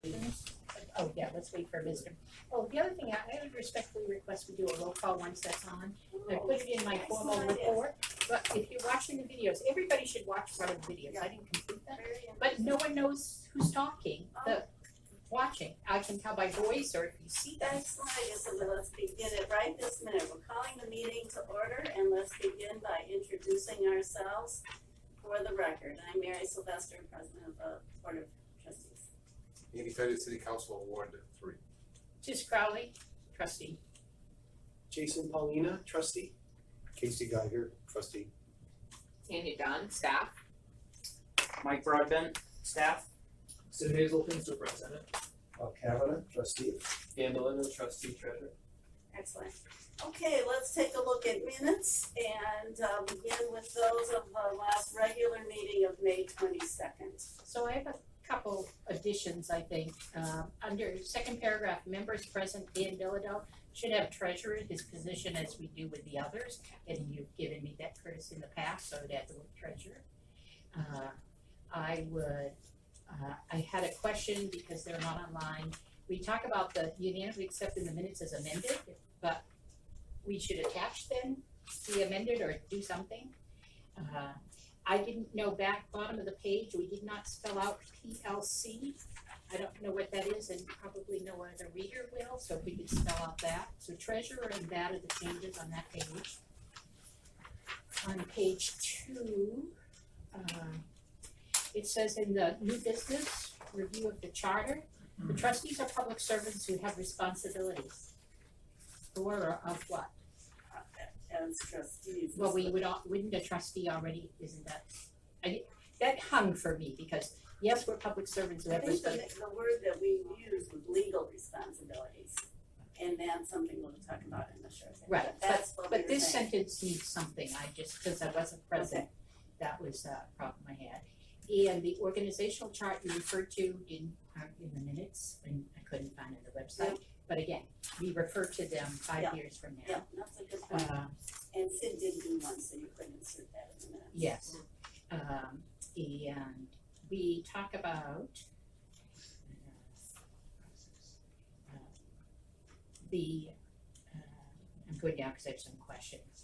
Oh, yeah, let's wait for Mr. Oh, the other thing, I would respectfully request we do a roll call once that's on. I put it in my formal report, but if you're watching the videos, everybody should watch part of the videos. I didn't complete that. But no one knows who's talking, watching. I can tell by voice or if you see them. Excellent, so let's begin it right this minute. We're calling the meeting to order, and let's begin by introducing ourselves for the record. I'm Mary Sylvester, President of the Board of Trustees. Andy Fetty, City Council, Ward 3. Just Crowley, trustee. Jason Paulina, trustee. Casey Geiger, trustee. Sandy Dunn, staff. Mike Broadbent, staff. Sid Hazelton, superintendent. Kavanaugh, trustee. Dan Delino, trustee treasurer. Excellent. Okay, let's take a look at minutes and begin with those of the last regular meeting of May 22nd. So I have a couple additions, I think. Under second paragraph, members present, Dan Delino should have treasurer in his position as we do with the others. And you've given me that courtesy in the past, so I'd add the word treasurer. I had a question because they're not online. We talk about the unanimously accepting the minutes as amended, but we should attach them, the amended or do something. I didn't know back bottom of the page, we did not spell out PLC. I don't know what that is and probably no other reader will, so if we could spell out that. So treasurer and that are the changes on that page. On page 2, it says in the new business review of the charter, the trustees are public servants who have responsibilities. Or of what? As trustees. Well, wouldn't a trustee already, isn't that, that hung for me because yes, we're public servants who I have think responsibilities. the word that we used was legal responsibilities, and that's something we'll talk about in the short. Right, That's what but we were this saying. sentence needs something, because I wasn't present, Okay. that was a problem I had. And the organizational chart you referred to in the minutes, and I couldn't find it on the website, but again, we refer to them 5 Yeah. years from now. Yeah, that's a good point. And Sid did do one, so you could insert that in the minutes. Yes, and we talk about I'm good now because I have some questions.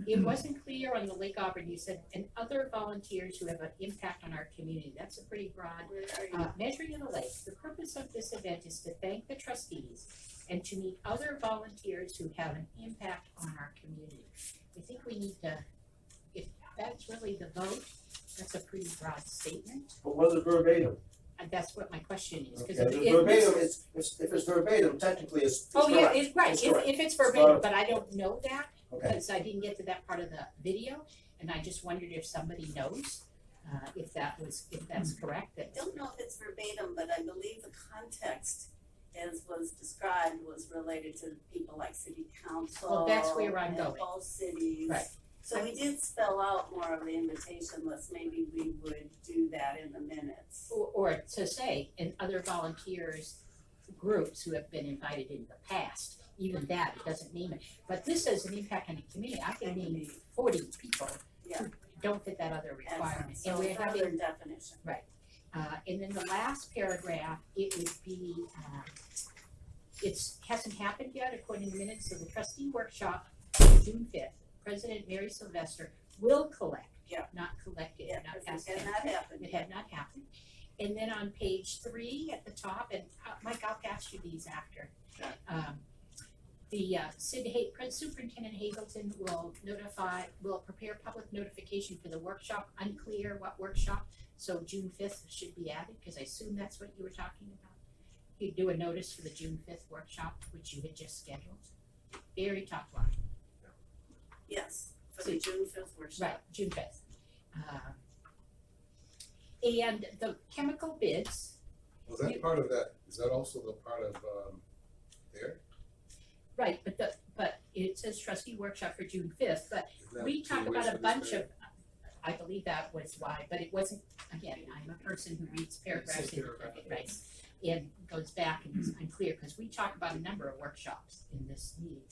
It wasn't clear on the Lake Auburn, you said, and other volunteers who have an impact on our community. That's a pretty broad. Where are you? Measuring the lake, the purpose of this event is to thank the trustees and to meet other volunteers who have an impact on our community. I think we need to, if that's really the vote, that's a pretty broad statement. But was it verbatim? And that's what my question is. Okay, 'Cause if verbatim, if it's verbatim, technically it's Oh, yeah, correct. it's right, It's correct. if it's verbatim, but I don't know that, Okay, because I didn't get to that part of the video, and I just wondered if somebody knows, if that's correct, I don't know if it's verbatim, but I believe the context as was described was related to people like city council. Well, that's where I'm and going. both cities. Right. So we did spell out more of the invitation list, maybe we would do that in the minutes. Or to say, and other volunteers, groups who have been invited in the past, even that, it doesn't name it. But this says an impact on the community, I can name 40 people Yeah. who don't fit that other requirement. So And we're another having, definition. and then the last paragraph, it would be, hasn't happened yet according to minutes of the trustee workshop, June 5th. President Mary Sylvester will collect, Yeah. not collected, Yeah, not because past it tense. had not happened It yet. had not happened. And then on page 3 at the top, and Mike, I'll pass you these after. The Superintendent Hazelton will prepare public notification for the workshop, unclear what workshop, so June 5th should be added, because I assume that's what you were talking about. You'd do a notice for the June 5th workshop, which you had just scheduled. Very top line. Yes, for the June 5th workshop. Right, June 5th. And the chemical bids, Was that part of that, is that also the part of, there? right, but it says trustee workshop for June 5th, but Isn't that we two talk weeks about a from bunch this of, I believe that was why, but it wasn't, again, I'm a person who reads paragraphs in, right, and goes back and is unclear, because we talk about a number of workshops in this meeting.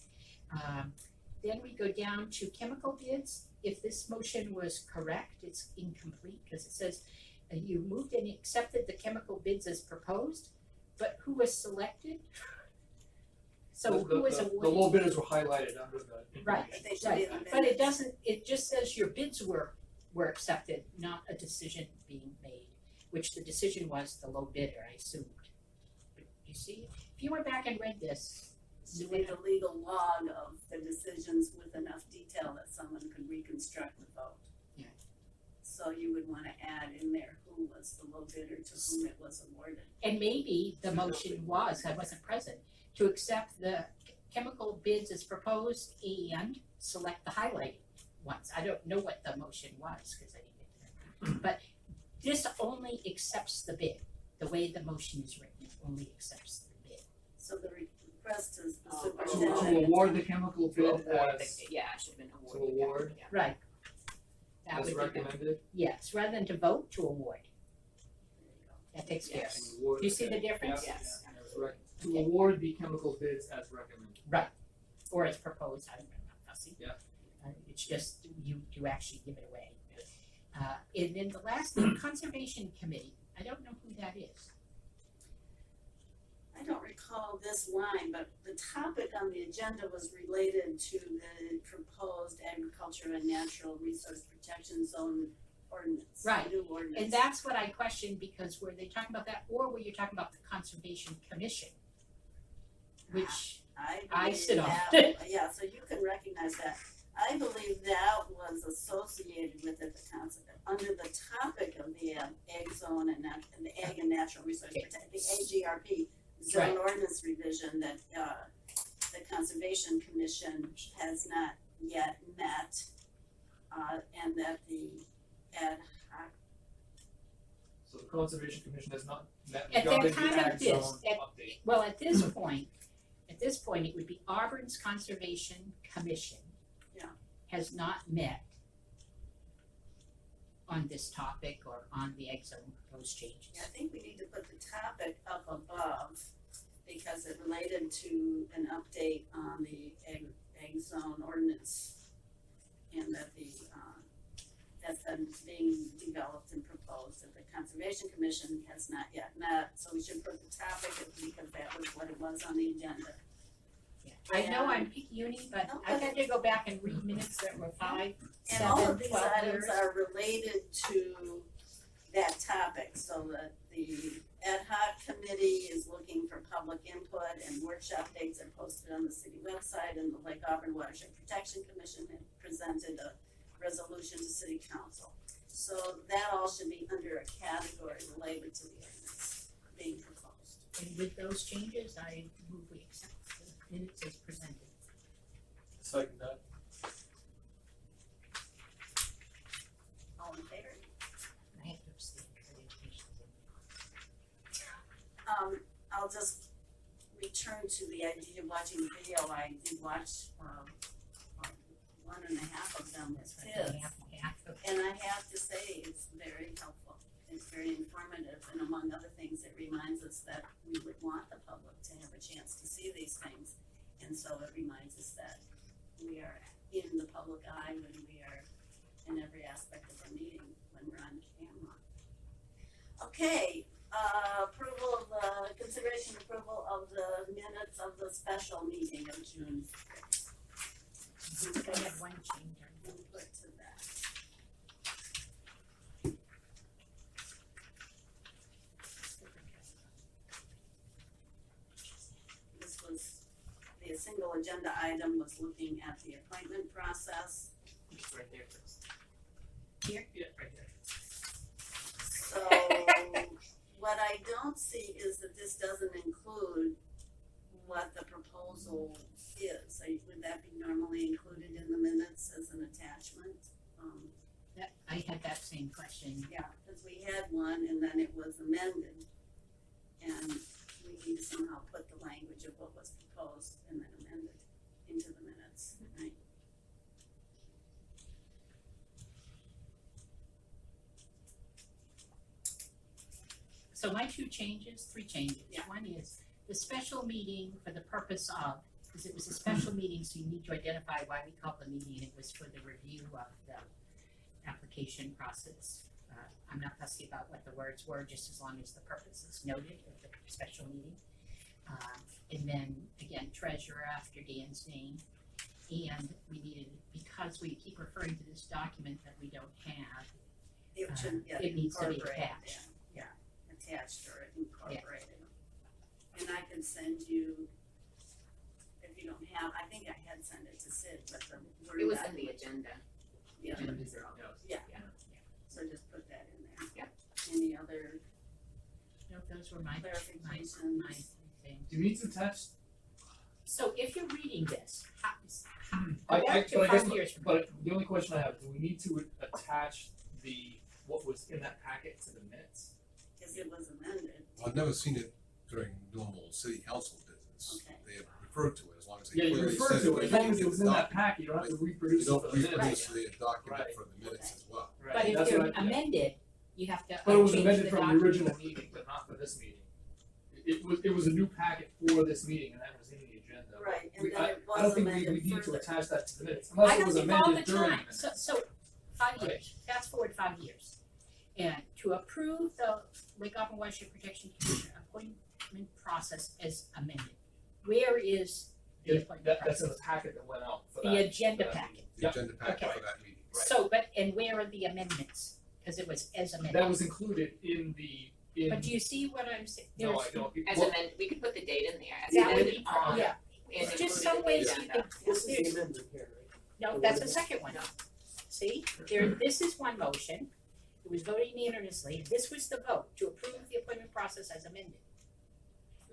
Then we go down to chemical bids. If this motion was correct, it's incomplete, because it says you moved and accepted the chemical bids as proposed, but who was selected? So who was awarded? The low bidders were highlighted under the Right. But they should be in the Right, but it minutes. doesn't, it just says your bids were accepted, not a decision being made, which the decision was the low bidder, I assumed. But you see, if you went back and read this, Should be the legal log of the decisions with enough detail that someone could reconstruct the vote. Yeah. So you would wanna add in there who was the low bidder to whom it was awarded. and maybe the motion was, I wasn't present, to accept the chemical bids as proposed and select the highlighted ones. I don't know what the motion was, cause I didn't get there. But this only accepts the bid, the way the motion is written, it only accepts the bid. So the request is the Oh, To superintendent. award the chemical bid Award the- as, yeah, it should have been to awarded. award Yeah. Right. That as would be good. recommended. Yes, rather than to vote, to award. That takes care of it. Yes. Award- Do you see the difference? Yeah, Yes. yeah, as to award the chemical bids as recommended. Or as proposed, I'm not fussy. Yeah. It's just you actually give it away. And then the last thing, Conservation Committee, I don't know who that is. I don't recall this line, but the topic on the agenda was related to the proposed agriculture and natural resource protection zone ordinance. Right. New ordinance. And that's what I questioned, because were they talking about that, or were you talking about the Conservation Commission? Which, I believe sit on. that- Yeah, so you can recognize that. I believe that was associated with it, the concept, under the topic of the ag zone and the ag and natural resource protection, the AGRP zone Right. ordinance revision that the Conservation Commission has not yet met, and that the ad hoc. So the Conservation Commission has not met At that regarding time the of ag this, zone at- update. well, at this point, it would be Auburn's Conservation Commission. Yeah. Has not met on this topic or on the ag zone proposed changes. I think we need to put the topic up above because it related to an update on the ag zone ordinance. And that that's been being developed and proposed, that the Conservation Commission has not yet met, so we should put the topic because that was what it was on the agenda. Yeah. I know I'm picky uni, but No, I've had to go back and read minutes that were 5, And all 7, of these 12 items years. are related to that topic, so that the ad hoc committee is looking for public input and workshop dates are posted on the city website, and the Lake Auburn Watershed Protection Commission had presented a resolution to city council. So that all should be under a category related to the ordinance being proposed. And with those changes, I move we accept the minutes as presented. Second that. All in favor? I have to abstain because I didn't finish the I'll just return to the idea of watching the video. I did watch, 1.5 of them with kids. And I have to say, it's very helpful, it's very informative, and among other things, it reminds us that we would want the public to have a chance to see these things. And so it reminds us that we are in the public eye when we are in every aspect of our meeting, when we're on camera. Okay, consideration approval of the minutes of the special meeting of June 6th. I had one change. Input to that. This was, the single agenda item was looking at the appointment process. It's right there, Chris. Here? Yeah, right there. So what I don't see is that this doesn't include what the proposal is. Would that be normally included in the minutes as an attachment? I had that same question. Yeah, because we had one and then it was amended. And we need to somehow put the language of what was proposed and then amended into the minutes, right? So my three changes. Yeah. One is the special meeting for the purpose of, because it was a special meeting, so you need to identify why we called the meeting. It was for the review of the application process I'm not fussy about what the words were, just as long as the purpose is noted of the special meeting. And then, again, treasurer after Dan's name. And we needed, because we keep referring to this document that we don't have, It should get it needs to be incorporated attached. in. Yeah, attached or incorporated. And I can send you, if you don't have, I think I had sent it to Sid, but the word. It was in document- the agenda. Yeah, Agenda so, yeah. yeah, so just put that in there. Yep. Any other No, those were my clarifications? things. Do you need to attach? So if you're reading this, I back to but I guess, 5 years from but the only question I have, do we need to attach what was in that packet to the minutes? Cause it was amended. Well, I've never seen it during normal city council business. Okay. They have referred to it as long as Yeah, they you clearly refer said to it, as long as it was in that document. packet, you don't have to You reproduce it don't for the minutes. reproduce the document Right. for the minutes as well. Right, But if that's they're what I- yeah. amended, you have to But it was change amended the from the document. original meeting, but not for this meeting. It was a new packet for this meeting, and that was in the agenda. Right, and We- then I- it I don't was think amended we need to further. attach that to the minutes, I unless it don't was think all the amended during the time, minutes. so 5 Right. years, fast forward 5 years. And to approve the Lake Auburn Watershed Protection Commission appointment process as amended. Where is the appointment That's in process? the packet that went out for The that. agenda for that packet. meeting. The Yep. agenda packet Okay. for that meeting. Right. So, and where are the amendments? Cause it was as amended. That was included in But do you see what I'm saying? no, I don't. As Well, amended, we could put the date in there as That would amended be, on. yeah, And just include some in the ways you agenda. can, This is there's- the amendment here, right? no, Or that's what the is it? second one. No. See, this is one motion, it was voted unanimously, this was the vote to approve the appointment process as amended.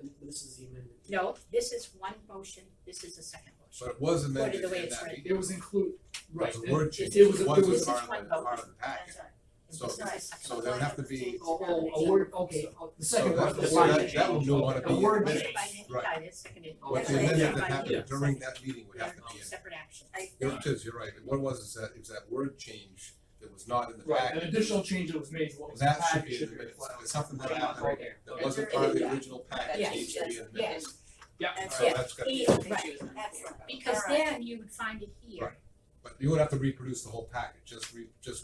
And this is the amendment. No, this is one motion, this is the second motion. But it was amended the way in it's that written. meeting. it was included, right. It was a word change. It was, It it was was, This is one vote. part of the packet. That's right. And So- this is the Right. second So one. there would have to be, a word, okay, the second So part, the that- word that- change. that one you'll wanna A be in word the Motion change. by Nick Right. Titus, seconded. but the Okay. amendment Yeah. that By happened you. during that meeting would have to be in. Separate action. I There think, it is, you're right. What it was is that word change that was not in the Right, packet. an additional change that was made, to what was in the That should packet be in should the be minutes. reflected. It's something that Okay, happened okay. that wasn't part of the Yeah. original packet, Yeah. needs to be in the Yeah. minutes. Yeah, That's So Yeah. that's got to be. Yeah. They Right. choose them. Excellent. Because All right. then you would find it here. Right. But you would have to reproduce the whole packet, just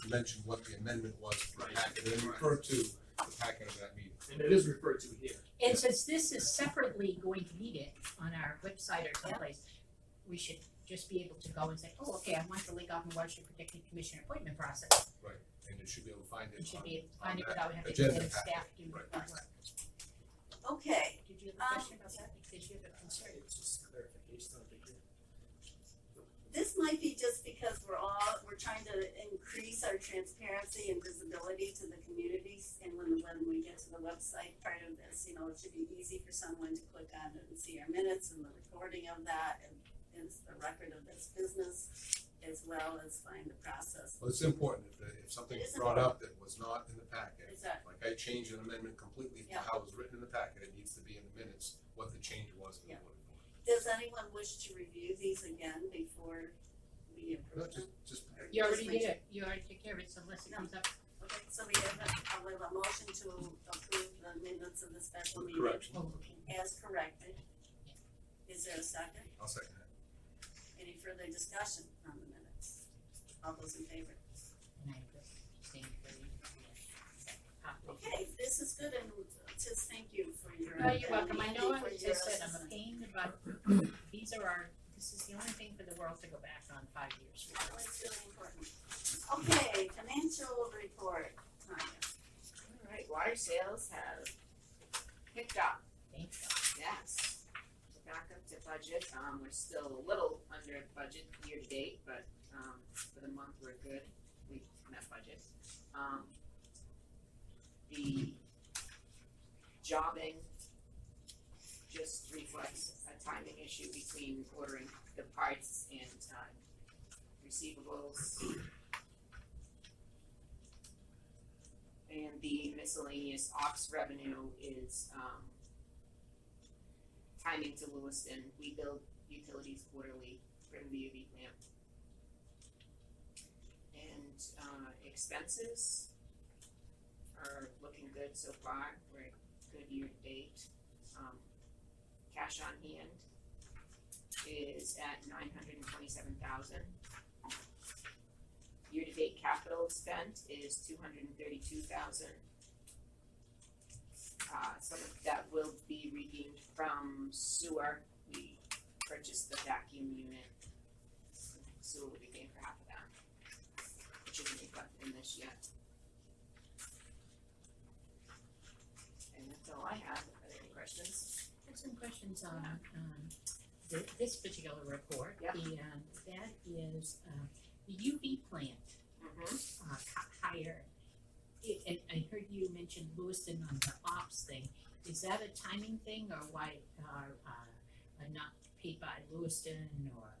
mention what the amendment was for the Right. packet, and then refer to the packet of that meeting. and it is referred to here. And since this is separately going to meet it on our website or someplace, we should just be able to go and say, oh, okay, I want the Lake Auburn Watershed Protection Commission appointment process. And you should be able to find it You should on- be able to find it on without that having to agenda get packet. staff to do the Right. work. okay, Did you have a question about that? Because you have a concern. It's just clarification of the. this might be just because we're trying to increase our transparency and visibility to the communities. And when we get to the website part of this, it should be easy for someone to click on it and see our minutes and the recording of that and the record of this business, as well as find the process. Well, it's important if something's It is brought up that was not in the packet, Exactly. like I changed an amendment completely Yeah. from how it was written in the packet, it needs to be in the minutes, what the change was in the Yeah. voting board. Does anyone wish to review these again before we No, approve them? just, You already Just did make it, you already took care of it, so unless it comes up, Okay, so we have a motion to approve the minutes of the special meeting correction, oh, okay. as corrected. Is there a second? I'll second that. Any further discussion on the minutes? All those in favor? And I just stand for you. Okay, this is good, and just thank you for your. Oh, you're welcome, I know, for as your I said, I'm a assistance. pain, but these are this is the only thing for the world to go back on 5 years. Well, it's really important. Okay, financial report, Tanya. Alright, water sales have picked up, Thank you. yes. So back up to budget, we're still a little under budget year to date, but, for the month we're good, we met budget. The jobbing just reflects a timing issue between ordering the parts and, receivables. And the miscellaneous ops revenue is, timing to Lewiston. We build utilities quarterly for the VUV plant. And, expenses are looking good so far. We're good year to date. Cash on hand is at $927,000. year-to-date capital spent is $232,000. Some of that will be redeemed from sewer. We purchased the vacuum unit. Sewer will be paying for half of that, which isn't reflected in this yet. And that's all I have. Are there any questions? I have some questions on, this particular report. Yep. And that is, the UV plant, higher. And I heard you mention Lewiston on the ops thing. Is that a timing thing or why are not paid by Lewiston or?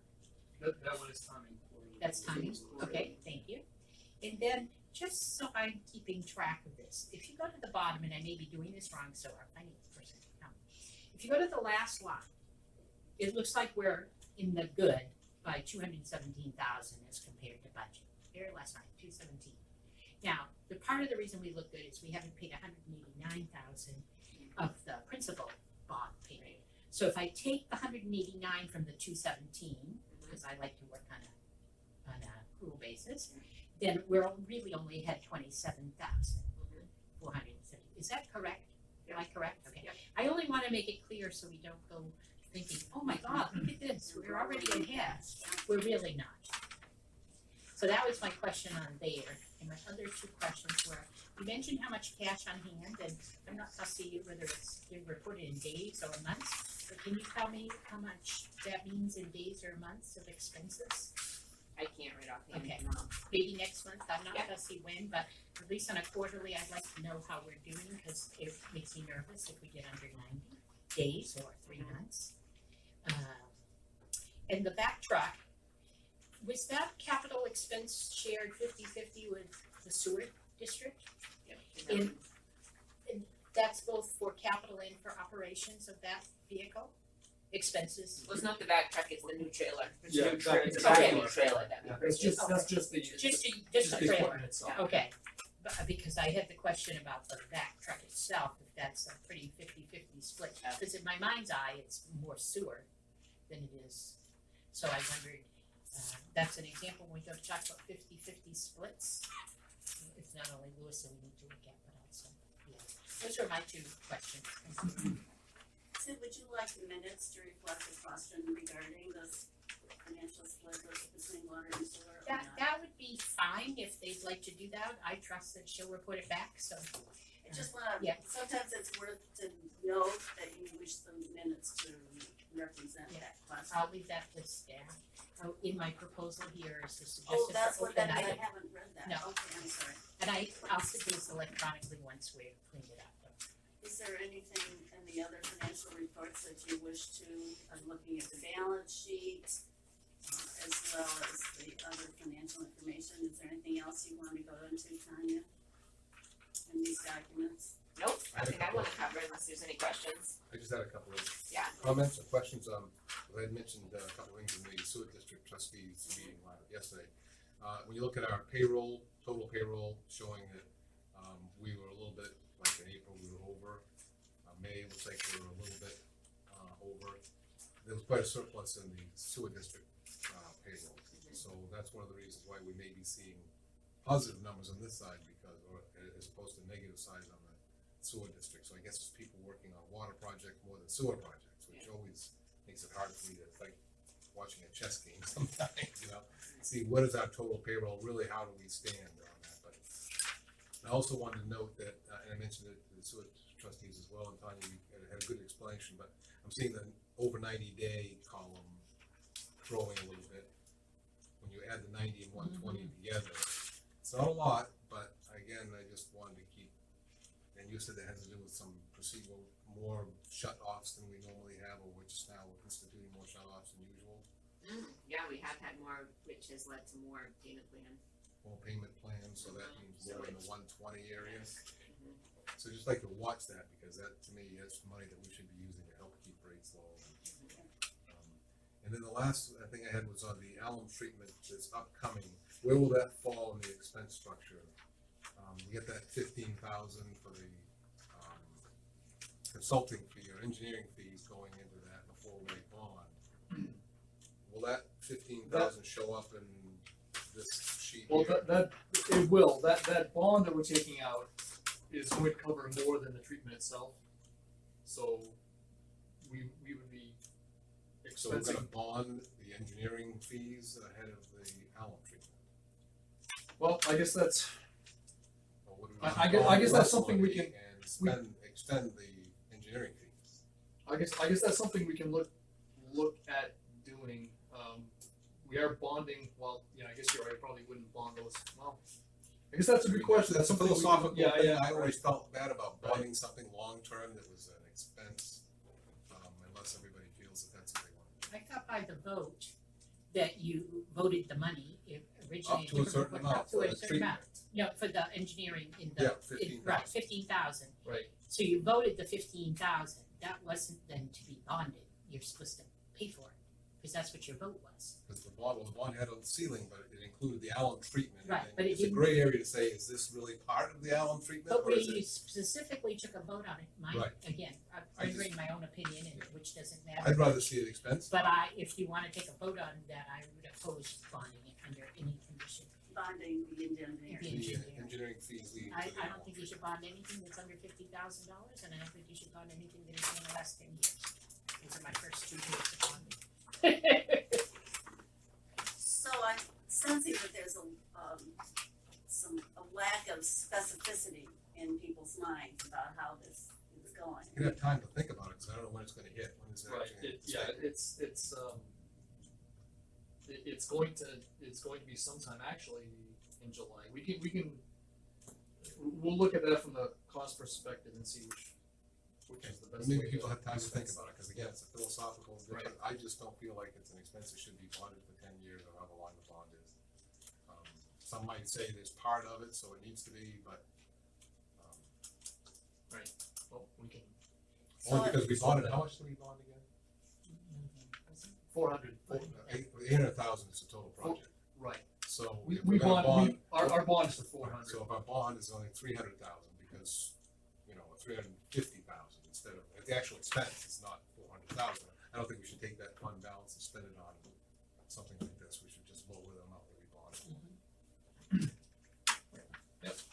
That one is timing quarterly. That's timing, okay, thank you. And then, just so I'm keeping track of this, if you go to the bottom, and I may be doing this wrong, so our finance person can help. If you go to the last line, it looks like we're in the good by 217,000 as compared to budget. Very last line, 217. Now, the part of the reason we look good is we haven't paid 189,000 of the principal bond payment. So if I take the 189 from the 217, because I like to work on a accrual basis, then we're really only had 27,470. Is that correct? Am I correct? Okay. Yep. I only want to make it clear so we don't go thinking, oh my God, look at this, we're already ahead. We're really not. So that was my question on there. And my other two questions were, you mentioned how much cash on hand, and I'm not fussy whether it's reported in days or months, but can you tell me how much that means in days or months of expenses? I can't right offhand. Okay. No. Maybe next month, I'm not Yeah. fussy when, but at least on a quarterly, I'd like to know how we're doing, because it makes me nervous if we get under 90 days or 3 months. And the back truck, was that capital expense shared 50-50 with the sewer district? Yep. And that's both for capital and for operations of that vehicle? Expenses? Well, it's not the back truck, it's the new trailer. It's Yeah, a new trailer. it's It's a a trailer. new trailer that we Yeah, purchased. that's just the. Just the the trailer? equipment itself. Okay, but because I had the question about the back truck itself, if that's a pretty 50-50 split, because in my mind's eye, it's more sewer than it is. So I wondered, that's an example when we go to talk about 50-50 splits. It's not only Lewiston we need to look at, but also, yeah. Those are my two questions. Sid, would you like the minutes to reflect the question regarding this financial split between water and sewer or not? That would be fine if they'd like to do that. I trust that she'll report it back, so. I just wanna, Yeah. sometimes it's worth to note that you wish the minutes to represent Yeah. that question. I'll leave that to staff. Oh, in my proposal here is the Oh, suggested that's for what that open is, I item. haven't read that. No. Okay, I'm sorry. And I'll submit this electronically once we've cleaned it up. Is there anything in the other financial reports that you wish to, I'm looking at the balance sheet, as well as the other financial information, is there anything else you want to go into, Tanya? In these documents? Nope, I had a nothing I couple. wanna cover unless there's any questions. I just had a couple of Yeah. comments or questions. I had mentioned a couple of things in the sewer district trustees meeting yesterday. When you look at our payroll, total payroll, showing that we were a little bit, like in April, we were over. May, it looks like we were a little bit over. There was quite a surplus in the sewer district payroll. So that's one of the reasons why we may be seeing positive numbers on this side because, or as opposed to negative side on the sewer district. So I guess it's people working on water projects more than sewer projects, which always makes it hard for me to, it's like watching a chess game sometimes, you know. See what is our total payroll, really how do we stand on that, but I also wanted to note that, and I mentioned it to the sewer trustees as well, and Tanya, you had a good explanation, but I'm seeing the over 90-day column growing a little bit. When you add the 90 and 120 together, it's not a lot, but again, I just wanted to keep, and you said that has to do with some procedural, more shut-offs than we normally have, or we're just now instituting more shut-offs than usual. Yeah, we have had more, which has led to more payment plans. More payment plans, so that means So more in the it's- 120 area. Mhm. So just like to watch that, because that, to me, that's money that we should be using to help keep rates low. And then the last thing I had was on the alum treatment that's upcoming. Where will that fall in the expense structure? We get that 15,000 for the consulting fee or engineering fees going into that before we bond. Will that 15,000 show up in this sheet Well, here. it will, that bond that we're taking out is going to cover more than the treatment itself. So, we would be So we're expensing. gonna bond the engineering fees ahead of the alum treatment. Well, I guess that's, Or would we I wanna guess- I bond guess that's less something we money can- And extend the engineering fees. I guess that's something we can look at doing. We are bonding, well, yeah, I guess you're right, I probably wouldn't bond those, well, I guess that's a good question. That's a something we can- philosophical thing. Yeah, I always right. felt bad about Right. bonding something long-term that was an expense, unless everybody feels that that's what they want. I thought by the vote that you voted the money originally. Up to a certain amount Up to for a the certain amount. treatment. No, for the engineering in the. Yeah, 15,000. Right, 15,000. Right. So you voted the 15,000, that wasn't then to be bonded, you're supposed to pay for it, because that's what your vote was. Because the bond had a ceiling, but it included the alum treatment. Right, and but it it's a didn't- gray area to say, is this really part of the alum treatment, But or is we it? specifically took a vote on it, mine, Right. again, I'm I just- rendering my own opinion, and which doesn't matter. I'd rather see it expensive. But if you wanna take a vote on that, I would oppose bonding it under any condition. Bonding the engineering. The The engineering. engineering fees leading to I the don't alum think you should bond anything that's under $50,000, and I don't think you should bond anything that is in the last 10 years. Those are my first 2 years of bonding. So I'm sensing that there's a lack of specificity in people's minds about how this is going. You have time to think about it, because I don't know when it's gonna hit, when is it Right, actually? it's going to be sometime actually in July. We'll look at that from the cost perspective and see which is the best way. Maybe people to have time to think expense about it, because again, it's a philosophical difference. Right. I just don't feel like it's an expense that should be bonded for 10 years or however long the bond is. Some might say there's part of it, so it needs to be, but, Well, we can, only because we bonded, how much did we bond again? 400, 800,000 is the total project, right. so. We if we're gonna bond, our bond is for 400. So if our bond is only 300,000, because, or 350,000 instead of, the actual expense is not 400,000, I don't think we should take that fund balance and spend it on something like this, we should just lower the amount that we bond.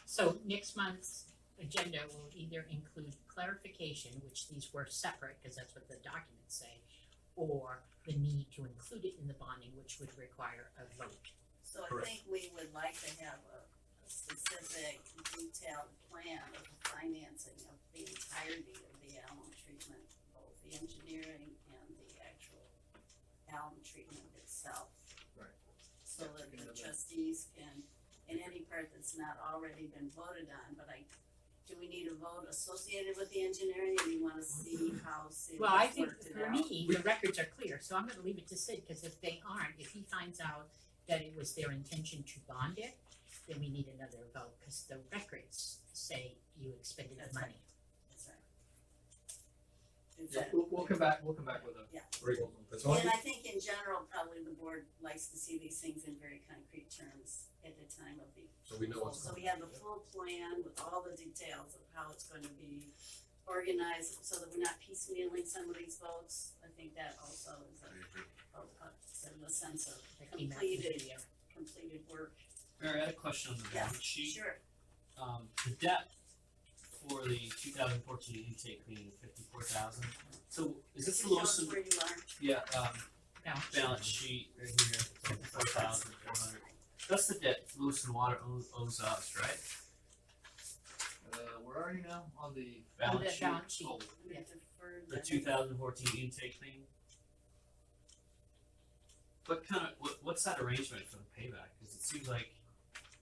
So next month's agenda will either include clarification, which these were separate, because that's what the documents say, or the need to include it in the bonding, which would require a vote. So I Correct. think we would like to have a specific detailed plan of the financing of the entirety of the alum treatment, both the engineering and the actual alum treatment itself. Right. So that the trustees can, in any part that's not already been voted on, but do we need a vote associated with the engineering, or do you wanna see how Sid Well, I has think worked it for out? me, the records are clear, so I'm gonna leave it to Sid, because if they aren't, if he finds out that it was their intention to bond it, then we need another vote, because the records say you expended the That's money. That's right. Is Yeah, that- we'll come back with a. Yeah. Very good. That's all. And I think in general, probably the board likes to see these things in very concrete terms at the time of the. So we know what's So we coming. have the full plan with all the details of how it's going to be organized, so that we're not piecemealing some of these votes. I think that also is I agree. sort of a sense of That came out in the completed, video. completed work. Mary, I had a question on the Yeah, balance sheet. Sure, The debt for the 2014 intake being 54,000. So is this the Tell lowest? us where you are. Yeah, Now, balance sheet right here, 54,400. That's the debt Lewis and Water owes us, right? Where are you now on the? on the Balance sheet. balance sheet, Oh, We yeah. deferred the that. 2014 intake thing. What's that arrangement for the payback? Because it seems like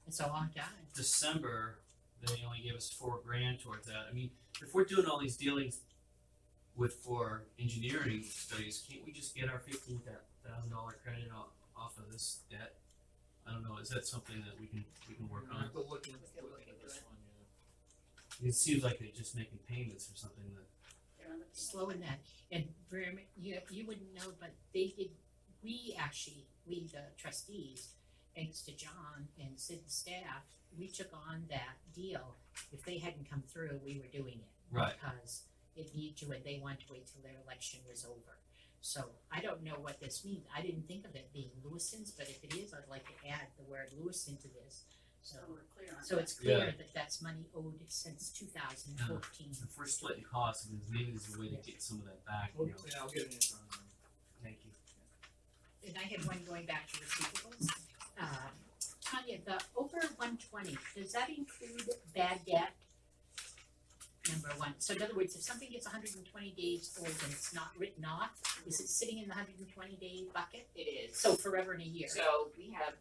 It's a long time. December, they only gave us $4,000 towards that. I mean, if we're doing all these dealings for engineering studies, can't we just get our $15,000 credit off of this debt? I don't know, is that something that we can work I on? have to look at this one, yeah. It seems like they're just making payments for something that, They're on the- Slow in that, and very, you wouldn't know, but they did, we the trustees, thanks to John and Sid's staff, we took on that deal. If they hadn't come through, we were doing it. Right. Because it needed to, and they wanted to wait till their election was over. So I don't know what this means. I didn't think of it being Lewiston's, but if it is, I'd like to add the word Lewiston to this. So we're clear on So that. it's clear that that's money owed since 2014. If we're splitting costs, then maybe there's a way to get some of that back, you know. Yeah, I'll get an answer on that. Thank you. And I had one going back to receivables. Tanya, the over 120, does that include bad debt? Number one. So in other words, if something gets 120 days old and it's not written off, is it sitting in the 120 day bucket? It is. So forever and a year. So we have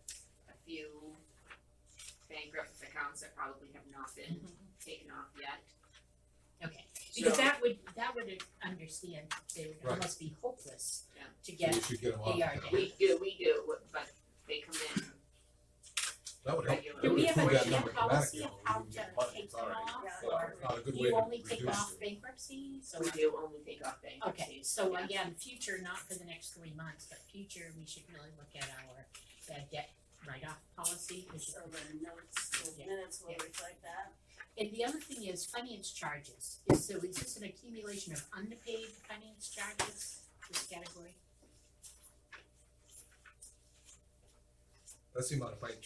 a few bankrupt accounts that probably have not been taken off yet. Okay, because So- that would understand they Right. must be hopeless Yeah. to So get you should get them off. AR now. day. We do, but they come in That would help. regularly. That Do would we have improve a that clear number policy dramatically, of or how we wouldn't to get money. take It's them already- off, Yeah. or Not a good do way you to only take reduce off it. bankruptcy? So We do only take off bankruptcy. okay, so yeah. again, future, not for the next 3 months, but future, we should really look at our bad debt write-off policy. So the notes, the Yeah. minutes will Yeah. reflect that. And the other thing is finance charges. So is this an accumulation of underpaid finance charges, this category? That's the amount of finance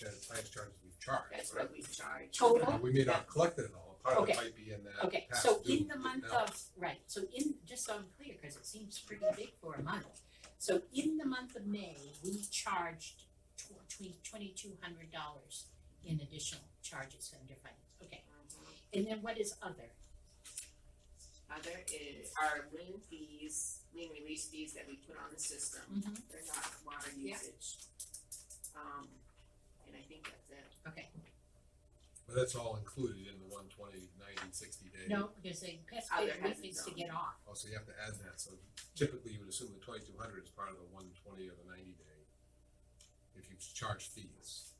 charges we've charged, That's right? what we charge. Total? We may not have collected it all, part of it Okay. might be in that Okay, past so due in the month now. of, right, so in, just so I'm clear, cause it seems pretty big for a month. So in the month of May, we charged between $2,200 in additional charges under finance, okay. And then what is other? Other is our lien fees, lien release fees that we put on the system. They're not water Yeah. usage. And I think that's it. Okay, But that's all included in the 120, 90, 60 day. no, because they pass Other paid has needs its to own. get off. Oh, so you have to add that, so typically you would assume the 2,200 is part of the 120 or the 90 day. If you charge fees,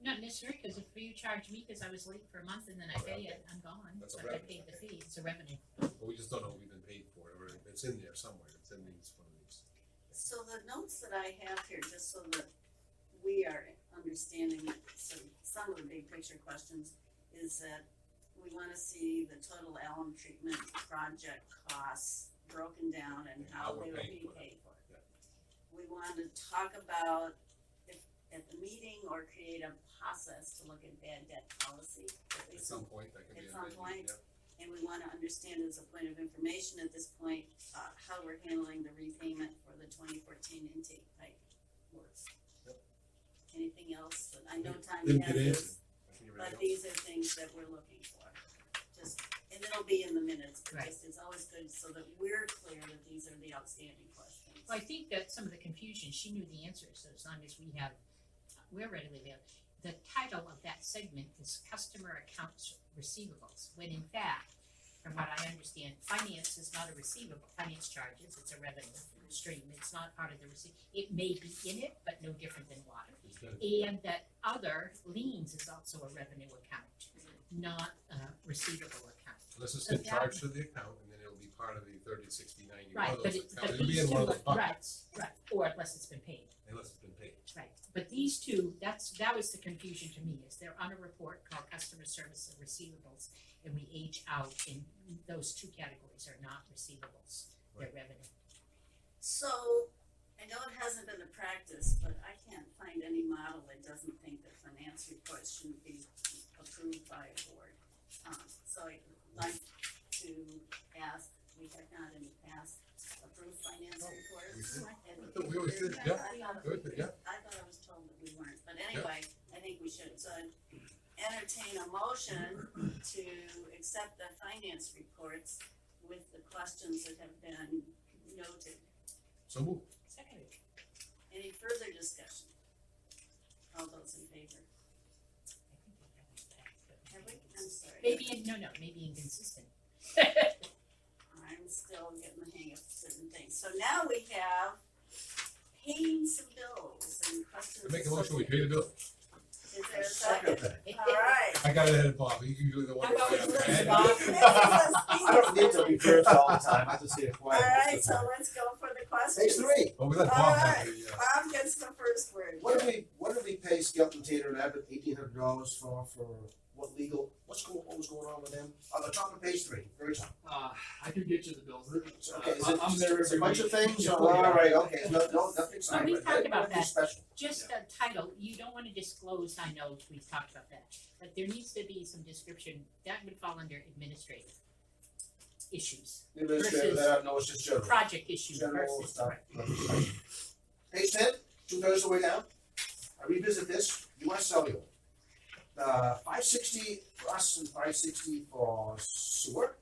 Not necessarily, cause if you charge me, cause I was late for a month and then I pay it, I'm gone, That's a but I revenue, paid the okay. fee, it's a revenue. but we just don't know what we've been paid for, or it's in there somewhere, it's in these, one of these. So the notes that I have here, just so that we are understanding some of the big picture questions, is that we wanna see the total alum treatment project costs broken down and how we're they will paying be for it. paid for. Yeah. We wanna talk about if at the meeting or create a process to look at bad debt policy, at At least some point, that could be At a some big, point. yeah. and we wanna understand as a point of information at this point, how we're handling the repayment for the 2014 intake pipe works. Yep. Anything else that, I know Tanya Didn't has get this, answered. Can you read but it? these are things that we're looking for. Just, and it'll be in the minutes, but Right. just, it's always good so that we're clear that these are the outstanding questions. Well, I think that some of the confusion, she knew the answers, so as long as we have, we're readily available. The title of that segment is Customer Accounts Receivables, when in fact, from what I understand, finance is not a receivable, finance charges, it's a revenue stream, it's not part of the receipt. It may be in it, but no different than water. It's good. And that other liens is also a revenue account, not a receivable account. Unless it's So been that- charged to the account, and then it'll be part of the 30, 60, 90, one Right, of but those it, accounts, but it'll be these in two, one of those right, buckets, right, or unless it's been paid. unless it's been paid. Right, but these two, that was the confusion to me, is they're on a report called customer service and receivables, and we age out in those two categories are not receivables, they're revenue. So, I know it hasn't been a practice, but I can't find any model that doesn't think that finance reports shouldn't be approved by a board. So I'd like to ask, we have not in the past approved finance reports. We did. And- I thought we always did, yeah. I thought- Good, yeah. I thought I was told that we weren't, but anyway, I think we should, so I'd entertain a motion to accept the finance reports with the questions that have been noted. So move. Second. Any further discussion? All those in favor? Have we? I'm sorry. Maybe inconsistent. I'm still getting the hang of certain things. So now we have paying some bills and questions. I make a motion, we pay the bill. Is there a second? All right. I got it ahead of Bob, he's usually the one. I'm always that- first, Bob. I don't need to be first all the time, I just say it All quiet. right, so let's go for the questions. Page 3, Oh, we let All Bob right. have the, Bob gets the first word. what did we pay Skelton Tater and Abbott $1,800 for what was going on with them? On the top of page 3, very top. I could get you the bills. Okay, is it I'm there just a every bunch of week. things, Yeah. or, all right, okay, no, nothing we signed, talked about nothing that. special. Just the title, you don't wanna disclose, I know we've talked about that, but there needs to be some description, that would fall under administrative issues, The administrator, that, no, it's just general. project issues General versus. stuff. Page 10, 2/3 of the way down. I revisit this, US Cellular. 560 for us and 560 for sewer,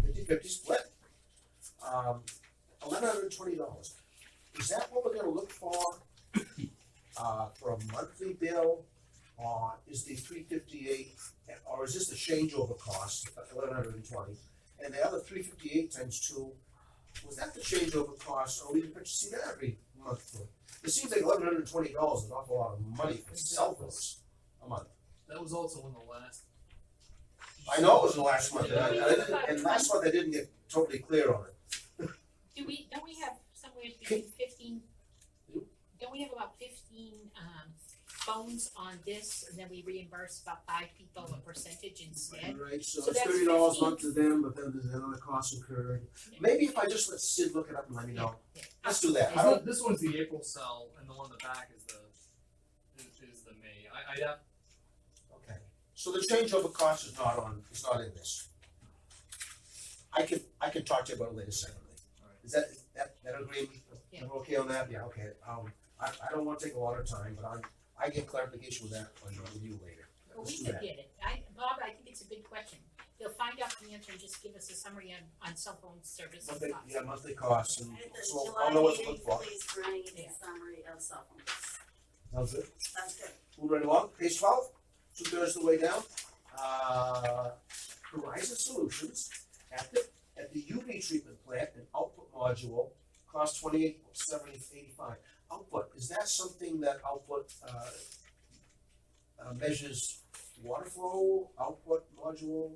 50/50 split. $1,120. Is that what we're gonna look for a monthly bill? Or is the 358, or is this the changeover cost, 1,120? And the other 358 times 2, was that the changeover cost, or we did see that every month? It seems like $1,120 is an awful lot of money for cell phones a month. That was also in the last. I know it was the last month, Yeah. and last month I didn't get totally clear on it. Don't we have somewhere between 15, don't we have about 15, phones on this, and then we reimburse about 5 people a percentage instead? Right, so So it's that's $30 a 15. month to them, but then there's another cost incurred. Yeah. Maybe if I just let Sid look it up and let me know. Yeah. Let's do that. I don't, This one's the April cell, and the one in the back is the May. I'd have. okay. So the changeover cost is not in this. I can talk to you about it later separately. Alright. Is that agreement? Yeah. We're okay on that? Yeah, okay. I don't wanna take a lot of time, but I get clarification with that with you later. Well, Let's we do could that. get it, Bob, I think it's a good question, they'll find out the answer and just give us a summary on cell phone service and Monthly, costs. yeah, monthly costs and At the so July I'll know what to meeting, look for. please bring a Yeah. summary of cell phone bills. Sounds good. Sounds good. Move right along, page 12, 2/3 of the way down. Horizon Solutions at the UV treatment plant, an output module, cost $28,785. Output, is that something that output measures water flow, output module?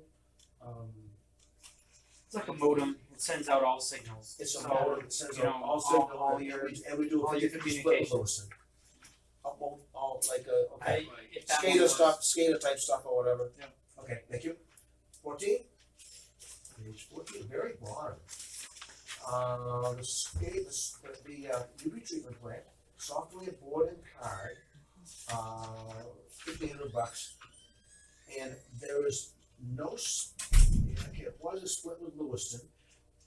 It's like a modem, it sends out all signals. It's a So, modem that sends you out know, all signal, all and your, we do a all your 50/50 split with communication. Lewiston. All like a, okay. Right. if that one Skater was- stuff, skater type stuff or whatever. Yeah. Okay, thank you. 14. Page 14, very bottom. The UV treatment plant, software, board and card, $1,500. And there is no, okay, it was a split with Lewiston.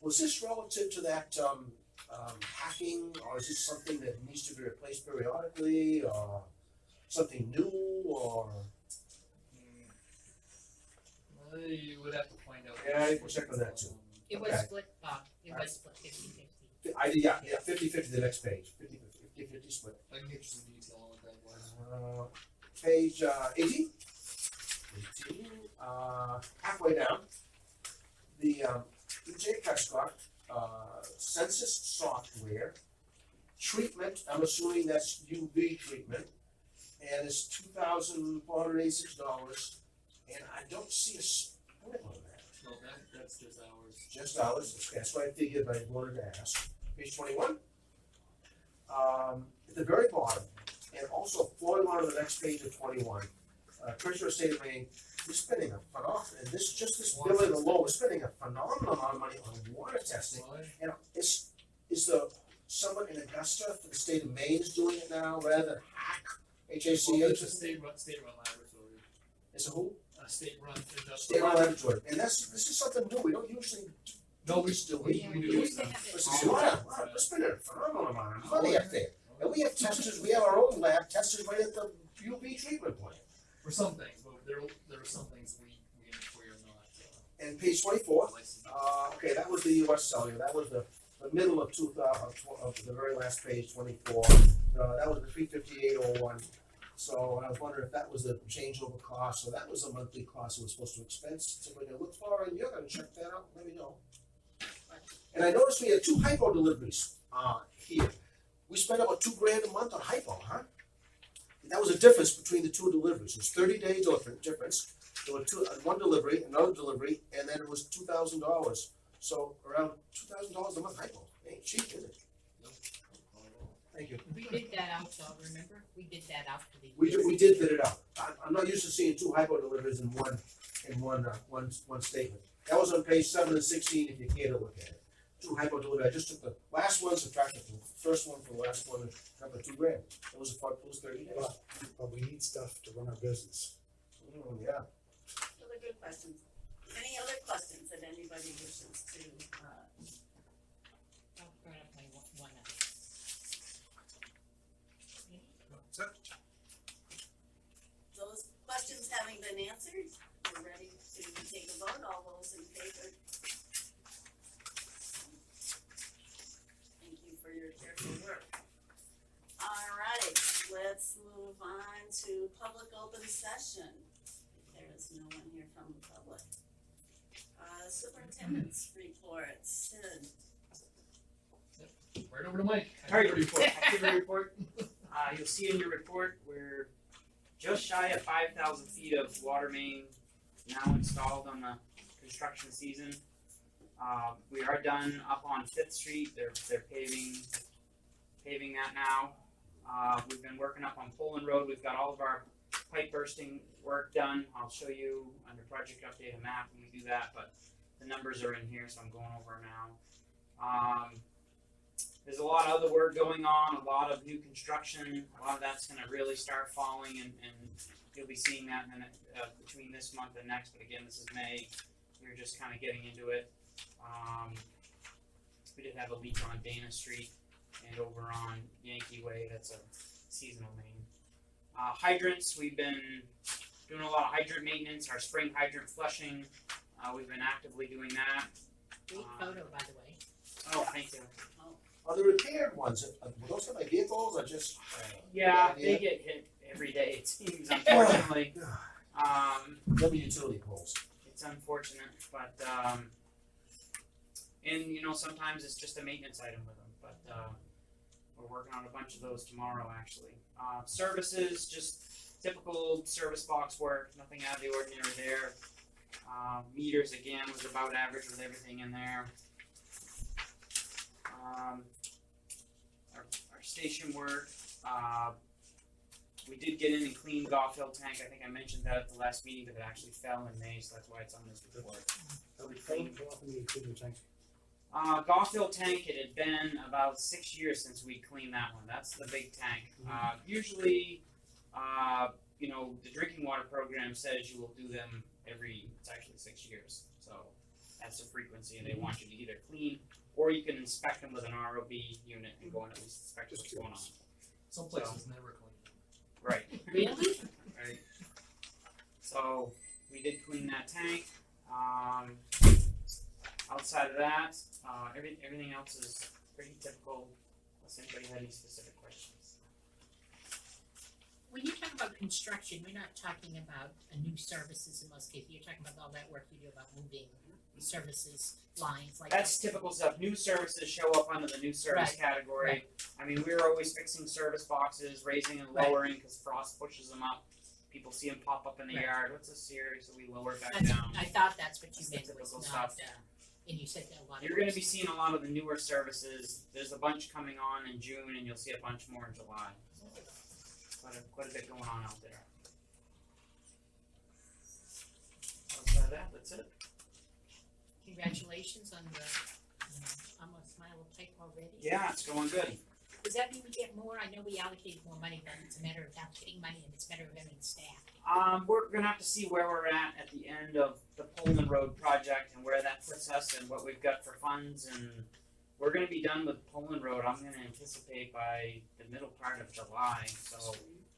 Was this relative to that, hacking, or is this something that needs to be replaced periodically, or something new, or? You would have to find out. Yeah, you can check on that too. It was Okay. split, Bob, it was split 50/50. I did, yeah, 50/50, the next page, 50/50 split. I can get you some detail on what that was. Page 18. Halfway down, the EJ Prescott census software treatment, I'm assuming that's UV treatment, and it's $2,486, and I don't see a split on that. No, that's just ours. Just ours, that's what I figured, but I wanted to ask. Page 21. At the very bottom, and also flowing on to the next page of 21, Treasurer of State of Maine, we're spending a phenomenal, and this billing alone, we're spending a phenomenal amount of money on water testing. Well, And is someone in Augusta for the state of Maine is doing it now rather than hack it's HACH? a state-run laboratory, It's a who? a state-run State industrial. laboratory, and this is something new, we don't usually No, we still, we Yeah, do we it. used to have it. This is, we're spending a phenomenal amount of money up there. And we have testers, we have our own lab testers right at the UV treatment plant. For some things, but there are some things we are not, And page 24, licensed. okay, that was the US Cellular, that was the middle of of the very last page, 24. That was the 35801. So I was wondering if that was the changeover cost, so that was a monthly cost it was supposed to expense. So we're gonna look for, and you're gonna check that out, let me know. And I noticed we had 2 hypo deliveries, here. We spent about $2,000 a month on hypo, huh? That was a difference between the 2 deliveries. It was 30-day difference. There were one delivery, another delivery, and then it was $2,000. So around $2,000 a month hypo. Ain't cheap, is it? Thank you. We did that out, though, remember? We did that out for the. We did bid it out. I'm not used to seeing 2 hypo deliveries in in one statement. That was on page 7 and 16 if you care to look at it. Too hyper-delivered, I just took the last one, subtracted the first one from the last one, and got the $2,000. It was a 30 days. But we need stuff to run our business. Yeah. Other good questions. Any other questions that anybody wishes to, I'll bring up my one now. That's it. those questions having been answered, we're ready to take a vote. All those in favor? Thank you for your careful work. All right, let's move on to public open session. There is no one here from the public. Superintendent's report, Sid. Right over to Mike. Alright. Report. Activity report. You'll see in your report, we're just shy of 5,000 feet of water main now installed on the construction season. We are done up on Fifth Street, they're paving that now. We've been working up on Poland Road, we've got all of our pipe bursting work done. I'll show you under project update a map when we do that, but the numbers are in here, so I'm going over now. There's a lot of other work going on, a lot of new construction, a lot of that's gonna really start falling and you'll be seeing that in between this month and next, but again, this is May, we're just kinda getting into it. We did have a leak on Dana Street and over on Yankee Way, that's a seasonal main. Hydrants, we've been doing a lot of hydrant maintenance, our spring hydrant flushing, we've been actively doing that. Great photo, by the way. Oh, thank you. Are the repaired ones, were those my vehicles or just? Yeah, they get hit every day, it seems, unfortunately. Double utility poles. It's unfortunate, but, and you know, sometimes it's just a maintenance item with them, but, we're working on a bunch of those tomorrow, actually. Services, just typical service box work, nothing out of the ordinary there. Meters, again, was about average with everything in there. Our station work, we did get in and clean Gawfield tank, I think I mentioned that at the last meeting, but it actually fell in May, so that's why it's on this report. How often do you clean your tank? Gawfield tank, it had been about 6 years since we cleaned that one, that's the big tank. Usually, you know, the drinking water program says you will do them it's actually 6 years, so that's the frequency, and they want you to either clean, or you can inspect them with an ROB unit and go and at least inspect what's going on. Some places never clean. Right. Really? Right. So we did clean that tank. Outside of that, everything else is pretty typical. Unless anybody had any specific questions. When you talk about construction, we're not talking about a new services in most cases, you're talking about all that work you do about moving services lines like. That's typical stuff. New services show up under the new service category. right. I mean, we're always fixing service boxes, raising and lowering because frost pushes them up. People see them pop up in the Right. yard. What's this here? So we lower it back That's, down. I thought that's what you That's the meant was typical not, stuff. and you said that a lot of. You're going to be seeing a lot of the newer services. There's a bunch coming on in June, and you'll see a bunch more in July. Quite a bit going on out there. Outside of that, that's it. Congratulations on the, almost smile of type already. Yeah, it's going good. Does that mean we get more? I know we allocated more money, but it's a matter of not getting money and it's a matter of having staff. We're gonna have to see where we're at the end of the Poland Road project and where that puts us and what we've got for funds, and we're gonna be done with Poland Road, I'm gonna anticipate by the middle part of July, so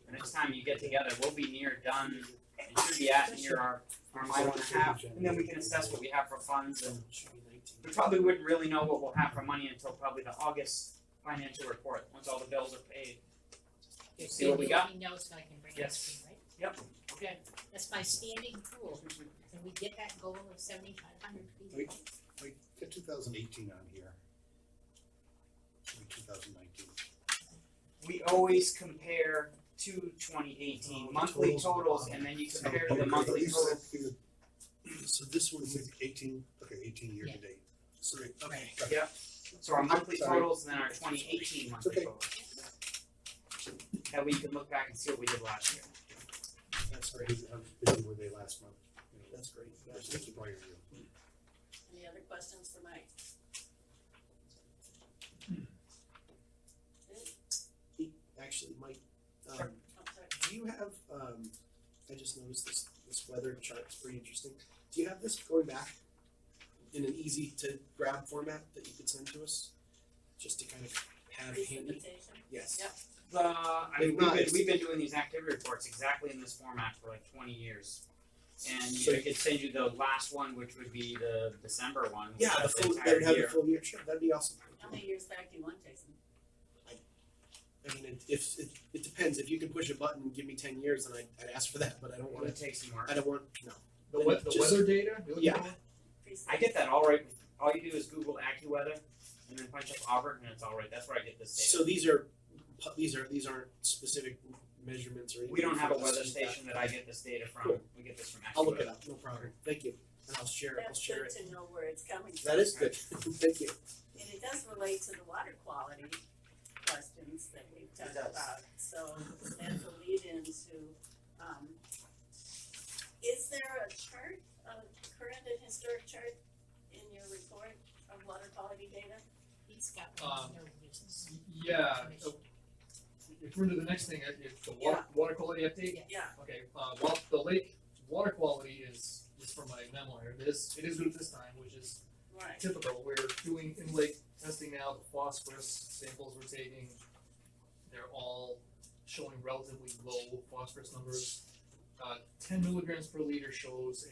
the next time you get together, we'll be near done and should be at near our mile and a half, and then we can assess what we have for funds, and we probably wouldn't really know what we'll have for money until probably the August financial report, once all the bills are paid. Okay, See what we got? Let me know so I can bring it up Yes. to you, right? Yep, okay. That's my standing rule. Can we get that goal of 7,500 feet? Wait, get 2018 on here. 2019. We always compare to 2018 monthly totals, and then you compare to the monthly totals. So this one's 18, okay, 18 year to date. Sorry, okay. Right. Yep. So our monthly Sorry. totals and then our 2018 monthly Okay. totals. That we can look back and see what we did last year. That's right, how busy were they last month? That's great. Thank you, Brian. Any other questions for Mike? Actually, Mike, Oh, sorry. do you have, I just noticed this weather chart is pretty interesting. Do you have this going back in an easy to grab format that you could send to us? Just to kind of have handy? Presentation? Yes. Yep. We've been doing these activity reports exactly in this format for like 20 years. And So- I could send you the last one, which would be the December one. which Yeah, has that would entire have the year. full year, sure, that'd be awesome. How many years back do you want, Jason? I mean, it depends, if you can push a button and give me 10 years, then I'd ask for that, but I don't It wanna, would take some work. I don't want, no. The Just- weather data? You're looking Yeah. for? I get that all right. All you do is Google AccuWeather and then punch up Auburn and it's all right. That's where I get this data. So these aren't specific measurements or anything? We don't have a for us weather to use that? station that I get this data from. Cool. We get this from AccuWeather. I'll look it up, no problem, thank you, and I'll share it. That's good to know where it's coming from. That is good, thank you. And it does relate to the water quality questions that we've talked does. about, so that's a lead into, is there a chart, a current and historic chart in your report of water quality data? He's got one, no uses. Yeah, if we're into the next thing, if the water quality update, Yeah, okay, well, the lake water quality is from my memo here, it is good at this time, which is right, typical, we're doing in-lake testing now, the phosphorus samples we're taking, they're all showing relatively low phosphorus numbers. 10 milligrams per liter shows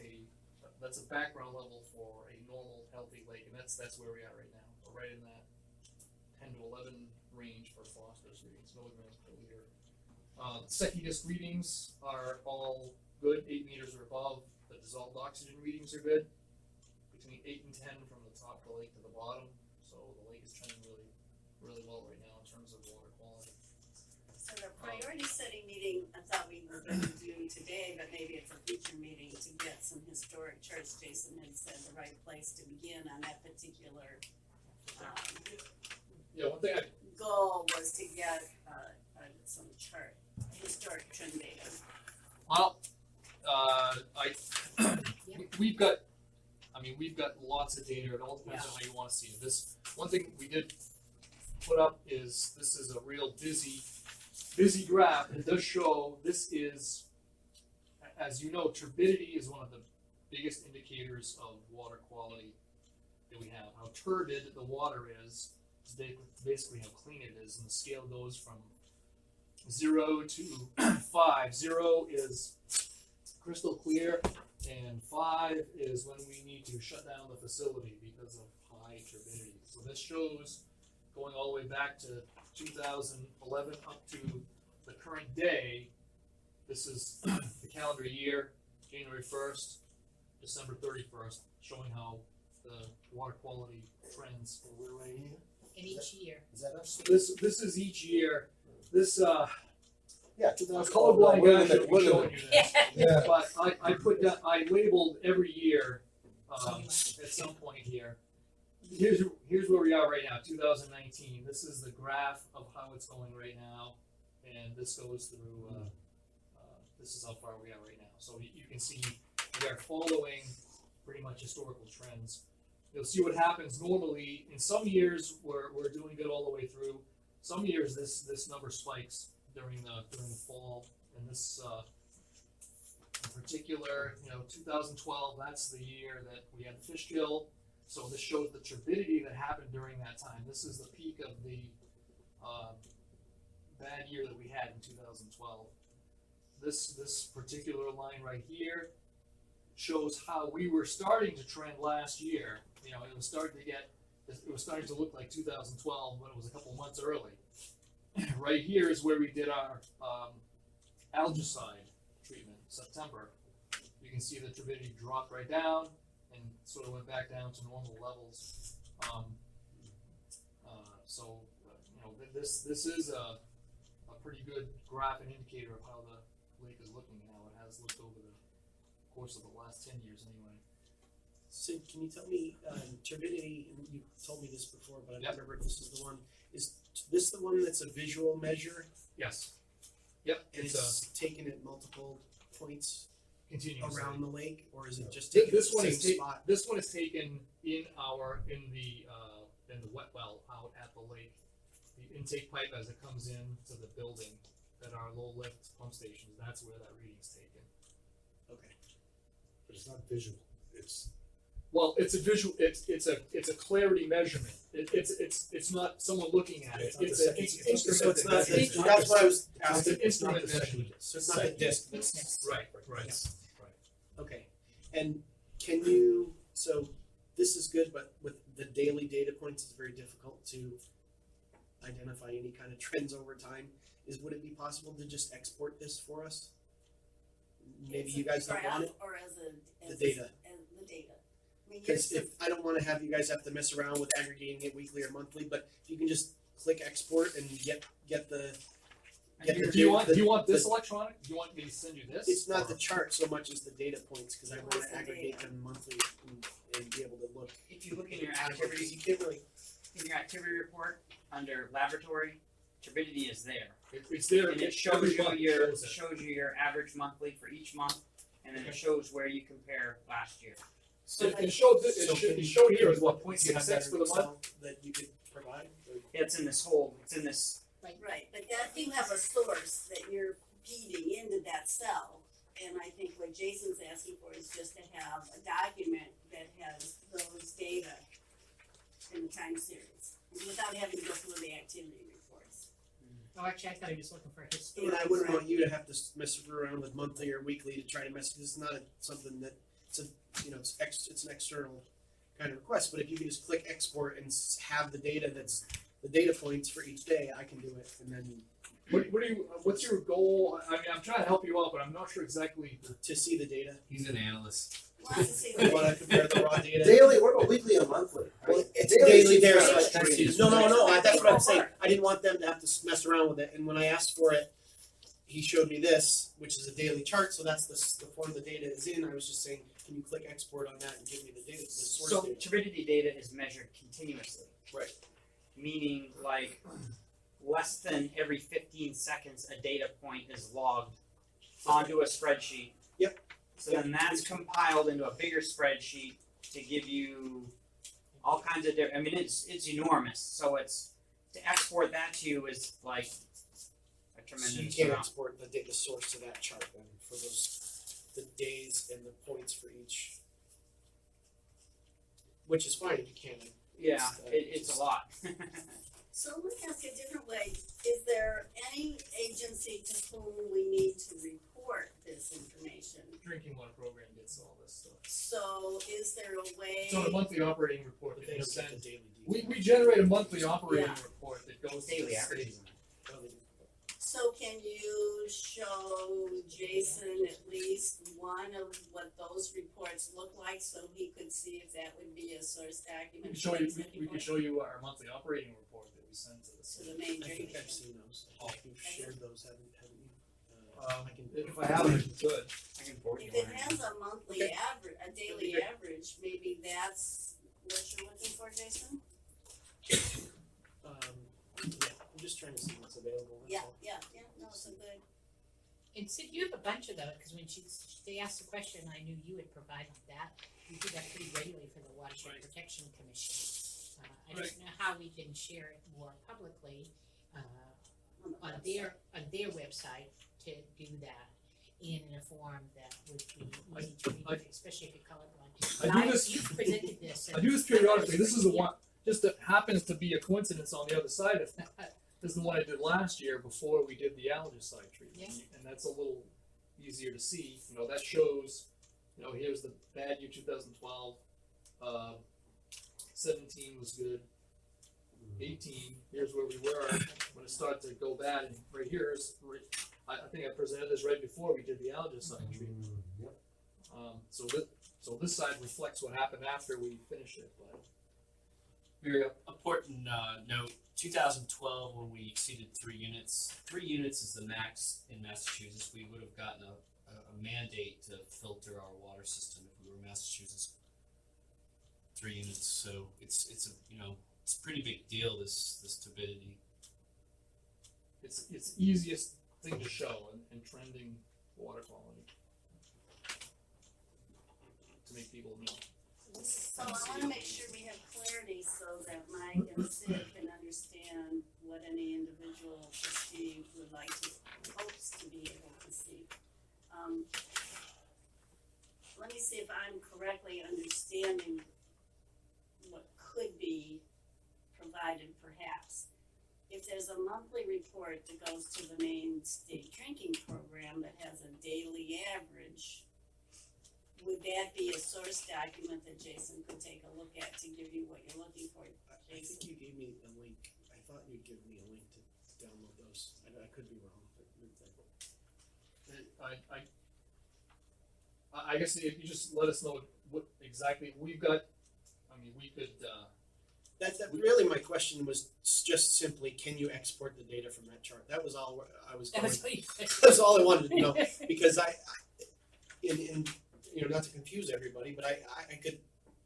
that's a background level for a normal healthy lake, and that's where we are right now, we're right in that 10 to 11 range for phosphorus readings, milligrams per liter. Secchi disc readings are all good, 8 meters or above, the dissolved oxygen readings are good, between 8 and 10 from the top of the lake to the bottom, so the lake is trending really, really well right now in terms of water quality. so the priority setting meeting, I thought we were gonna do today, but maybe it's a future meeting to get some historic charts. Jason had said the right place to begin on that particular, Yeah, one thing goal was to get, some chart, historic trend data. we've got lots of data, it all depends on how you wanna see it. This, one thing we did put up is, this is a real busy graph, it does show, this is, as you know, turbidity is one of the biggest indicators of water quality that we have. How turbid the water is basically how clean it is, and the scale goes from 0 to 5. 0 is crystal clear, and 5 is when we need to shut down the facility because of high turbidity. So this shows going all the way back to 2011 up to the current day. This is the calendar year, January 1st, December 31st, showing how the water quality trends. We're right here, In each year. is that us? This is each year. This Yeah, a 2012. colorblind We're guy in should the- be we're in the- showing you this. Yeah. But I put down, I labeled every year at some point here. Here's where we are right now, 2019. This is the graph of how it's going right now, and this goes through. This is how far we are right now. So you can see we are following pretty much historical trends. You'll see what happens normally. In some years, we're doing good all the way through. Some years, this number spikes during the fall, and this in particular, 2012. That's the year that we had the fish kill. So this shows the turbidity that happened during that time. This is the peak of the bad year that we had in 2012. This particular line right here shows how we were starting to trend last year. It was starting to look like 2012, but it was a couple months early. Right here is where we did our algicide treatment, September. You can see the turbidity dropped right down and sort of went back down to normal levels. This is a pretty good graph and indicator of how the lake is looking now. It has looked over the course of the last 10 years anyway. So can you tell me, turbidity, and you told me this before, but I don't remember if this is the one, is this the one that's a visual measure? Yes. Yep. And it's taken at multiple points? continuously. around the lake, or is it just Thi- taken This at the one same is spot? this one is taken in the wet well out at the lake. The intake pipe as it comes in to the building at our low lift pump stations, that's where that reading's taken. Okay. But it's not visual, it's, Well, it's a visual, it's a clarity measurement. It's not someone looking at it. It's not It's the an second- instrument. So it's that not measures the, it. that's what I was It's asking. an instrument measurement. So it's not the disc that's, Right, right. okay. And can you, so this is good, but with the daily data points, it's very difficult to identify any kind of trends over time. Would it be possible to just export this for us? Maybe As you a guys don't want graph it, or as a, the data. as the data. I mean, Because here's if, I don't wanna have you guys have to mess around with aggregating it weekly or monthly, but if you can just click export and get the, get the. Do you want the- this electronic? Do you want me to send you this? It's not Or- the chart so much as the data points, cause I What's wanna the aggregate data? them monthly and be able to look. If you look in your Because activities, you can't really, in your activity report, under laboratory, turbidity is there. It's there. And it every shows you month your, shows it. average monthly for each month, and then it shows where you compare last year. It showed this. so It can you- showed here is what what points you have 0.66 that for in the month. Excel that you could provide? Or- It's in this whole, it's in this, Right, but that you have a source that you're feeding into that cell. And I think what Jason's asking for is just to have a document that has those data in the time series, without having to go through the activity reports. Oh, actually, I thought he was looking for And historic. I wouldn't want you to have to mess around with monthly or weekly to try to mess, cause it's not something that, it's it's an external kind of request, but if you can just click export and have the data that's, the data points for each day, I can do it, and then What's your goal? I mean, I'm trying to help you out, but I'm not sure exactly. to see the data. He's an analyst. Wants to see You the wanna data. compare the raw data? Daily, what about weekly and monthly? Well, it's Daily daily seems there, like so extreme. That's no, that's what I'm saying, Apart. I didn't want them to have to mess around with it, and when I asked for it, he showed me this, which is a daily chart, so that's the form the data is in, I was just saying, can you click export on that and give me the data, the source so data? turbidity data is measured continuously. Right. Meaning like less than every 15 seconds a data point is logged onto a spreadsheet. Yep. So then that's compiled into a bigger spreadsheet to give you all kinds of different, I mean, it's enormous, so it's, to export that to you is like a tremendous So you amount. can't export the data source to that chart then, for those, the days and the points for each. Which is fine if you can. Yeah, it's a lot. So let me ask you a different way, is there any agency to whom we need to report this information? Drinking water program gets all this stuff. So is there a way? It's on a monthly operating report But that they you don't get send. the daily We generate a monthly operating Yeah. report that goes to Daily the averages. state. So can you show Jason at least one of what those reports look like, so he could see if that would be a source We document? can show you. to send We can show you our monthly operating report that we send to the To state. the main I drainage. think I've seen those, I think you've shared those, haven't you? I can. If I have it, it's good. I can forward you If it one. has a monthly Okay. average, a daily great. average, maybe that's what you're looking for, Jason? Yeah, I'm just trying to see what's available, that's all. Yeah, no, it's a good, And Sid, you have a bunch of those, because when they asked the question, I knew you would provide that. You do that pretty regularly for the Watershed Protection Commission. I don't know how we can share it more publicly, on the on website. their website to do that in a form that would be easy to read, especially if you're colorblind. I do this- You've presented this. I do this periodically. This is the one. Just that happens to be a coincidence on the other side of that. This is the one I did last year before we did the algaecide treatment, and that's a little easier to see. You know, that shows. You know, here's the bad year 2012. 17 was good. 18. Here's where we were when it started to go bad, and right here is. I think I presented this right before we did the algaecide treatment. Yep. So this side reflects what happened after we finished it, but. Very important note, 2012 when we exceeded 3 units. 3 units is the max in Massachusetts. We would have gotten a mandate to filter our water system if we were Massachusetts 3 units. So it's a it's a pretty big deal, this turbidity. It's easiest thing to show in trending water quality. to make people know. So I wanna make sure we have clarity so that Mike and Sid can understand what any individual trustee would like to, hopes to be able to see. Let me see if I'm correctly understanding what could be provided perhaps. If there's a monthly report that goes to the main state drinking program that has a daily average, would that be a source document that Jason could take a look at to give you what you're looking for? I think you gave me a link. I thought you'd give me a link to download those. I could be wrong, but I guess if you just let us know what exactly we've got, I mean, we could, that really my question was just simply, can you export the data from that chart? That was all I was That going. was what you said. That's all I wanted to know, because in you know, not to confuse everybody, but I could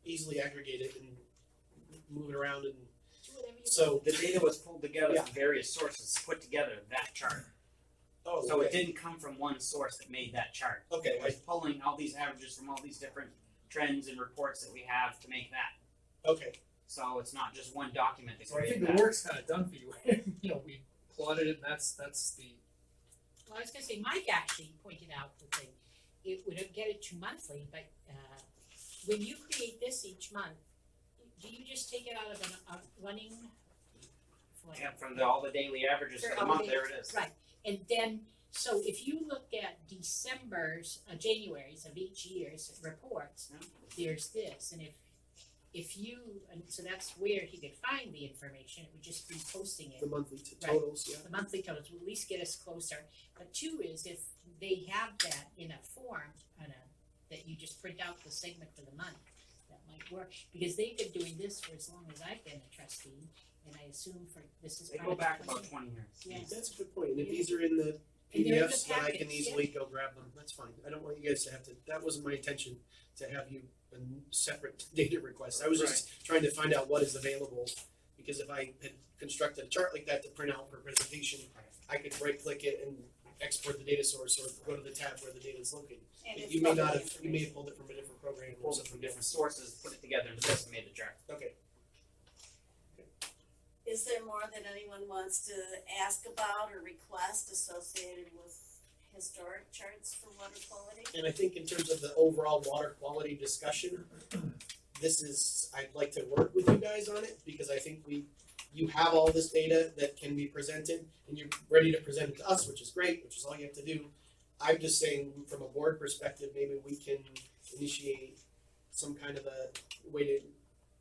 easily aggregate it and move it around, and Do whatever you so The data was pulled together Yeah. from various sources, put together that chart. oh, So it okay. didn't come from one source that made that chart. Okay, It was pulling all these averages from all these different trends and reports that we have to make that. okay. So it's not just one document that so I created think that. the work's kinda done for you. You know, we plotted it, and that's the, Well, I was gonna say, Mike actually pointed out the thing, it would get it to monthly, but, when you create this each month, do you just take it out of a running? Yeah, from all the daily averages For for the all month, the- there it is. Right, and then, so if you look at December's, January's of each year's reports, Yeah. there's this, and if you, and so that's where he could find the information, it would just be posting it. The monthly Right. totals, yeah. The monthly totals will at least get us closer, but two is if they have that in a form, that you just print out the segment for the month, that might work, because they've been doing this for as long as I've been a trustee, and I assume for, this is They probably go back 20 about 20 years. Yeah. That's a good point, and if Yeah. these are in the And they're in the PDFs, then I can packets, easily go grab them, that's fine. I don't want you guys to have to, that wasn't my intention, to have you a separate data request. I was just trying to find out what is available, because if I had constructed a chart like that to print out for presentation, I could right click it and export the data source or go to the tab where the data is located. And it's You may public not have, you may information. have pulled it from a different program or Pulled it something from different sources, put it together, and just made the chart. Okay. Is there more that anyone wants to ask about or request associated with historic charts for water quality? And I think in terms of the overall water quality discussion, this is, I'd like to work with you guys on it, because I think you have all this data that can be presented, and you're ready to present it to us, which is great, which is all you have to do. I'm just saying, from a board perspective, maybe we can initiate some kind of a way to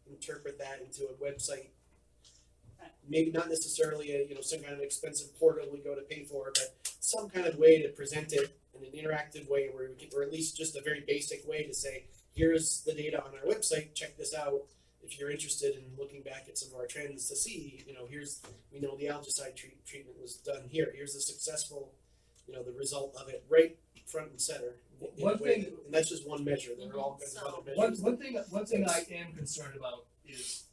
interpret that into a website. Maybe not necessarily a, you know, some kind of expensive portal we go to pay for, but some kind of way to present it in an interactive way where we can, or at least just a very basic way to say, here's the data on our website, check this out. If you're interested in looking back at some of our trends to see, you know, we know the algicide treatment was done here. Here's the successful, you know, the result of it right front and center. in One a way thing- that- and that's just one measure. There are all kinds of other So- measures. one thing I am concerned about is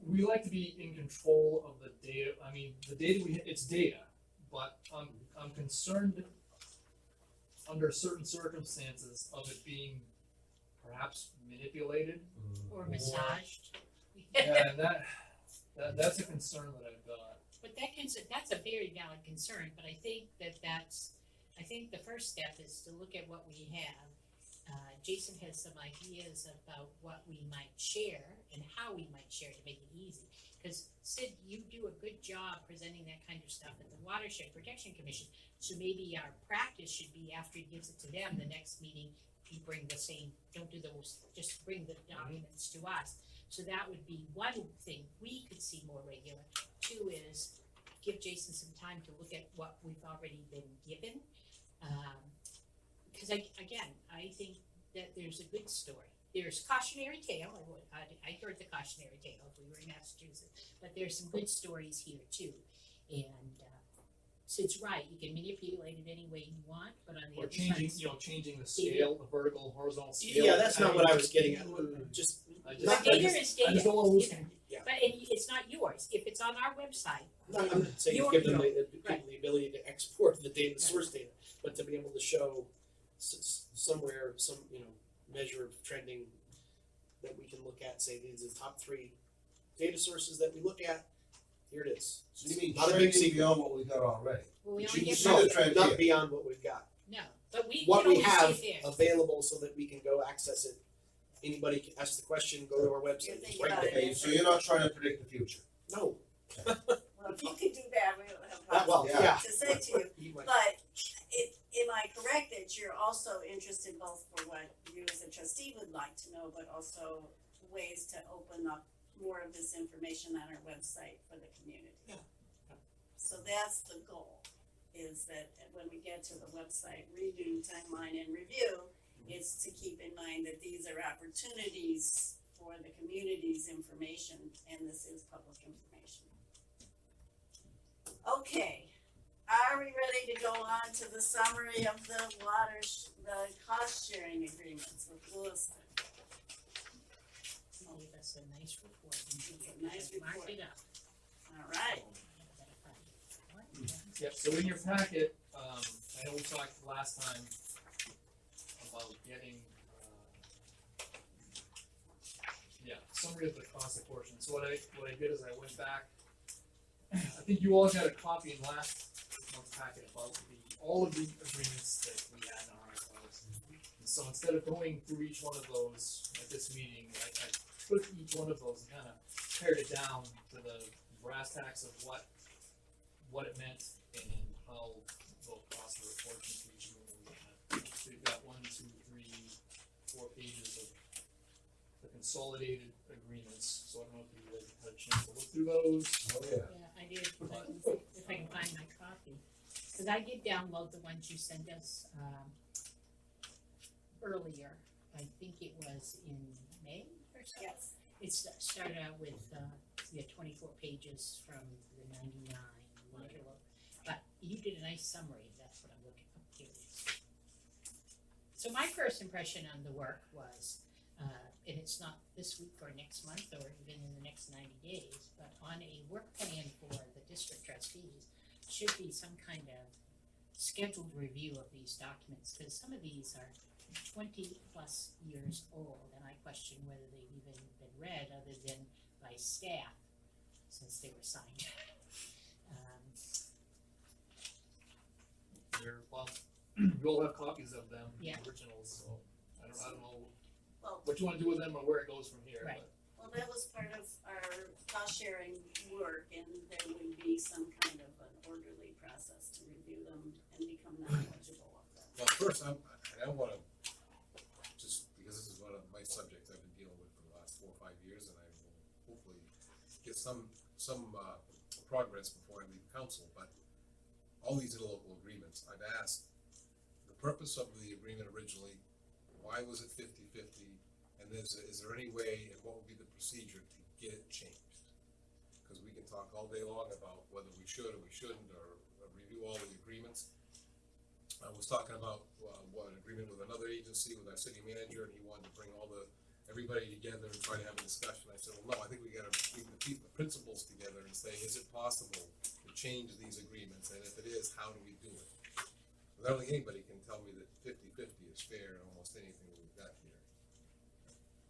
we like to be in control of the data. I mean, the data it's data, but I'm concerned under certain circumstances of it being perhaps manipulated. Or massaged. Yeah, and that's a concern that I've got. But that's a very valid concern, but I think I think the first step is to look at what we have. Jason has some ideas about what we might share and how we might share to make it easy. Cause Sid, you do a good job presenting that kind of stuff at the Watershed Protection Commission. So maybe our practice should be after he gives it to them, the next meeting, you bring the same, don't do those, just bring the documents to us. So that would be one thing we could see more regular. Two is give Jason some time to look at what we've already been given. Cause I think that there's a good story. There's cautionary tale, I heard the cautionary tale if we were in Massachusetts, but there's some good stories here too. And, Sid's right, you can manipulate it any way you want, but on the Or other changing, side. you know, changing the scale, the vertical, horizontal scale. Yeah, that's not what I was getting at. Just I But just- data I is just data, don't wanna lose you know. Yeah. But it's not yours, if it's on our website, I'm not saying You're- give them you're- the ability to export the data, the source data, but to be able to show somewhere, some, measure of trending that we can look at, say these are the top 3 data sources that we look at, here it is. So you mean Not a big trending secret. beyond what we got already? Well, we But only you get see one. the trend Not here. beyond what we've got. No, but we What can we only have see it there. available so that we can go access it. Anybody can ask the question, go to our website. You're It's thinking right about there. it. Okay, so you're not trying to predict the future? No. Well, if you could do that, we would have That, well, Yeah. yeah. to say to you. You might- But am I correct that you're also interested both for what you as a trustee would like to know, but also ways to open up more of this information on our website for the community? Yeah. So that's the goal, is that when we get to the website redo, timeline and review, it's to keep in mind that these are opportunities for the community's information, and this is public information. Okay, are we ready to go on to the summary of the the cost sharing agreements with Lewiston? He gave us a nice report. It's a nice Mark report. it up. All right, Yep, so in your packet, I know we talked last time about getting, summary of the cost portion. So what I did is I went back, I think you all got a copy in last month's packet about all of the agreements that we had on our files. And so instead of going through each one of those at this meeting, I took each one of those and kind of pared it down to the brass tacks of what it meant and how the costs were reported to each one we had. So you've got 1, 2, 3, 4 pages of the consolidated agreements, so I don't know if you guys had a chance to look through those. Oh, yeah. Yeah, I did, if I can find my copy, cause I did download the ones you sent us, earlier, I think it was in May or so. yes. It started out with, 24 pages from the 99, but you did a nice summary, that's what I'm looking for, here it is. So my first impression on the work was, and it's not this week or next month or even in the next 90 days, but on a work plan for the district trustees, should be some kind of scheduled review of these documents, because some of these are 20 plus years old, and I question whether they've even been read other than by staff since they were signed. Well, you all have copies of them, the Yeah. originals, so I don't know Well, what you wanna do with them or where it goes from here, Right. but. well, that was part of our cost sharing work, and there would be some kind of an orderly process to review them and become knowledgeable of them. Well, first, I wanna, just because this is one of my subjects I've been dealing with for the last 4 or 5 years, and I will hopefully get some progress before I leave council, but all these interlocal agreements, I've asked, the purpose of the agreement originally, why was it 50-50? And is there any way, and what would be the procedure to get it changed? Because we can talk all day long about whether we should or we shouldn't, or review all the agreements. I was talking about, an agreement with another agency, with our city manager, and he wanted to bring everybody together and try to have a discussion. I said, well, no, I think we gotta bring the principals together and say, is it possible to change these agreements, and if it is, how do we do it? I don't think anybody can tell me that 50-50 is fair in almost anything we've got here.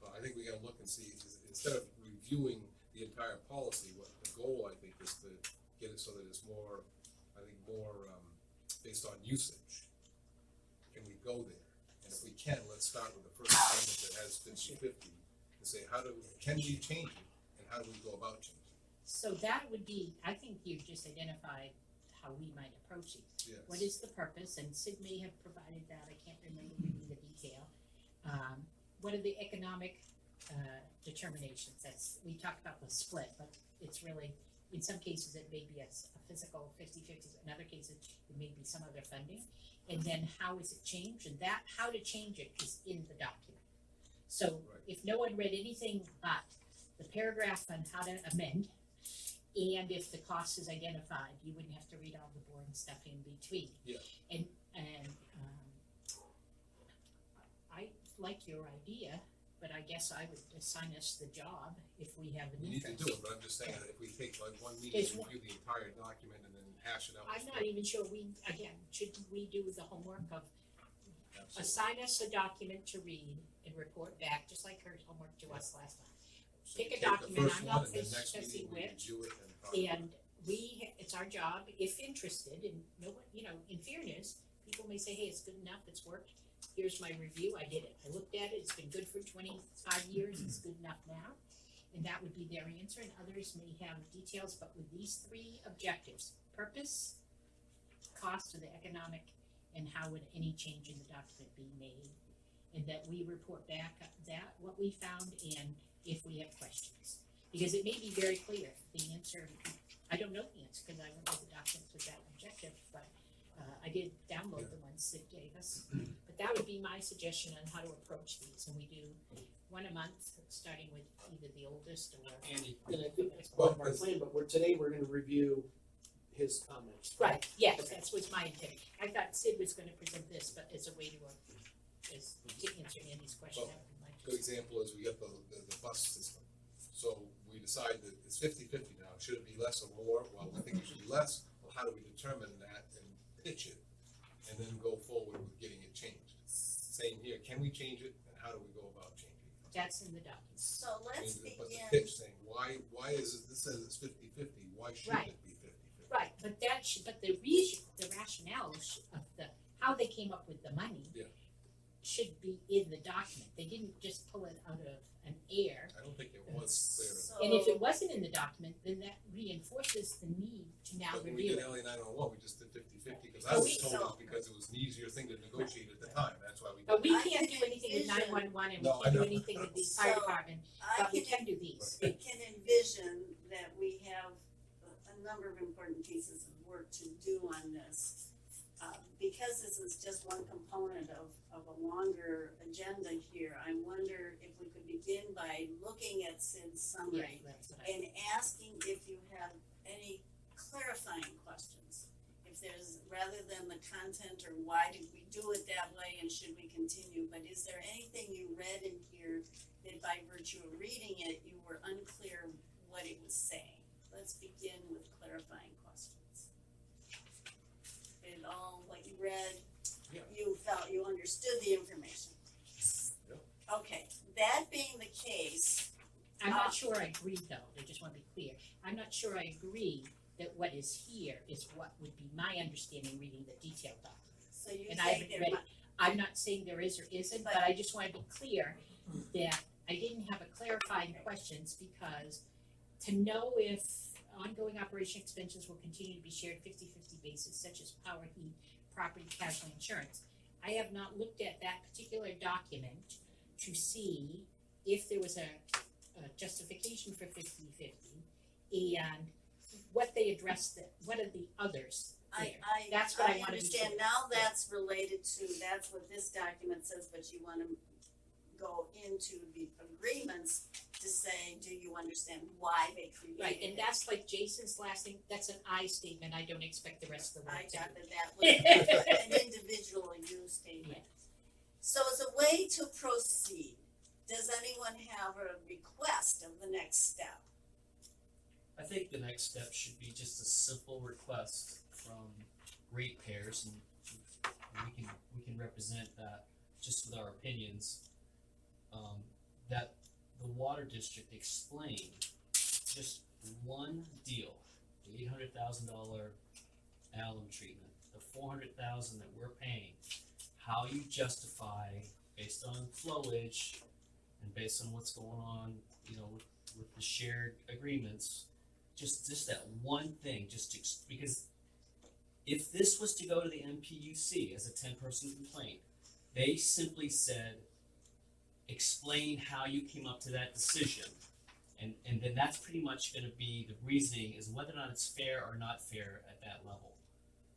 But I think we gotta look and see, instead of reviewing the entire policy, what the goal, I think, is to get it so that it's more based on usage. Can we go there? And if we can, let's start with the first agreement that has 50-50 and say, can we change it, and how do we go about changing it? So that would be, I think you've just identified how we might approach it. Yes. What is the purpose, and Sid may have provided that, I can't remember the detail. What are the economic determinations? We talked about the split, but it's really, in some cases, it may be a physical 50-50, in other cases, it may be some other funding. And then how is it changed, and that, how to change it is in the document. So Right. if no one read anything but the paragraph on how to amend, and if the cost is identified, you wouldn't have to read all the boring stuff in between. Yeah. And I like your idea, but I guess I would assign us the job if we have an We need to interest. do it, but I'm just saying that if we take like one meeting There's and review the entire document and then hash it out. I'm not even sure should we do the homework of assign us a document to read and report back, just like her homework to us last time. So Pick a take the document, first I'm one, not and then next trustee meeting we which, review it and talk about it. and it's our job, if interested, and no one, in fairness, people may say, hey, it's good enough, it's worked, here's my review, I did it, I looked at it, it's been good for 25 years, it's good enough now. And that would be their answer, and others may have details, but with these three objectives: purpose, cost of the economic, and how would any change in the document be made? And that we report back that what we found and if we have questions. Because it may be very clear, the answer, I don't know the answer because I went with the documents with that objective, but I did download the ones that gave us. But that would be my suggestion on how to approach these, and we do one a month, starting with either the oldest or. Andy, And I think that's part of our plan, but today we're gonna review his comments. Right, yes, Okay. that was my intent. I thought Sid was gonna present this, but as a way to answer Andy's question, I would like Good to. example is we got the bus system. So we decide that it's 50-50 now. Should it be less or more? Well, we think it should be less. Well, how do we determine that and pitch it? And then go forward with getting it changed. Same here. Can we change it? And how do we go about changing it? That's in the document. So let's But the begin. pitch saying, why is it, this says it's 50-50, why should Right. it be 50-50? Right, but the rationale of how they came up with the money. Yeah. Should be in the document. They didn't just pull it out of an air. I don't think it was clear. So, And if it wasn't in the document, then that reinforces the need to now But when we review did it. LA 911, we just did 50-50, because I But was we- told so- it's because it was an easier thing to negotiate at the time, that's why we did But we I can't can do anything with envision- 911 and No, we I can't do know. anything with the fire So, department, I but we can can do these. can envision that we have a number of important pieces of work to do on this. Because this is just one component of a longer agenda here, I wonder if we could begin by looking at Sid's Yeah, summary that's what I. and asking if you have any clarifying questions. If there's, rather than the content or why did we do it that way and should we continue, but is there anything you read in here that by virtue of reading it, you were unclear what it was saying? Let's begin with clarifying questions. Did all what you read, Yeah. you felt you understood the information? Yep. Okay, that being the case, I'm not sure I agree though, I just wanna be clear. I'm not sure I agree that what is here is what would be my understanding reading the detailed document. so you And I think haven't there read might, it. I'm not saying there is or isn't, but I just wanna be clear that I didn't have a clarifying questions because to know if ongoing operation expenses will continue to be shared 50-50 basis such as power, heat, property, casualty insurance. I have not looked at that particular document to see if there was a justification for 50-50 and what they addressed, what are the others there? That's what I wanna be understand, sure. now that's related to, that's what this document says, but you wanna go into the agreements to say, do you understand why they created it? Right, and that's like Jason's last thing, that's an I statement, I don't expect the rest of the I work to got do. that was an individual use statement. Yes. So as a way to proceed, does anyone have a request of the next step? I think the next step should be just a simple request from ratepayers, and we can represent that just with our opinions. That the water district explain just one deal, the $800,000 alum treatment, the $400,000 that we're paying, how you justify based on flowage and based on what's going on, with the shared agreements, just that one thing, because if this was to go to the MPUC as a 10-person complaint, they simply said, explain how you came up to that decision. And then that's pretty much gonna be the reasoning is whether or not it's fair or not fair at that level.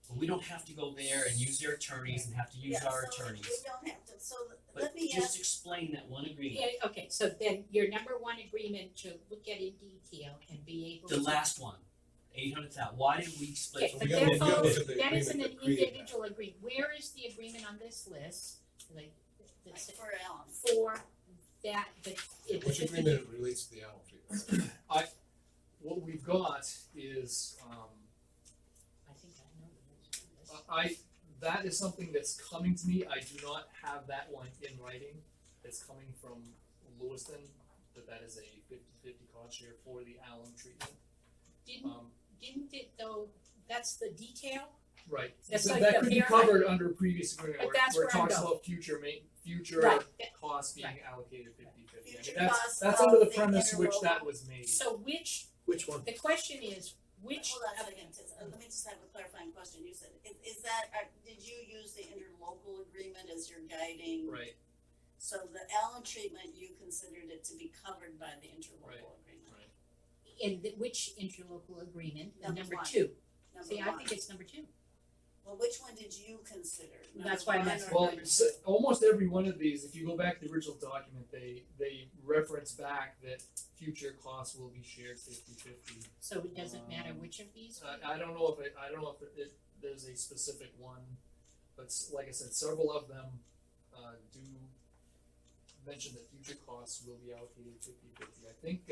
But we don't have to go there and use their attorneys and have to use our So attorneys. we don't have to, so But let me just ask, explain that one agreement. Yeah, okay, so then your number one agreement to look at in detail and be able to. The last one, 800,000, why did we split? Okay, So but we gotta that look at follows, the that isn't agreement an that created that. individual agreement, where is the agreement on this list? Like, like that's for Alan, for that, Which agreement relates to the animal treatment? what we've got is, I think I know the answer to this. that is something that's coming to me. I do not have that one in writing. It's coming from Lewiston, that is a 50-50 cost share for the alum treatment. Didn't it though, that's the detail? Right. That's So like that the could be bare- covered under previous agreement But where, that's where it where I'm talks going. about future Right. costs being Right. allocated 50-50. Future I mean, costs that's of under the the premise which that interlocal. was made. So which, Which one? the question is, which, Hold on a second, let me just have a clarifying question, you said, is that, did you use the interlocal agreement as your guiding? Right. So the alum treatment, you considered it to be covered by the interlocal Right. agreement? Right. in which interlocal agreement, Number number one. 2? Number See, I one. think it's number 2. Well, which one did you consider? That's Number why I'm one asking. or Well, number it's, two? almost every one of these, if you go back to the original document, they reference back that future costs will be shared 50-50. So it doesn't matter which of these? I don't know if there's a specific one, but like I said, several of them do mention that future costs will be allocated 50-50. I think.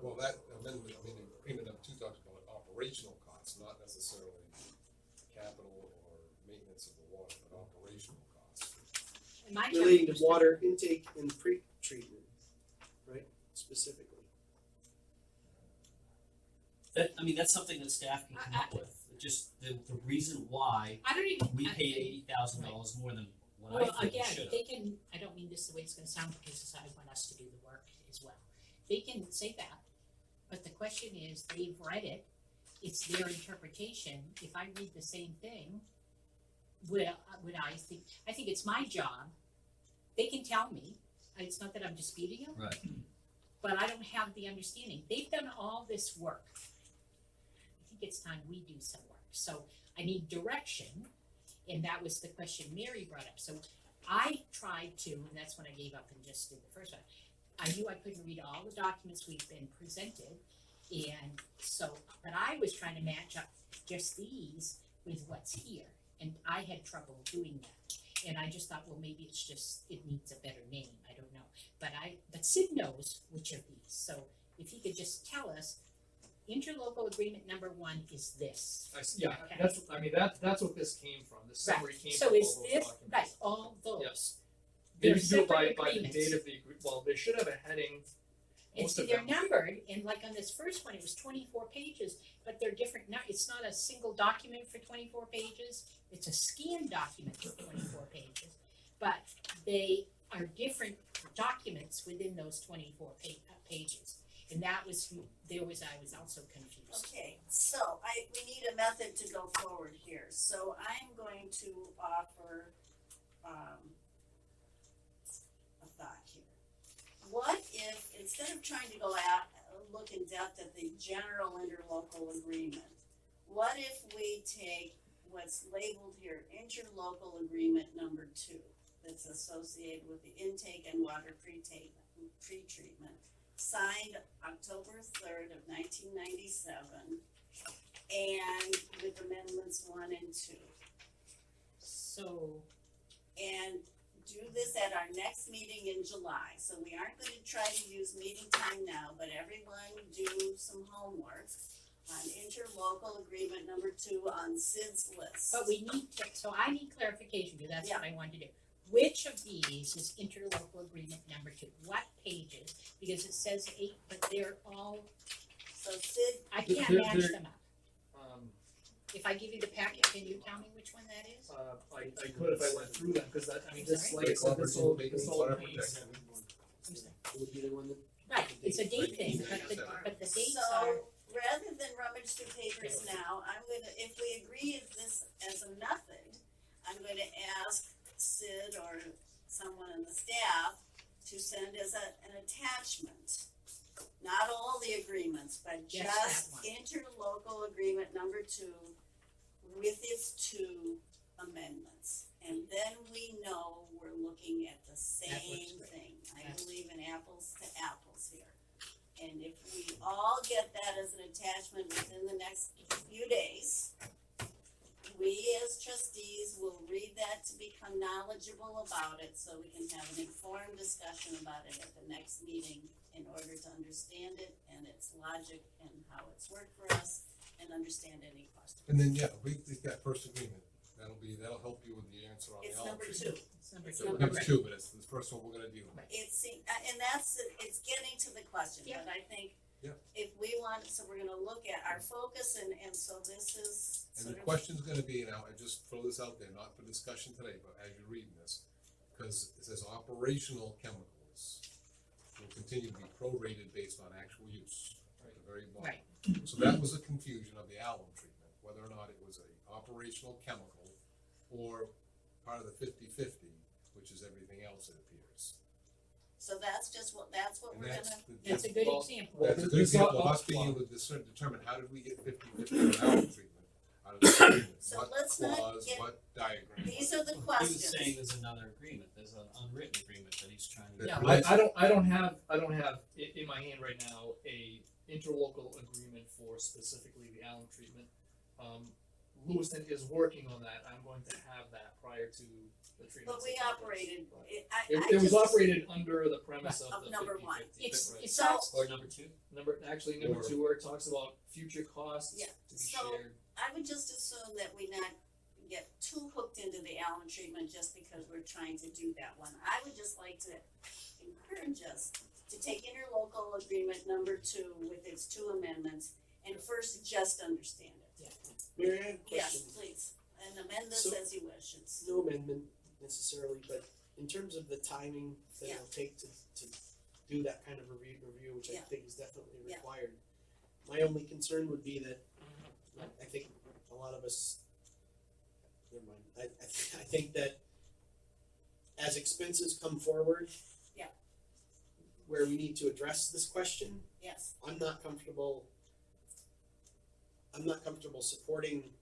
Well, that amendment, I mean, agreement number 2 talks about operational costs, not necessarily capital or maintenance of the water, but operational costs. And my Relating challenge to was water intake and pre-treatment, right, specifically. That, I mean, that's something that staff can come up with, just the reason why I don't even. we I- paid $80,000 more than what Well, I think we again, should have. they can, I don't mean this the way it's gonna sound because I want us to do the work as well. They can say that, but the question is, they've read it, it's their interpretation. If I read the same thing, would I think it's my job, they can tell me, it's not that I'm disputing it. Right. But I don't have the understanding. They've done all this work. I think it's time we do some work. So I need direction, and that was the question Mary brought up. So I tried to, and that's when I gave up and just did the first one. I knew I couldn't read all the documents we've been presented, and so, but I was trying to match up just these with what's here, and I had trouble doing that. And I just thought, well, maybe it's just, it needs a better name, I don't know. But Sid knows which of these, so if he could just tell us, interlocal agreement number 1 is this. Yeah, Okay. that's what this came from. This summary came So from is all those this, documents. right, all those. Yes. They're Maybe do it by separate the agreements. date of the well, they should have a heading. And Most see, of they're them. numbered, and like on this first one, it was 24 pages, but they're different, it's not a single document for 24 pages, it's a scanned document for 24 pages, but they are different documents within those 24 pages. And that was, I was also confused. Okay, so we need a method to go forward here, so I'm going to offer, a thought here. What if, instead of trying to go out, look in depth at the general interlocal agreement, what if we take what's labeled here, interlocal agreement number 2, that's associated with the intake and water pre-treatment, signed October 3rd of 1997, and with amendments 1 and 2. So, And do this at our next meeting in July. So we aren't going to try to use meeting time now, but everyone do some homework on interlocal agreement number 2 on Sid's list. but we need to, so I need clarification, because that's what I wanted to do. Which of these is interlocal agreement number 2? What pages? Because it says 8, but they're all, So Sid, I can't They're- match they're- them up. If I give you the packet, can you tell me which one that is? I could if I went through them, because that, I mean, I'm this, sorry? like I said, this all needs. I'm sorry. It would be the one that. Right, it's a date thing, but the dates are, so rather than rummage through papers now, I'm gonna, if we agree with this as a method, I'm gonna ask Sid or someone on the staff to send as an attachment. Not all the agreements, but Just just that one. interlocal agreement number 2 with its 2 amendments. And then we know we're looking at the same great. thing. I That's- believe in apples to apples here. And if we all get that as an attachment within the next few days, we as trustees will read that to become knowledgeable about it, so we can have an informed discussion about it at the next meeting in order to understand it and its logic and how it's worked for us, and understand any questions. And then, yeah, we got first agreement, that'll help you with the answer on the It's alum number treatment. two. It's number It's two. number Number two, but it's the first one we're gonna deal with. It's, and it's getting to the question, Yeah. but I think Yeah. if we want, so we're gonna look at our focus and so this is And sort the of. question's gonna be, now, I just throw this out there, not for discussion today, but as you're reading this, because it says operational chemicals will continue to be prorated based on actual use, at the very bottom. Right. So that was a confusion of the alum treatment, whether or not it was a operational chemical or part of the 50/50, which is everything else, it appears. So that's what And we're that's, gonna, That's a good Well, example. that's a good There's not- example of us being able to determine how did we get 50/50 on alum treatment out of the agreement? So What let's not clause, get- what diagram? these what- are the He was questions. saying there's another agreement, there's an unwritten agreement that he's trying to. Yeah. I don't have in my hand right now a interlocal agreement for specifically the alum treatment. Lewiston is working on that, I'm going to have that prior to the treatment. But we operated, But I It was just- operated under the premise Of of the number 50/50. one. It's, Right. it So- talks, Or number two? Number Or- two, where it talks about future costs Yeah, to be so- shared. I would just assume that we not get too hooked into the alum treatment just because we're trying to do that one. I would just like to encourage us to take interlocal agreement number 2 with its 2 amendments and first just understand it. Mary, I have a Yes, question. please, and amend this So- as you wish, it's, No amendment necessarily, but in terms of the timing that Yeah. it'll take to do that kind of a review, which I Yeah. think is definitely Yeah. required. My only concern would be that, I think a lot of us, never mind, I think that as expenses come forward. Yeah. Where we need to address this question, yes, I'm not comfortable supporting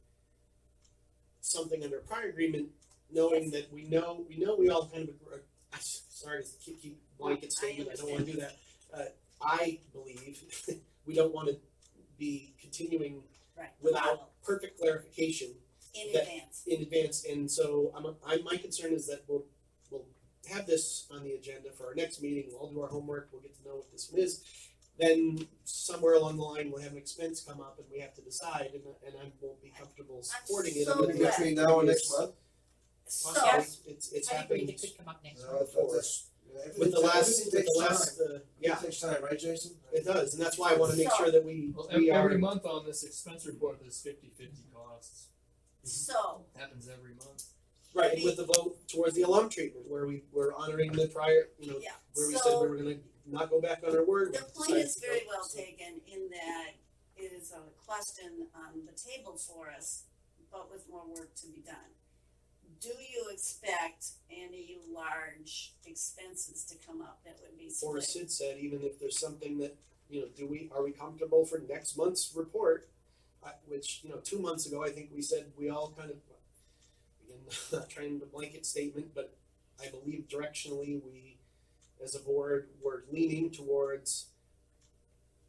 something under a prior agreement, knowing that we know we all kind of agree. Sorry to keep blanket statement, I don't wanna do that. I believe we don't wanna be continuing right. without perfect clarification In that- advance, in advance, and so my concern is that we'll have this on the agenda for our next meeting, we'll all do our homework, we'll get to know what this one is. Then somewhere along the line, we'll have an expense come up and we have to decide, and I won't be comfortable supporting it. so under the glad. Between now and next month? so, Possibly. It's I agree, happened that could come up next No, month. with the last, everything takes time. yeah, It takes time, right, Jason? it does, and that's why I wanna make sure that we Well, we are. every month on this expense report, there's 50/50 costs. so, Happens every month. Right, and with the vote towards the alum treatment, where we were honoring the prior, yeah, where we said so- we were gonna not go back on our word. The we point decided is to very go, well so. taken in that it is a question on the table for us, but with more work to be done. Do you expect any large expenses to come up that would be Or split? as Sid said, even if there's something that, are we comfortable for next month's report? Which, 2 months ago, I think we said we all kind of, again, not trying to blanket statement, but I believe directionally we, as a board, were leaning towards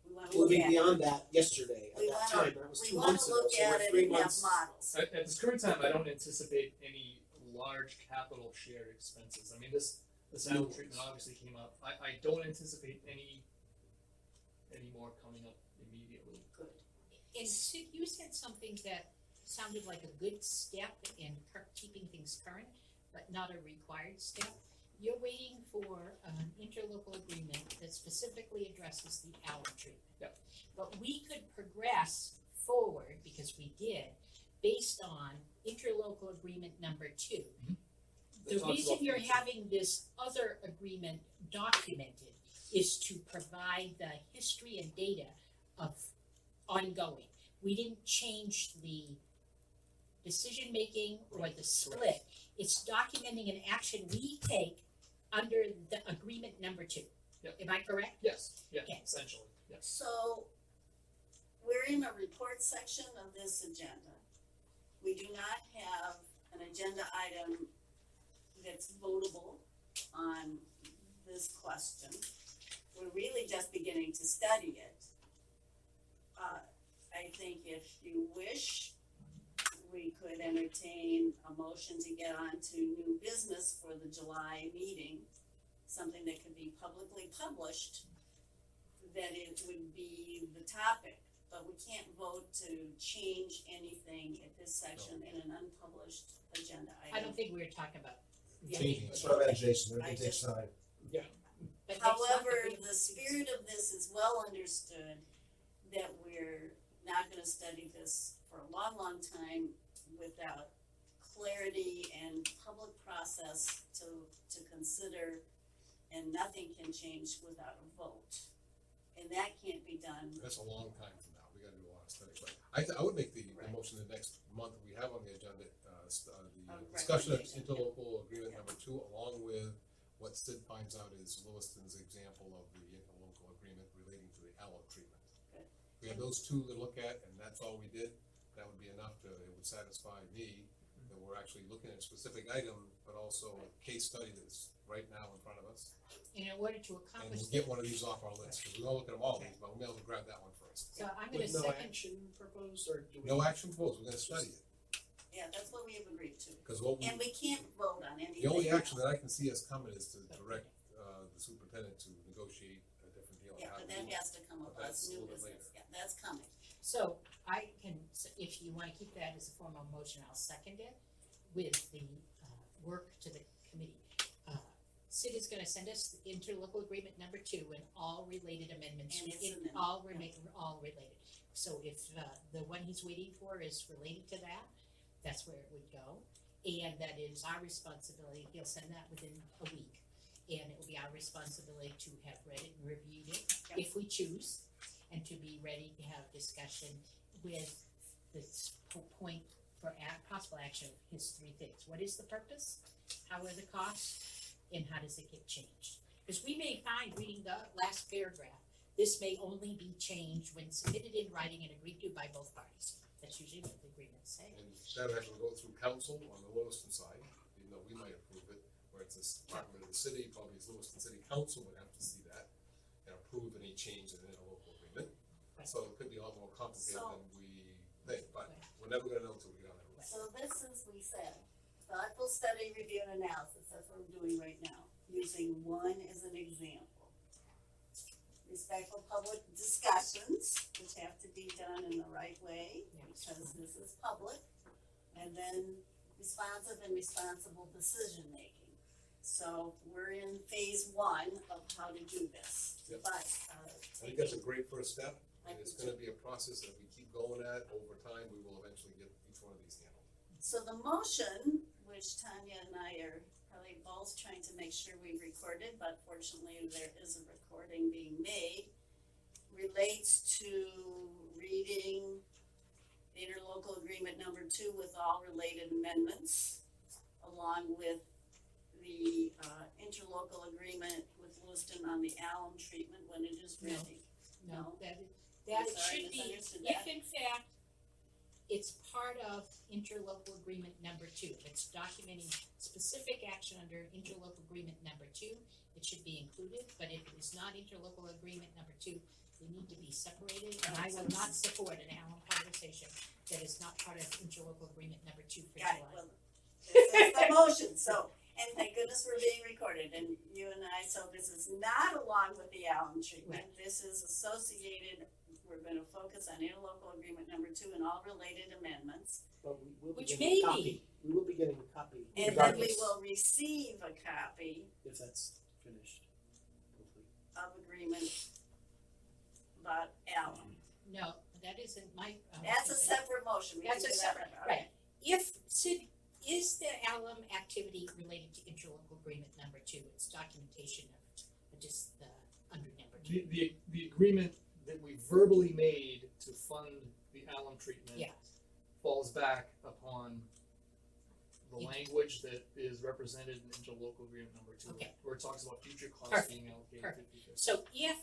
We wanna look moving at it. beyond that yesterday, at We that wanna- time, that was We 2 wanna months ago, look so at we're it 3 and have months. models. At this current time, I don't anticipate any large capital shared expenses. I mean, this alum treatment obviously came up. I don't anticipate any more coming up immediately. Good. And Sid, you said something that sounded like a good step in keeping things current, but not a required step. You're waiting for an interlocal agreement that specifically addresses the alum treatment. Yep. But we could progress forward, because we did, based on interlocal agreement number 2. That The talks reason about you're future. having this other agreement documented is to provide the history and data of ongoing. We didn't change the decision-making or the split. It's documenting an action we take under the agreement number 2. Yep. Am I correct? Yes, yeah, Okay. essentially, yes. So, we're in the report section of this agenda. We do not have an agenda item that's votable on this question. We're really just beginning to study it. I think if you wish, we could entertain a motion to get on to new business for the July meeting, something that could be publicly published, that it would be the topic but we can't vote to change anything at this section in an unpublished agenda item. I don't think we were talking about. Changing it. That's what I meant, Jason, I everything takes time. But next month, However, if we- the spirit of this is well understood, that we're not gonna study this for a long, long time without clarity and public process to consider, and nothing can change without a vote. And that can't be done. That's a long time from now, we gotta do a lot of study, but I would make the Right. motion the next month, we have on the agenda, the A discussion of recommendation, interlocal agreement Yeah. number 2, along with what Sid finds out is Lewiston's example of the interlocal agreement relating to the aloe treatment. Good. We have those two to look at, and that's all we did, that would be enough to, it would satisfy me, that we're actually looking at a specific item, but also a case study that's right now in front of us. And in order to And accomplish we'll that, get one of these off our list, because we're gonna look at them all, but we'll be able to grab that one first. so I'm gonna With no second, action proposed, or do we? No action proposed, we're gonna study it, Yeah, that's what we have agreed to. because what we, And we can't vote on anything. the only now. action that I can see us coming is to direct, the superintendent to negotiate a different deal. Yeah, How but to that do it. has to come up But as that's a new little bit business, yeah, that's coming. so I can, so if you wanna keep that as a formal motion, I'll second it with the, work to the committee. Sid is gonna send us the interlocal agreement number 2 and all related amendments, And its in amendment, all all related. So if, the one he's waiting for is related to that, that's where it would go. And that is our responsibility, he'll send that within a week. And it will be our responsibility to have read it and reviewed it, if we choose, and to be ready to have discussion with this point for possible action of his 3 things. What is the purpose? How are the costs? And how does it get changed? Because we may find, reading the last paragraph, this may only be changed when submitted in writing and agreed to by both parties. That's usually what the agreements say. And that has to go through council on the Lewiston side, even though we might approve it, where it's a department of the city, probably it's Lewiston City Council would have to see that and approve any change in the interlocal agreement. Right. So it could be a lot more complicated So- than we think, but Right. we're never gonna know till we get on that list. So this is, we said, thoughtful study, review, and analysis, that's what we're doing right now, using one as an example. Respectful public discussions, which have to be done in the right way, Yeah. because this is public. And then responsive and responsible decision making. So we're in phase 1 of how to do this, Yep. but, I think that's a great first step, I and it's do gonna be a process that we keep going at over time, we will eventually get each one of these handled. So the motion, which Tanya and I are probably both trying to make sure we recorded, but fortunately there is a recording being made, relates to reading interlocal agreement number 2 with all related amendments, along with the interlocal agreement with Lewiston on the alum treatment when it is No. ready. No, No. that I'm it sorry, should be, misunderstood if that. in fact it's part of interlocal agreement number 2, if it's documenting specific action under interlocal agreement number 2, it should be included, but if it is not interlocal agreement number 2, they need to be separated, and I will not support an Allen conversation that is not part of interlocal agreement number 2 for Got it, July. well, this is the motion, so, and thank goodness we're being recorded, and you and I, so this is not along with the alum treatment, Right. this is associated, we're gonna focus on interlocal agreement number 2 and all related amendments. But we will be Which getting a may copy. be. We will be getting a copy. And then we regardless, will receive a copy If that's finished, hopefully. of agreement about alum. No, that isn't my. That's a separate motion, we can That's do a that separate, right now. right. If Sid, is the alum activity related to interlocal agreement number 2, it's documentation of just the under number 2. The agreement that we verbally made to fund the alum treatment Yeah. falls back upon the Yeah. language that is represented in interlocal agreement number 2, Okay. where it talks about future costs Perfect. being allocated. Perfect. 50/50. So if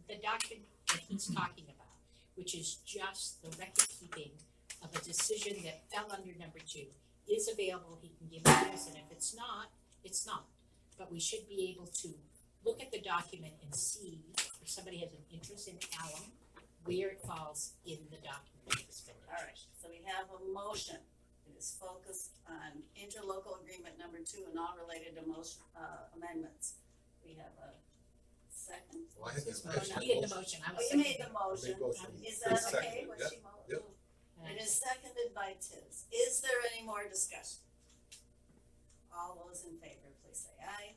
the document that he's talking about, which is just the record keeping of a decision that fell under number 2, is available, he can give it to us, and if it's not, it's not. But we should be able to look at the document and see if somebody has an interest in alum, where it falls in the document expenditure. Alright, so we have a motion, it is focused on interlocal agreement number 2 and all related amendments. We have a second? Well, I had this. Oh, you did the motion, I Oh, was you made seconding. the motion. motion. Is that It's okay? seconded, What yep, she mo- yep. It is seconded by Tiz. Is there any more discussion? All those in favor, please say aye.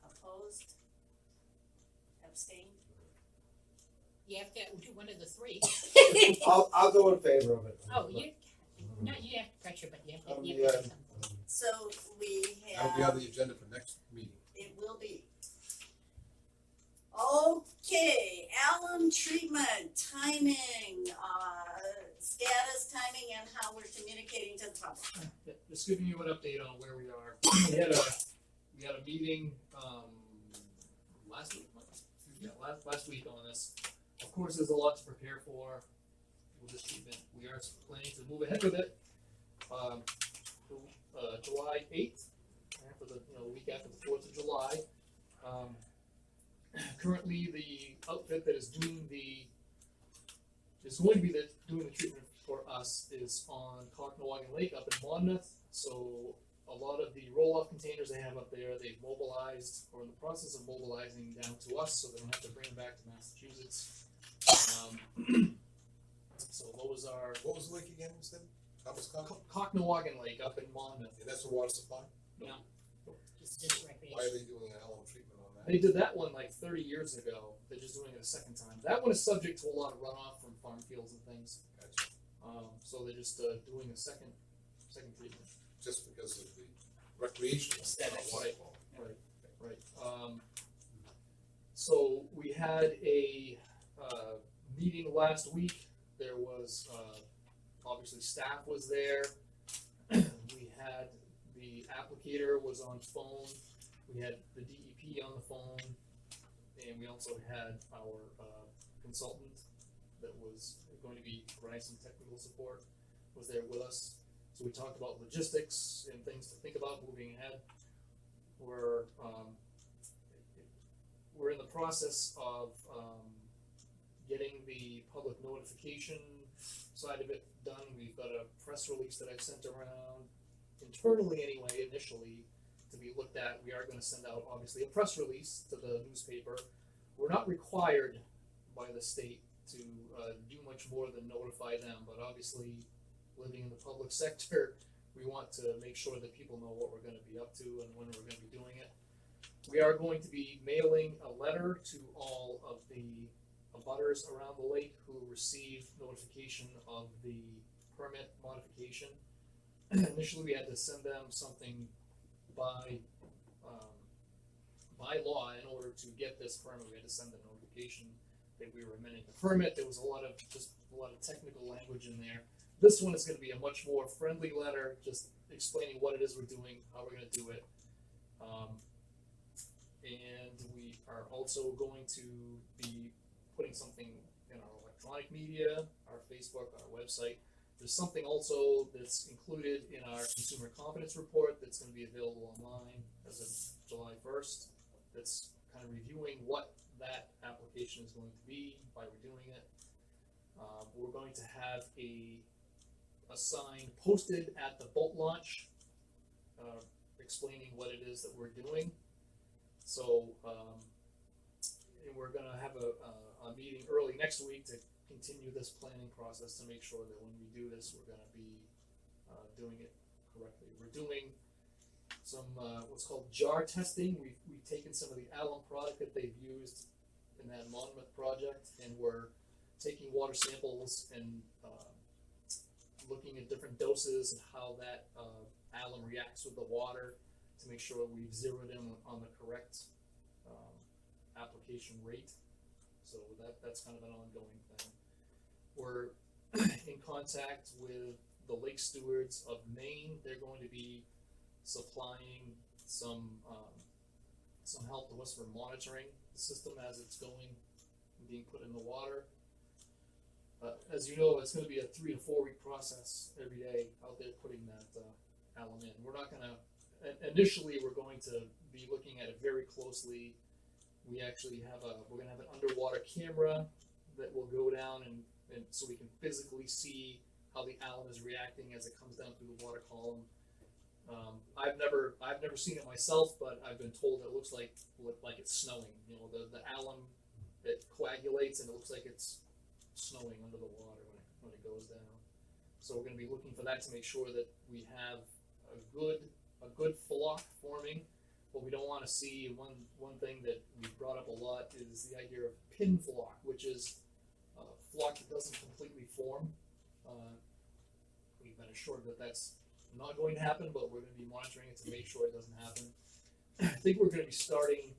Opposed? Abstained? You have to do one of the three. I'll go in favor of it. Oh, you, no, you have pressure, but you have to, you Yeah. have to do something. So we That'll be on have, the agenda for next meeting. it will be. Okay, alum treatment, timing, status, timing, and how we're communicating to the public. Yeah, just giving you an update on where we are. We had a meeting, last week, yeah, last week on this. Of course, there's a lot to prepare for with this treatment. We are planning to move ahead with it. July 8th, after the, week after the 4th of July. Currently, the outfit that is doing going to be doing the treatment for us is on Cocknowagon Lake up in Monmouth. So a lot of the roll-off containers they have up there, they've mobilized or in the process of mobilizing down to us, so they don't have to bring them back to Massachusetts. So those are What was the lake again, you said? Thomas Cock? Cocknowagon Lake up in Monmouth. And that's the water supply? Just Why are recreation. they doing an alum treatment on that? They did that one like 30 years ago. They're just doing it a second time. That one is subject to a lot of runoff from farm fields and things. Gotcha. So they're just doing a second treatment. Just because of the recreational Aesthetics, water right. quality. Right. So we had a meeting last week. There was obviously staff was there. We had the applicator was on phone. We had the DEP on the phone, and we also had our consultant that was going to be providing some technical support was there with us. So we talked about logistics and things to think about moving ahead. We're in the process of getting the public notification side of it done. We've got a press release that I've sent around internally anyway, initially, to be looked at. We are going to send out, obviously, a press release to the newspaper. We're not required by the state to do much more than notify them, but obviously, living in the public sector, we want to make sure that people know what we're going to be up to and when we're going to be doing it. We are going to be mailing a letter to all of the abutters around the lake who received notification of the permit modification. Initially, we had to send them something by law in order to get this permit. We had to send a notification that we were amending the permit. There was a lot of technical language in there. This one is going to be a much more friendly letter, just explaining what it is we're doing, how we're going to do it. And we are also going to be putting something in our electronic media, our Facebook, our website. There's something also that's included in our consumer confidence report that's going to be available online as of July 1st. That's kind of reviewing what that application is going to be, why we're doing it. We're going to have a sign posted at the boat launch explaining what it is that we're doing. So, and we're going to have a meeting early next week to continue this planning process to make sure that when we do this, we're going to be doing it correctly. We're doing some what's called jar testing. We've taken some of the alum product that they've used in that Monmouth project, and we're taking water samples and looking at different doses and how that alum reacts with the water to make sure we've zeroed in on the correct application rate. So that's kind of an ongoing thing. We're in contact with the Lake Stewards of Maine. They're going to be supplying some help to us for monitoring the system as it's going and being put in the water. As you know, it's going to be a 3 to 4 week process every day out there putting that alum in. We're not going to, initially we're going to be looking at it very closely. We actually we're going to have an underwater camera that will go down and so we can physically see how the alum is reacting as it comes down through the water column. I've never seen it myself, but I've been told it looks like it's snowing. You know, the alum, it coagulates and it looks like it's snowing under the water when it goes down. So we're gonna be looking for that to make sure that we have a good flock forming. What we don't wanna see, one thing that we brought up a lot is the idea of pin flock, which is a flock that doesn't completely form. We've been assured that that's not going to happen, but we're gonna be monitoring it to make sure it doesn't happen. I think we're gonna be starting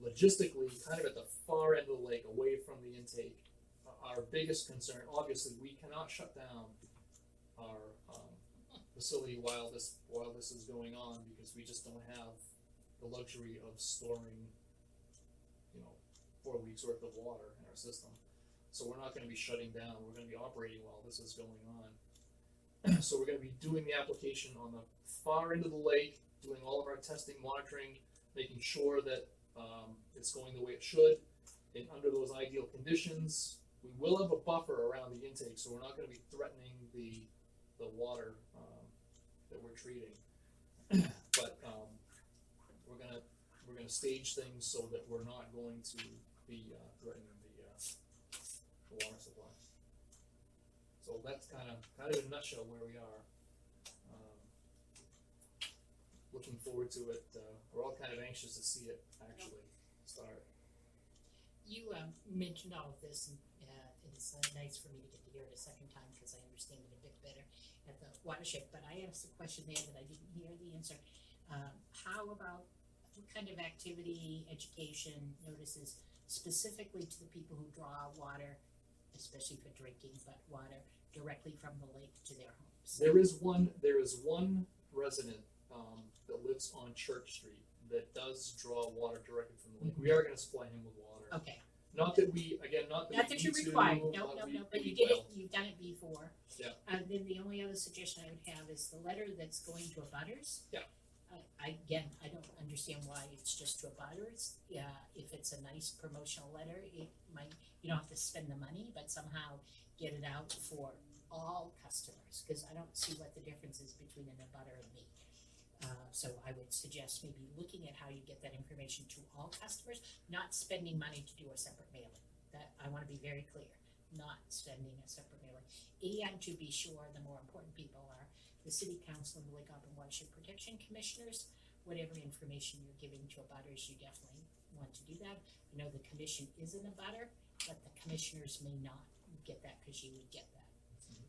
logistically kind of at the far end of the lake, away from the intake. Our biggest concern, obviously, we cannot shut down our facility while this is going on, because we just don't have the luxury of storing, 4 weeks worth of water in our system. So we're not gonna be shutting down, we're gonna be operating while this is going on. So we're gonna be doing the application on the far end of the lake, doing all of our testing, monitoring, making sure that it's going the way it should. And under those ideal conditions, we will have a buffer around the intake, so we're not gonna be threatening the water that we're treating. But we're gonna stage things so that we're not going to be threatening the water supply. So that's kind of in a nutshell where we are. Looking forward to it. We're all kind of anxious to see it actually start. You mentioned all of this, and it's nice for me to get to hear it a second time because I understand it a bit better at the watershed. But I asked a question there that I didn't hear the answer. How about what kind of activity, education, notices specifically to the people who draw water, especially for drinking, but water directly from the lake to their homes? There is one resident that lives on Church Street that does draw water directly from the lake. We are going to supply him with water. Okay. Not that you're required. No, but you did it. You've done it before. Yeah. Then the only other suggestion I would have is the letter that's going to abutters. Yeah. I don't understand why it's just to abutters. If it's a nice promotional letter, it might, you don't have to spend the money, but somehow get it out for all customers, because I don't see what the difference is between an abutter and me. So I would suggest maybe looking at how you get that information to all customers, not spending money to do a separate mailing. That, I wanna be very clear, not spending a separate mailing. And to be sure, the more important people are the City Council and the Lake Auburn Watershed Protection Commissioners. Whatever information you're giving to abutters, you definitely want to do that. I know the commission is an abutter, but the commissioners may not get that, because you would get that.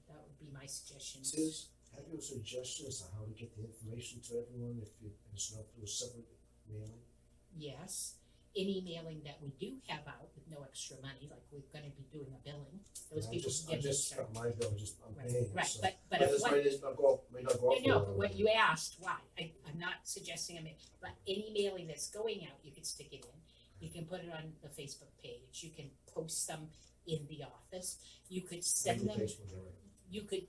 That would be my suggestion. Sis, have you a suggestion as to how to get the information to everyone if it's not through a separate mailing? Yes, any mailing that we do have out with no extra money, like we're gonna be doing a billing, those people I can get just extra. got my bill, I'm Right, paying, right, so. but But if this one, may not go up. no, but what you asked, why, I'm not suggesting but any mailing that's going out, you could stick it in. You can put it on the Facebook page, you can post them in the office, you could send them, you could,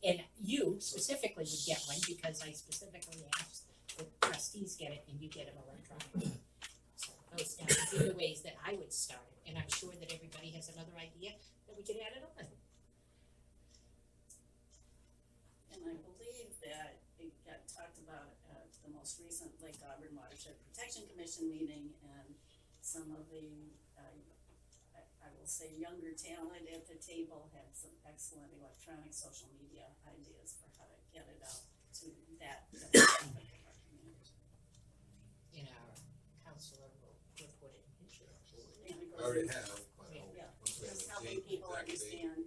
and you specifically would get one, because I specifically asked the trustees get it and you get them electronically. So those would be the ways that I would start it, and I'm sure that everybody has another idea that we could add it on. And I believe that it got talked about at the most recent Lake Auburn Watershed Protection Commission meeting, and some of the, I will say, younger talent at the table had some excellent electronic social media ideas for how to get it out to that demographic of our community. In our counselor will put it in his. And it I already goes have, Yeah, once we have just a helping date, people exact date. understand,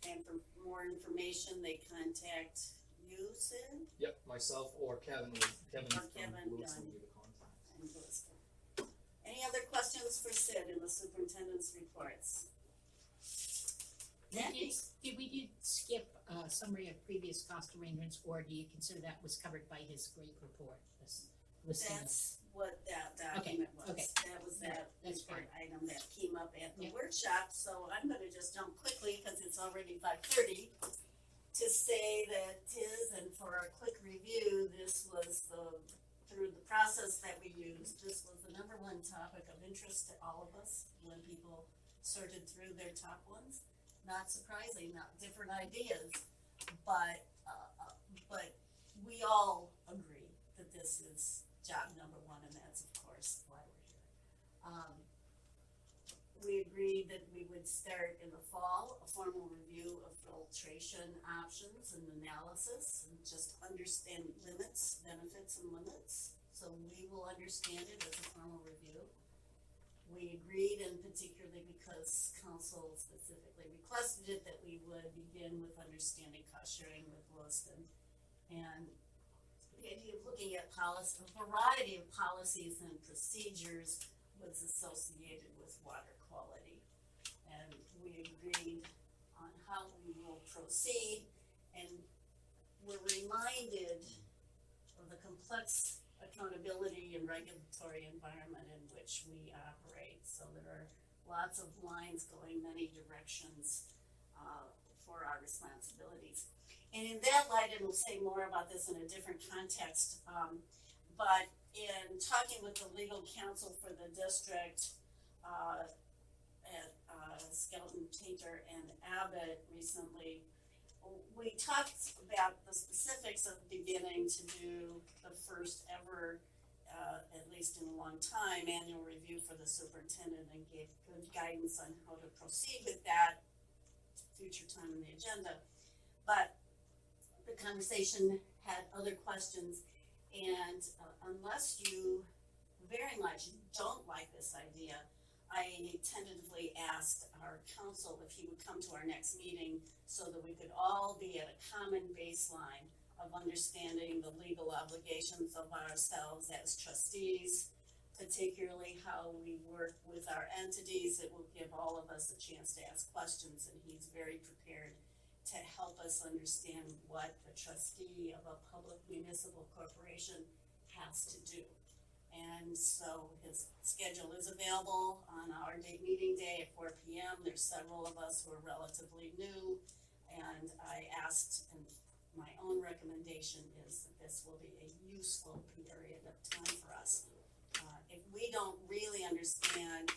and for more information, they contact you, Sid, Yep, myself or Kevin Kevin, from Lewis done. will be the contact. and Lewiston. Any other questions for Sid in the superintendent's reports? Did we skip a summary of previous cost arrangements, or do you consider that was covered by his great report, this listing? That's what that document was. okay. That was Yeah, that that's report item that came up at the Yeah. workshop, so I'm gonna just jump quickly, cause it's already 5:30, to say that and for a quick review, this was through the process that we used, this was the number one topic of interest to all of us when people sorted through their top ones. Not surprising, not different ideas, but we all agree that this is job number one, and that's of course why we're here. We agreed that we would start in the fall, a formal review of filtration options and analysis, and just understand limits, benefits and limits, so we will understand it as a formal review. We agreed, and particularly because council specifically requested it, that we would begin with understanding cost sharing with Lewiston. And the idea of looking at policy, a variety of policies and procedures was associated with water quality. And we agreed on how we will proceed, and we're reminded of the complex accountability and regulatory environment in which we operate. So there are lots of lines going many directions for our responsibilities. And in that light, and we'll say more about this in a different context, but in talking with the legal counsel for the district at Skelton, Tainter, and Abbott recently, we talked about the specifics of beginning to do the first ever, at least in a long time, annual review for the superintendent, and gave good guidance on how to proceed with that, future time in the agenda. But the conversation had other questions, and unless you very much don't like this idea, I tentatively asked our counsel if he would come to our next meeting so that we could all be at a common baseline of understanding the legal obligations of ourselves as trustees, particularly how we work with our entities. It will give all of us a chance to ask questions, and he's very prepared to help us understand what the trustee of a public municipal corporation has to do. And so his schedule is available on our meeting day at 4 p.m. There's several of us who are relatively new, and I asked, and my own recommendation is that this will be a useful period of time for us. If we don't really understand,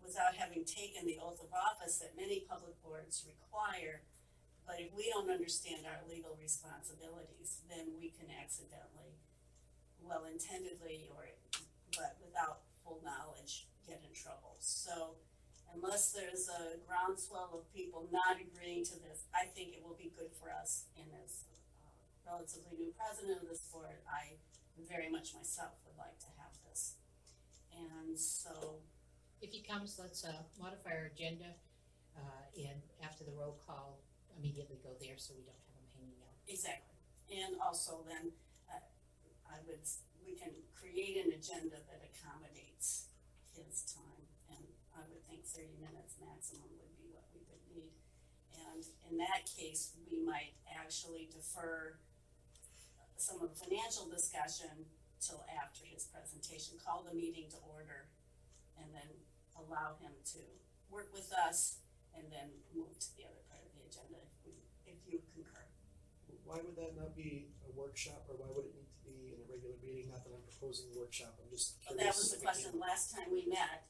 without having taken the oath of office that many public boards require, but if we don't understand our legal responsibilities, then we can accidentally, well-intendedly, but without full knowledge, get in trouble. So unless there's a groundswell of people not agreeing to this, I think it will be good for us. And as a relatively new president of this board, I very much myself would like to have this. And so If he comes, let's modify our agenda, and after the roll call, immediately go there so we don't have him hanging out. exactly. And also then we can create an agenda that accommodates his time, and I would think 30 minutes maximum would be what we would need. And in that case, we might actually defer some of the financial discussion till after his presentation, call the meeting to order, and then allow him to work with us, and then move to the other part of the agenda if you concur. Why would that not be a workshop, or why would it need to be in a regular meeting? Not that I'm proposing a workshop, I'm just But curious. that was the question, last time we met,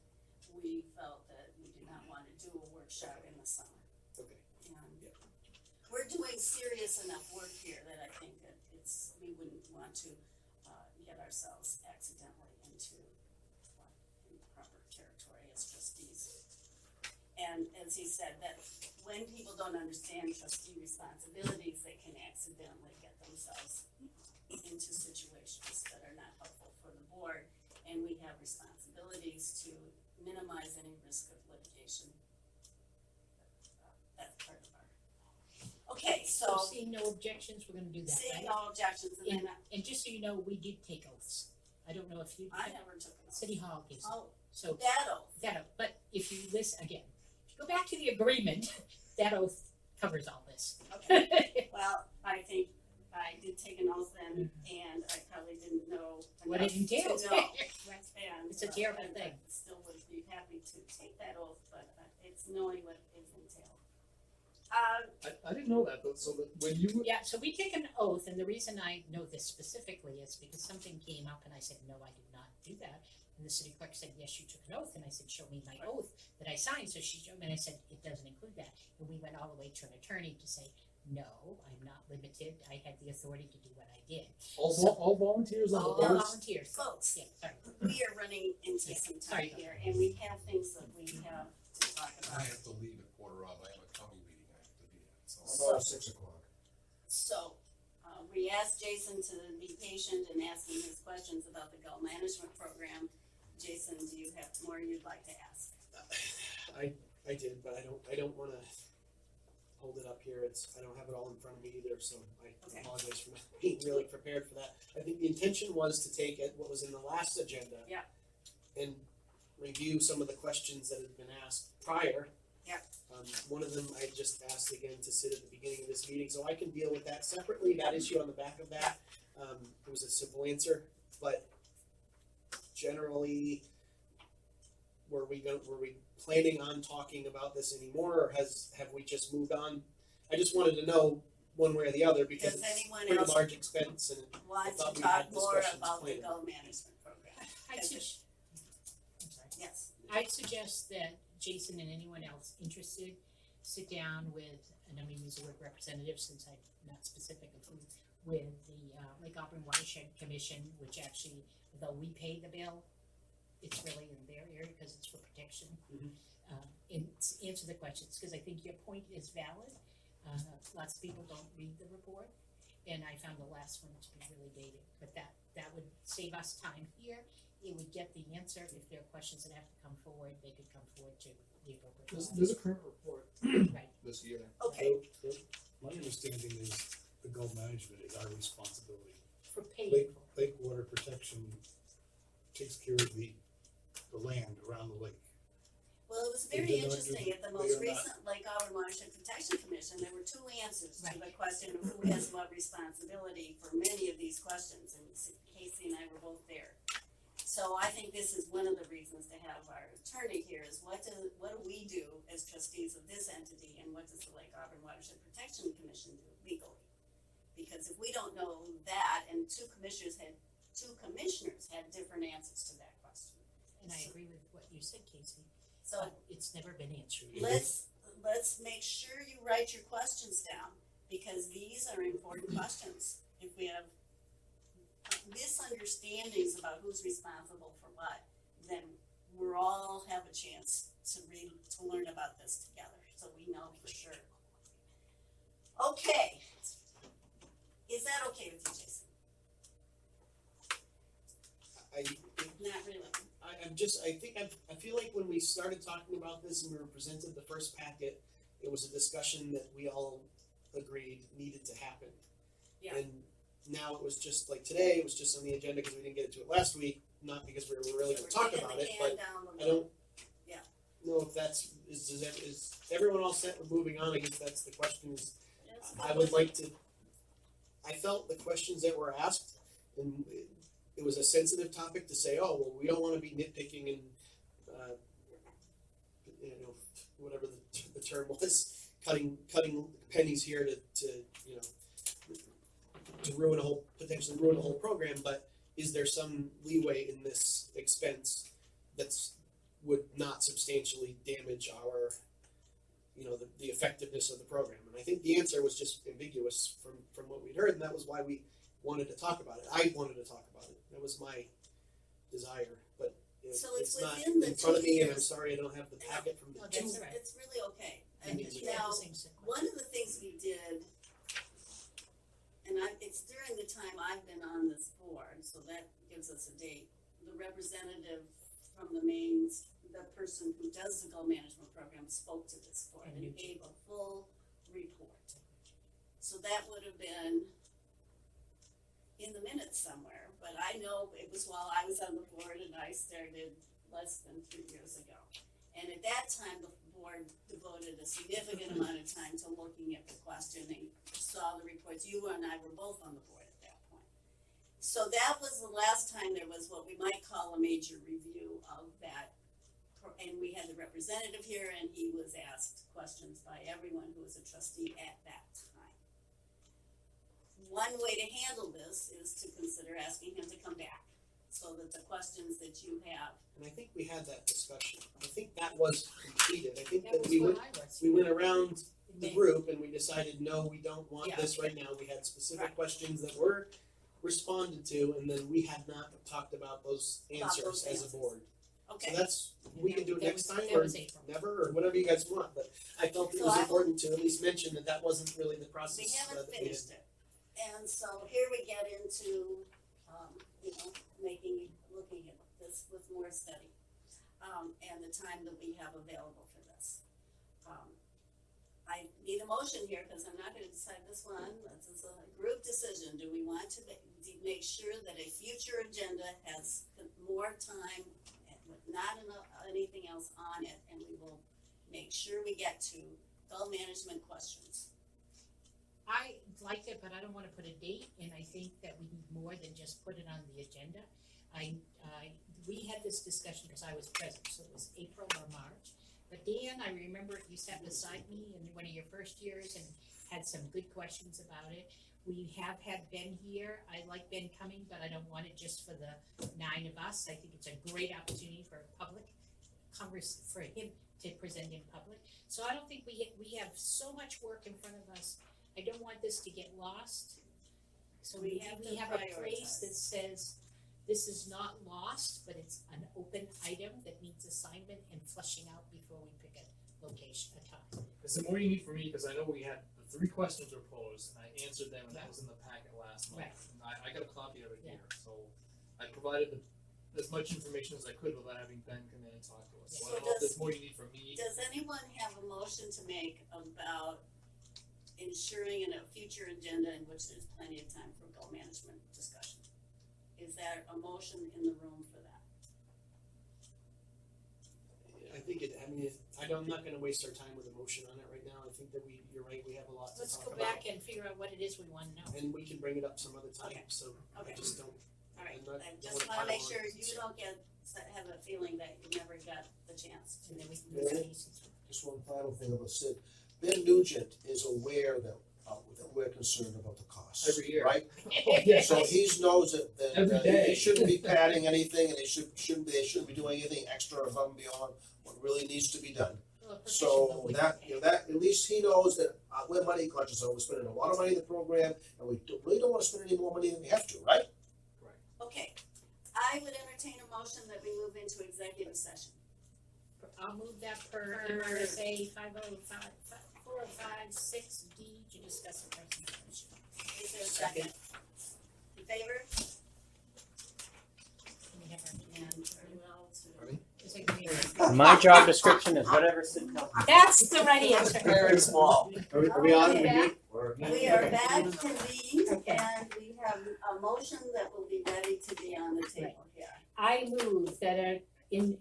we felt that we did not want to do a workshop in the summer. Okay. And Yeah. we're doing serious enough work here that I think that we wouldn't want to get ourselves accidentally into improper territory as trustees. And as he said, that when people don't understand trustee responsibilities, they can accidentally get themselves into situations that are not helpful for the board. And we have responsibilities to minimize any risk of litigation. That's part of our. Okay, so Seeing no objections, we're gonna do that, seeing right? no objections, and then And just so you know, we did take oaths. I don't know if you, I never took an oath. City Hall gives them. Oh, So that oath. that oath, but if you listen again, if you go back to the agreement, that oath covers all this. Okay. Well, I think I did take an oath then, and I probably didn't know What enough it entails. to know. And, It's a terrible and thing. I still would be happy to take that oath, but it's knowing what is entailed. I didn't know that though, so that when you, Yeah, so we take an oath, and the reason I know this specifically is because something came up and I said, no, I did not do that. And the city clerk said, yes, you took an oath, and I said, show me my oath that I signed, so she showed me, and I said, it doesn't include that. And we went all the way to an attorney to say, no, I'm not limited, I had the authority to do what I did. All volunteers on the All board? volunteers, Folks, yeah, sorry. we are running into Yeah, some sorry. time here, and we have things that we have to talk I about. have to leave at 4:15, I have a county meeting I have to be at, so. About 6 o'clock. So, we asked Jason to be patient in asking his questions about the goal management program. Jason, do you have more you'd like to ask? I did, but I don't wanna hold it up here, I don't have it all in front of me either, so I Okay. apologize for not being really prepared for that. I think the intention was to take it, what was in the last agenda. Yeah. And review some of the questions that had been asked prior. Yeah. One of them I just asked again to sit at the beginning of this meeting, so I can deal with that separately, that issue on the back of that. It was a simple answer, but generally, were we planning on talking about this anymore, or have we just moved on? I just wanted to know one way or the other, because Does it's anyone pretty else large expense, and want thought to we had talk more discussions about the planned. goal management program? I'd Yes. I'm sorry. Yes, I'd suggest that Jason and anyone else interested sit down with, and I'm gonna use the word representative since I'm not specific of who, with the Lake Auburn Watershed Commission, which actually, though we pay the bill, it's really in their area because it's for protection. Mhm. And answer the questions, because I think your point is valid. Lots of people don't read the report, and I found the last one to be really dated, but that would save us time here. It would get the answer. If there are questions that have to come forward, they could come forward to the appropriate. There's a current report Right. this year. okay, My understanding is the goal management is our responsibility. For paying for. Lake water protection takes care of the land around the lake. well, it was They very did not do- interesting, at the they most are not- recent Lake Auburn Watershed Protection Commission, there were two answers to Right. the question of who has what responsibility for many of these questions, and Casey and I were both there. So I think this is one of the reasons to have our attorney here, is what do we do as trustees of this entity, and what does the Lake Auburn Watershed Protection Commission do legally? Because if we don't know that, and two commissioners had different answers to that question. And I agree with what you said, Casey. So It's never been answered. let's make sure you write your questions down, because these are important questions. If we have misunderstandings about who's responsible for what, then we'll all have a chance to learn about this together, so we know for sure. Okay. Is that okay with you, Jason? Not really. I feel like when we started talking about this and we were presented the first packet, it was a discussion that we all agreed needed to happen. Yeah. And now it was just like today, it was just on the agenda because we didn't get to it last week, not because we were really So gonna we're talk kicking about the it, can but down the I road. don't Yeah. know if is everyone all set with moving on? I guess that's the question is, Yes. I would like to, I felt the questions that were asked, and it was a sensitive topic to say, oh, well, we don't wanna be nitpicking and, whatever the term was, cutting pennies here to potentially ruin a whole program, but is there some leeway in this expense would not substantially damage our, the effectiveness of the program? And I think the answer was just ambiguous from what we'd heard, and that was why we wanted to talk about it. I wanted to talk about it. That was my desire, but So it's it's not within the in front of 2 me, and I'm years. sorry I don't have the packet from the No, two. that's all right. It's really okay. And And you have now, the same set one question. of the things we did, and it's during the time I've been on this board, so that gives us a date. The representative from the person who does the goal management program spoke to this board And and you- gave a full report. So that would have been in the minutes somewhere, but I know it was while I was on the board and I started less than 3 years ago. And at that time, the board devoted a significant amount of time to looking at the questioning, saw the reports. You and I were both on the board at that point. So that was the last time there was what we might call a major review of that. And we had the representative here, and he was asked questions by everyone who was a trustee at that time. One way to handle this is to consider asking him to come back, so that the questions that you have. And I think we had that discussion. I think that was completed. I think That that was we what went I was. we went around In the group and we decided, no, we don't want Yeah. this right now. We had specific Right. questions that were responded to, and then we had not talked about those About answers those as a answers. board. Okay. So that's, we can do it That next was- time that or was April. never, or whatever you guys want, but I felt it So was I will- important to at least mention that that wasn't really the process. We haven't that we had. finished it. And so here we get into, looking at this with more study, and the time that we have available for this. I need a motion here, because I'm not gonna decide this one, this is a group decision. Do we want to make sure that a future agenda has more time and with not enough, anything else on it, and we will make sure we get to goal management questions? I liked it, but I don't wanna put a date, and I think that we need more than just put it on the agenda. We had this discussion because I was present, so it was April or March. But Dan, I remember you sat beside me in one of your first years and had some good questions about it. We have had Ben here. I like Ben coming, but I don't want it just for the 9 of us. I think it's a great opportunity for public for him to present in public. So I don't think we have so much work in front of us. I don't want this to get lost. So We we have have to a place prioritize. that says, this is not lost, but it's an open item that needs assignment and fleshing out before we pick a location, a time. Cause the more you need from me, cause I know we had the 3 questions were posed, and I answered them, and that was in the packet last month. Right. And I got a copy of it Yeah. here, so I provided as much information as I could without having Ben come in and talk to us. So I don't know if there's more you need from me. Does anyone have a motion to make about ensuring in a future agenda in which there's plenty of time for goal management discussion? Is there a motion in the room for that? I think I'm not gonna waste our time with a motion on it right now. I think that you're right, we have a lot to Let's talk go about. back and figure out what it is we wanna know. And we can bring it up some other time, Okay. so I Okay. just don't, All right, I'm not- I don't just wanna wanna make pile on. sure you don't have a feeling that you never got the chance to. And then we can Yeah. discuss it. Just one final thing about Sid. Ben Nugent is aware that we're concerned about the costs. Every year. Right? Yes. So he knows that Every day. he shouldn't be padding anything and they shouldn't be doing anything extra above and beyond what really needs to be done. Well, a professional So would that, be- that, at least he knows that we're money conscious, so we're spending a lot of money in the program and we really don't wanna spend any more money than we have to, right? Okay, I would entertain a motion that we move into executive session. I'll move that per MRSA 405(6)D to discuss the presentation. Is there a second? In favor? Can we have our And very well to. Is it green? My job description is whatever Sid tells me. That's the right answer. Very small. Are we on? Okay. We are back convened Okay. and we have a motion that will be ready to be on the table here. I move that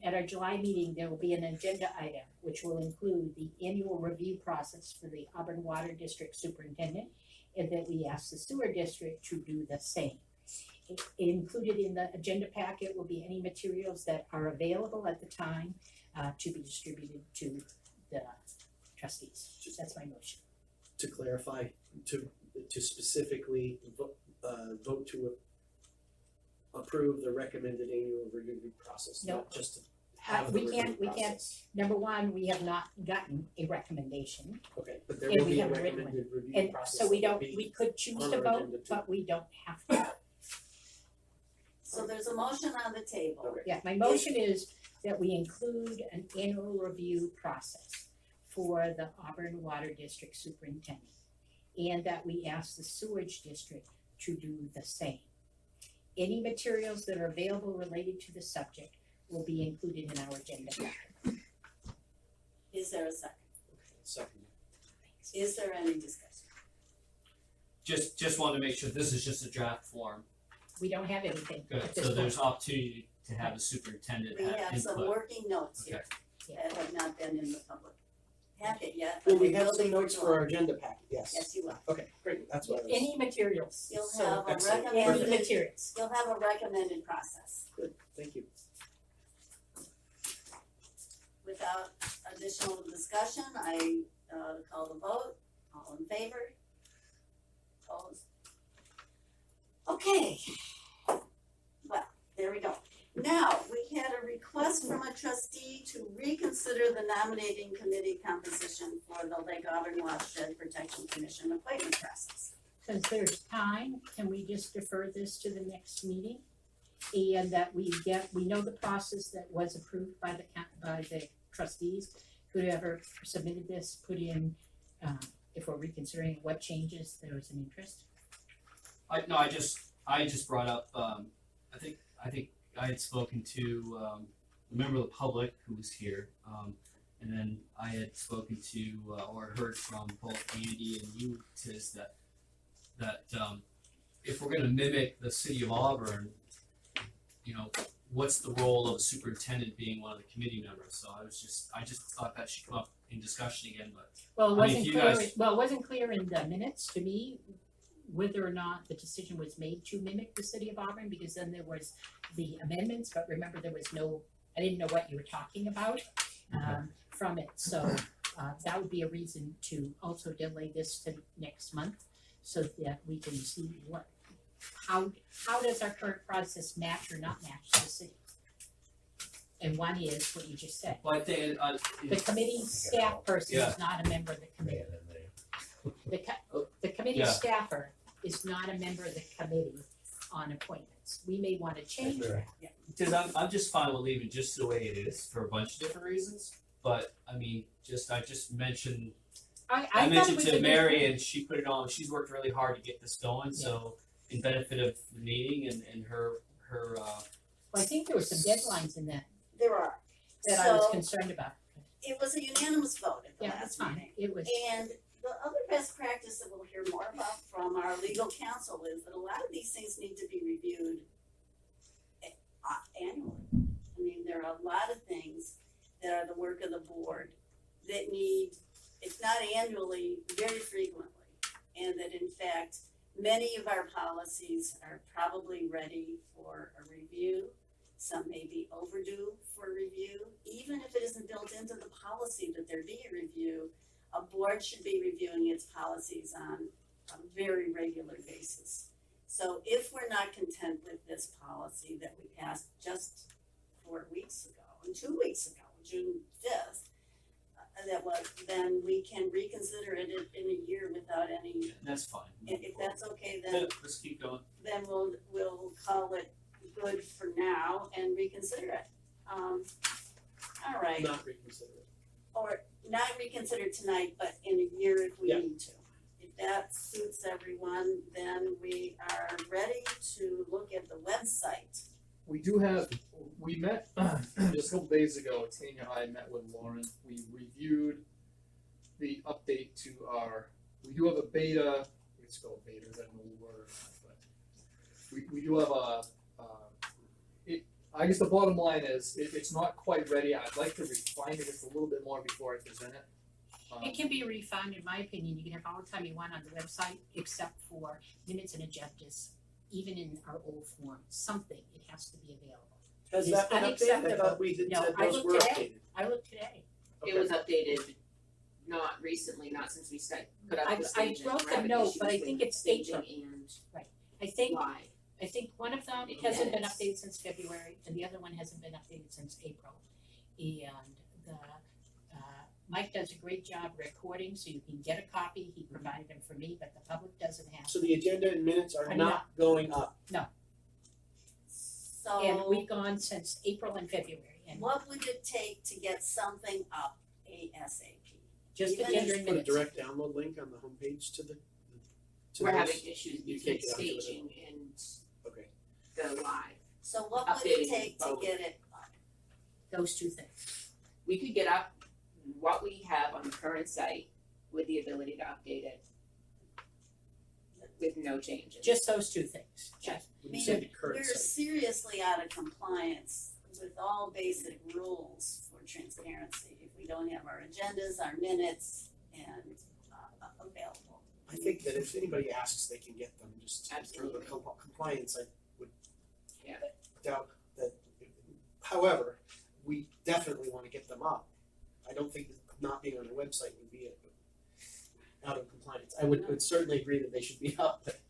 at our July meeting, there will be an agenda item which will include the annual review process for the Auburn Water District Superintendent, and that we ask the sewer district to do the same. Included in the agenda packet will be any materials that are available at the time to be distributed to the trustees. That's my motion. To clarify, to specifically vote to approve the recommended annual review process, No. not just to have the We review can't- process. Number one, we have not gotten a recommendation, Okay, but there And will we be a haven't written one. recommended review and process. so we that will don't, be- we could choose on to our vote, agenda too. but we don't have to. So there's a motion on the table. Okay. Yeah, my motion is that we include an annual review process for the Auburn Water District Superintendent, and that we ask the sewage district to do the same. Any materials that are available related to the subject will be included in our agenda. Is there a second? Second. Is there any discussion? Just wanted to make sure this is just a draft form. We don't have anything Good, at this so point. there's opportunity to have the superintendent We have have some input. working notes here Okay. that have not been in the public packet yet. but Well, we they have will be some notes for our July. agenda packet, yes. Yes, you will. Okay, great, that's what I was. Any materials. You'll So, have a excellent. any recommended, materials. you'll have a recommended process. Good, thank you. Without additional discussion, I call the vote. All in favor? Opposed? Okay. Well, there we go. Now, we had a request from a trustee to reconsider the nominating committee composition for the Lake Auburn Watershed Protection Commission appointment process. Since there's time, can we just defer this to the next meeting? And that we know the process that was approved by the trustees. Whoever submitted this, put in, if we're reconsidering what changes, there was an interest. I just brought up, I think I had spoken to, a member of the public who was here, and then I had spoken to, or heard from both Andy and you, Tiz, that if we're gonna mimic the city of Auburn, you know, what's the role of a superintendent being one of the committee members? So I just thought that should come up in discussion again, but Well, it I mean, wasn't if you clear, guys- well, it wasn't clear in the minutes to me whether or not the decision was made to mimic the city of Auburn, because then there was the amendments, but remember there was no, I didn't know what you were talking about, from it, so, that would be a reason to also delay this to next month, so that we can see how does our current process match or not match the city? And one is what you just said, well, I think, the committee staff person Yeah. is not a member of the committee. The committee Yeah. staffer is not a member of the committee on appointments. We may wanna change that. because I'm just fine with leaving just the way it is for a bunch of different reasons, but I mean, I just mentioned, I thought it mentioned was to a Mary good- and she put it on, she's worked really hard to get this going, so in benefit of the meeting and her, Well, I think there were some deadlines in that There are. that I was So, concerned about. it was a unanimous vote at the Yeah, that's last fine. meeting. It was, And the other best practice that we'll hear more about from our legal counsel is that a lot of these things need to be reviewed annually. I mean, there are a lot of things that are the work of the board that need, if not annually, very frequently. And that in fact, many of our policies are probably ready for a review. Some may be overdue for review. Even if it isn't built into the policy that there be a review, a board should be reviewing its policies on a very regular basis. So if we're not content with this policy that we passed just 4 weeks ago, and 2 weeks ago, June 5th, then we can reconsider it in a year without any, that's fine. if that's okay, Yeah, then let's keep going. we'll call it good for now and reconsider it. All right, Not reconsider it. or not reconsider tonight, but in a year if we Yeah. need to. If that suits everyone, then we are ready to look at the website. We do have, we met just a couple days ago, Tanya and I met with Lauren, we reviewed the update to our, we do have a beta, it's called beta, is that an old word or not, but we do have I guess the bottom line is, it's not quite ready, I'd like to refine it just a little bit more before I present it. it can be refined, in my opinion. You can have all the time you want on the website, except for minutes and agendas, even in our old form, something, it has to be available. Has It is that been updated? I unacceptable. thought we had No, said I those looked were today. updated. I looked today. It was updated, not recently, not since we put up I the staging. wrote We're the having note, issues but I with think it's staging April. and I think one of them hasn't been Yes. updated since February, and the other one hasn't been updated since April. And Mike does a great job recording, so you can get a copy, he provided them for me, but the public doesn't have. So the agenda and minutes are Are not going up. So And we've gone since April and February, and what would it take to get something up ASAP? just the even gender Just and put a minutes. direct download link on the homepage to the We're those? having issues You between can't get onto it. staging and Okay. the live. So what would it Updating take to both. get it up? Those two things. We could get up what we have on the current site with the ability to update it with no changes. Just those two things. Just, When you say the current We're site. seriously out of compliance with all basic rules for transparency if we don't have our agendas, our minutes, and available. I think that if anybody asks, they can get them, just for the Absolutely. compliance, I would Yeah. doubt that. However, we definitely wanna get them up. I don't think that not being on the website would be out of compliance. I would certainly agree that they should be up, but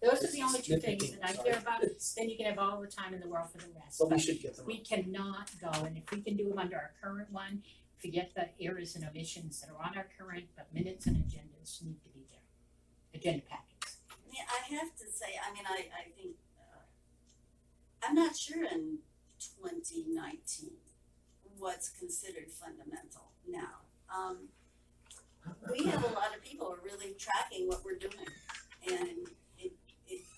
Those are the only two Nitpicking, things that I sorry. care about, then you can have all the time in the world for the rest. But we But should get them. we cannot go, and if we can do them under our current one, forget the errors and omissions that are on our current, but minutes and agendas need to be there. Agenda packets. Yeah, I have to say, I mean, I think, I'm not sure in 2019 what's considered fundamental now. We have a lot of people who are really tracking what we're doing, and it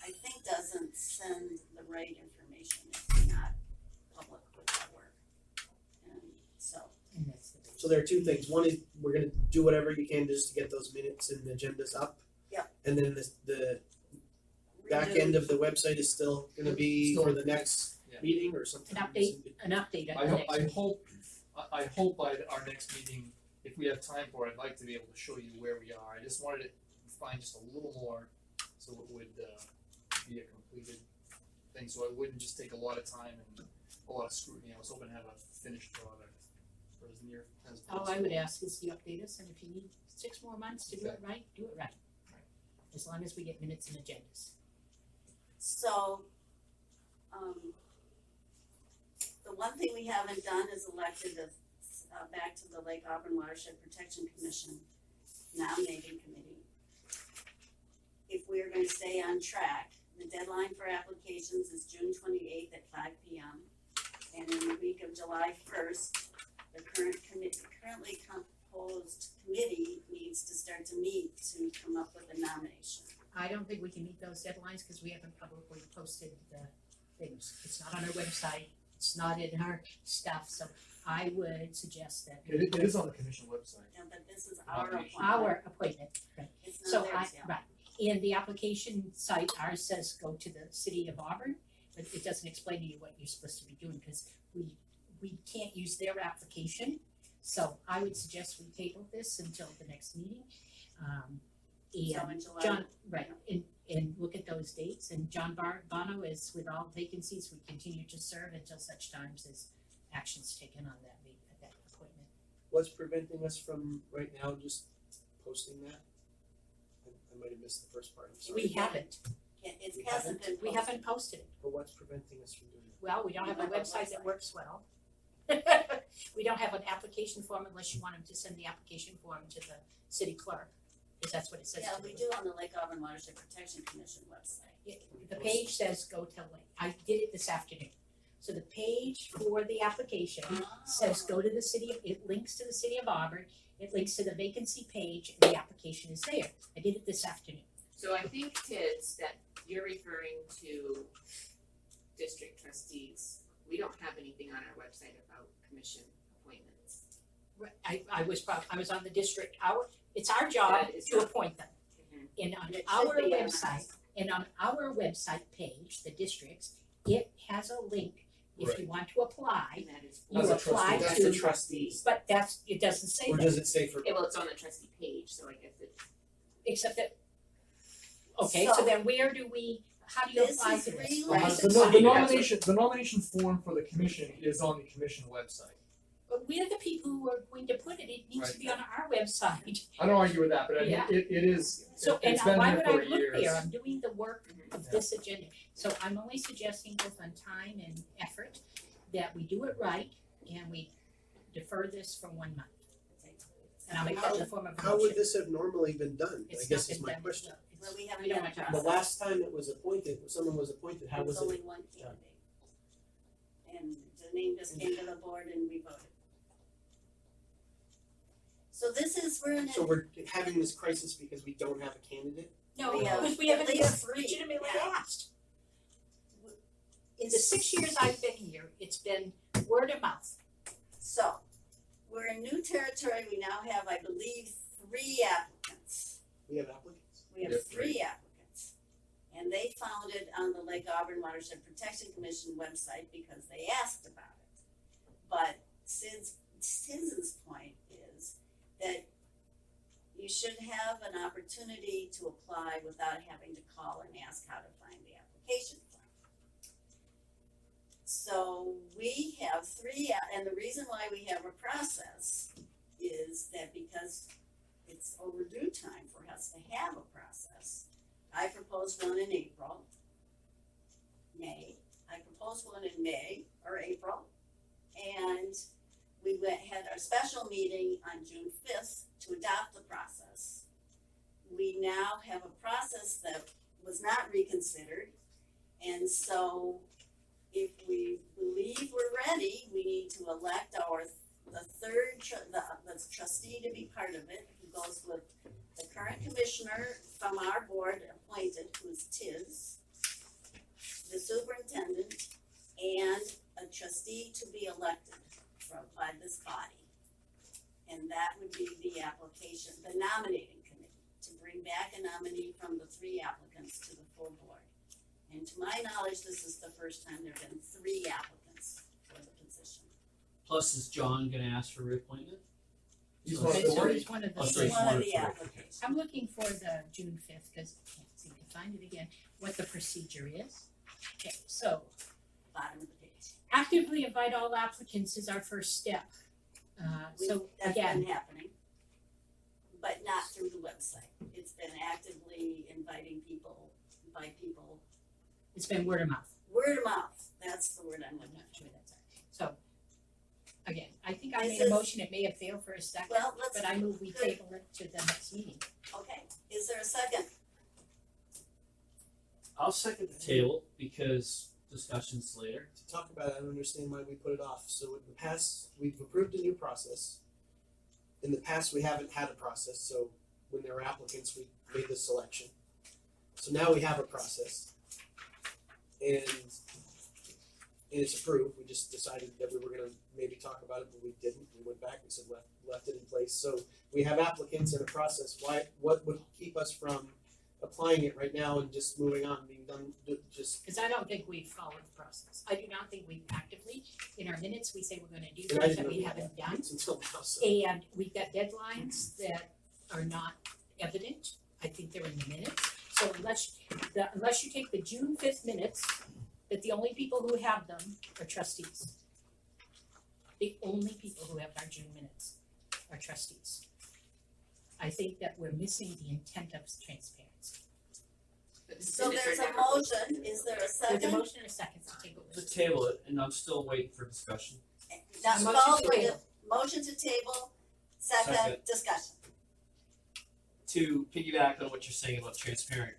I think doesn't send the right information if we're not public with our work. And so, And that's the big. So there are two things. One is we're gonna do whatever you can just to get those minutes and agendas up. Yep. And then the back end of the website is still gonna be Still for in the next Yeah. meeting or something. An update at I the hope, next I meeting. hope, I hope by our next meeting, if we have time for it, I'd like to be able to show you where we are. I just wanted to find just a little more, so it would, be a completed thing, so it wouldn't just take a lot of time and a lot of scrutiny. I was hoping to have a finished product for as near as possible. All I would ask is you update us, and if you need 6 more months to do it right, do it right. As long as we get minutes and agendas. so, the one thing we haven't done is elected back to the Lake Auburn Watershed Protection Commission nominating committee. If we are gonna stay on track, the deadline for applications is June 28th at 5 p.m. And in the week of July 1st, the currently composed committee needs to start to meet to come up with a nomination. I don't think we can meet those deadlines because we haven't publicly posted the things. It's not on our website, it's not in our stuff, so I would suggest that. It is on the commission website. Yeah, but this is our appointment. Our appointment, right. It's So not theirs yet. right, in the application site, ours says go to the city of Auburn, but it doesn't explain to you what you're supposed to be doing, because we can't use their application. So I would suggest we table this until the next meeting. So And in July. John, right, and look at those dates, and John Bono is, with all vacancies, we continue to serve until such times as actions taken on that appointment. What's preventing us from right now just posting that? I might have missed the first part, I'm sorry. We haven't, It hasn't been we haven't posted it. But what's preventing us from doing that? Well, we don't have a We don't have a website that website. works well. We don't have an application form unless you want them to send the application form to the city clerk, because that's what it says. Yeah, to we do. do on the Lake Auburn Watershed Protection Commission website. The page says go to Lake, I did it this afternoon. So the page for the application says go to the city, it links to the city of Auburn, it links to the vacancy page, and the application is there. I did it this afternoon. So I think, Tids, that you're referring to district trustees. We don't have anything on our website about commission appointments. I was on the district, it's our job That is to not- appoint them. Mhm. And on It should our be on website, and on our website page, the districts, it has a link. If you want to apply, And that is. you As a apply trustee. That's the to, trustees. but it doesn't say Or that, does it say for? Yeah, well, it's on the trustee page, so I guess it. except that, okay, so So- then how do you This apply is to this? really- Why Well, is The it no- not- the nomination form for the commission is on the commission website. But we're the people who are going to put it, it needs to be on our website. I don't argue with that, but I mean, Yeah. it is, So, and it's been why there would for I years. look there, I'm doing the work Mhm. of this agenda, so I'm only suggesting both on time and effort, that we do it right, and we defer this for 1 month. And I'll make that in the form of a How would motion. this have normally been done? I It's guess not is been my done. question. Well, we haven't We don't had a want to- process. The last time it was appointed, someone was appointed, how There was was it? only one candidate. And the name just came to the board and we voted. So we're in So we're having this crisis because we don't have a candidate? No, We have because we haven't at even least three, legitimately yeah. asked. In the 6 years I've been here, it's been word of mouth. So, we're in new territory, we now have, I believe, 3 applicants. We have applicants? We have Yeah, 3 applicants. And they found it on the Lake Auburn Watershed Protection Commission website because they asked about it. But Sid's point is that you should have an opportunity to apply without having to call and ask how to find the application form. So we have 3, and the reason why we have a process is that because it's overdue time for us to have a process. I proposed one in April, May. I proposed one in May or April. And we had our special meeting on June 5th to adopt the process. We now have a process that was not reconsidered. And so if we believe we're ready, we need to elect the trustee to be part of it, who goes with the current commissioner from our board appointed, who's Tiz, the superintendent, and a trustee to be elected by this body. And that would be the application, the nominating committee, to bring back a nominee from the 3 applicants to the full board. And to my knowledge, this is the first time there have been 3 applicants for the position. Plus, is John gonna ask for reappointment? He's So one of Okay, the so one. it's one of the Oh, so three. he's One one of of the 3. applicants. I'm looking for the June 5th, because I can't seem to find it again, what the procedure is. Okay, so Bottom of the page. actively invite all applicants is our first step. So That's again, been happening, but not through the website. It's been actively inviting people, by people, it's been word of mouth. word of mouth, that's the word I'm I'm looking not sure that's it. So, again, I think I This made a is- motion, it may have failed for a for. second, Well, let's, but I move we good. table it to the next meeting. Okay, is there a second? I'll second the table because discussions later. To talk about it, I don't understand why we put it off. So in the past, we've approved a new process. In the past, we haven't had a process, so when there were applicants, we made the selection. So now we have a process. And it's approved. We just decided that we were gonna maybe talk about it, but we didn't. We went back and said left it in place. So we have applicants in a process. What would keep us from applying it right now and just moving on, being done, just. Cause I don't think we've followed the process. I do not think we've actively, in our minutes, we say we're gonna do And I things didn't that we know haven't that done. until now, so. And we've got deadlines that are not evident, I think they're in the minutes. So unless you take the June 5th minutes, that the only people who have them are trustees. The only people who have our June minutes are trustees. I think that we're missing the intent of transparency. So there's a motion, is there a There's a second? motion and a second to table To this. table it, and I'm still waiting for discussion. Now, A motion call to for the table. motion to table, second, Second. discussion. To piggyback on what you're saying about transparent,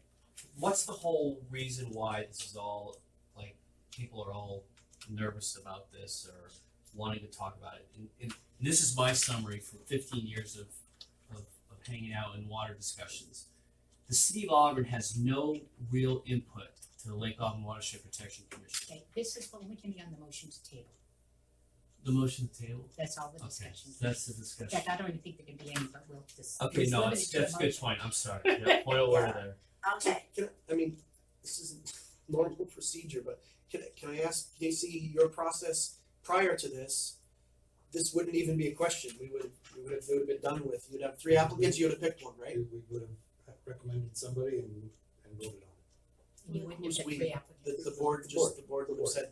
what's the whole reason why this is all, like, people are all nervous about this or wanting to talk about it? And this is my summary from 15 years of hanging out in water discussions. The city of Auburn has no real input to the Lake Auburn Watershed Protection Commission. Okay, this is only can be on the motion to table. The motion to table? That's all the Okay, discussion. that's the In discussion. fact, I don't even think there can be any, but we'll just. Okay, it's no, limited to that's a the good motion. point, I'm sorry. Yeah, point of order there. Okay, I mean, this isn't normal procedure, but can I ask Casey, your process prior to this wouldn't even be a question, it would have been done with, you'd have 3 applicants, you would have picked one, right? We would have recommended somebody and voted on it. And you wouldn't have Who's the we? 3 applicants. The board would have said,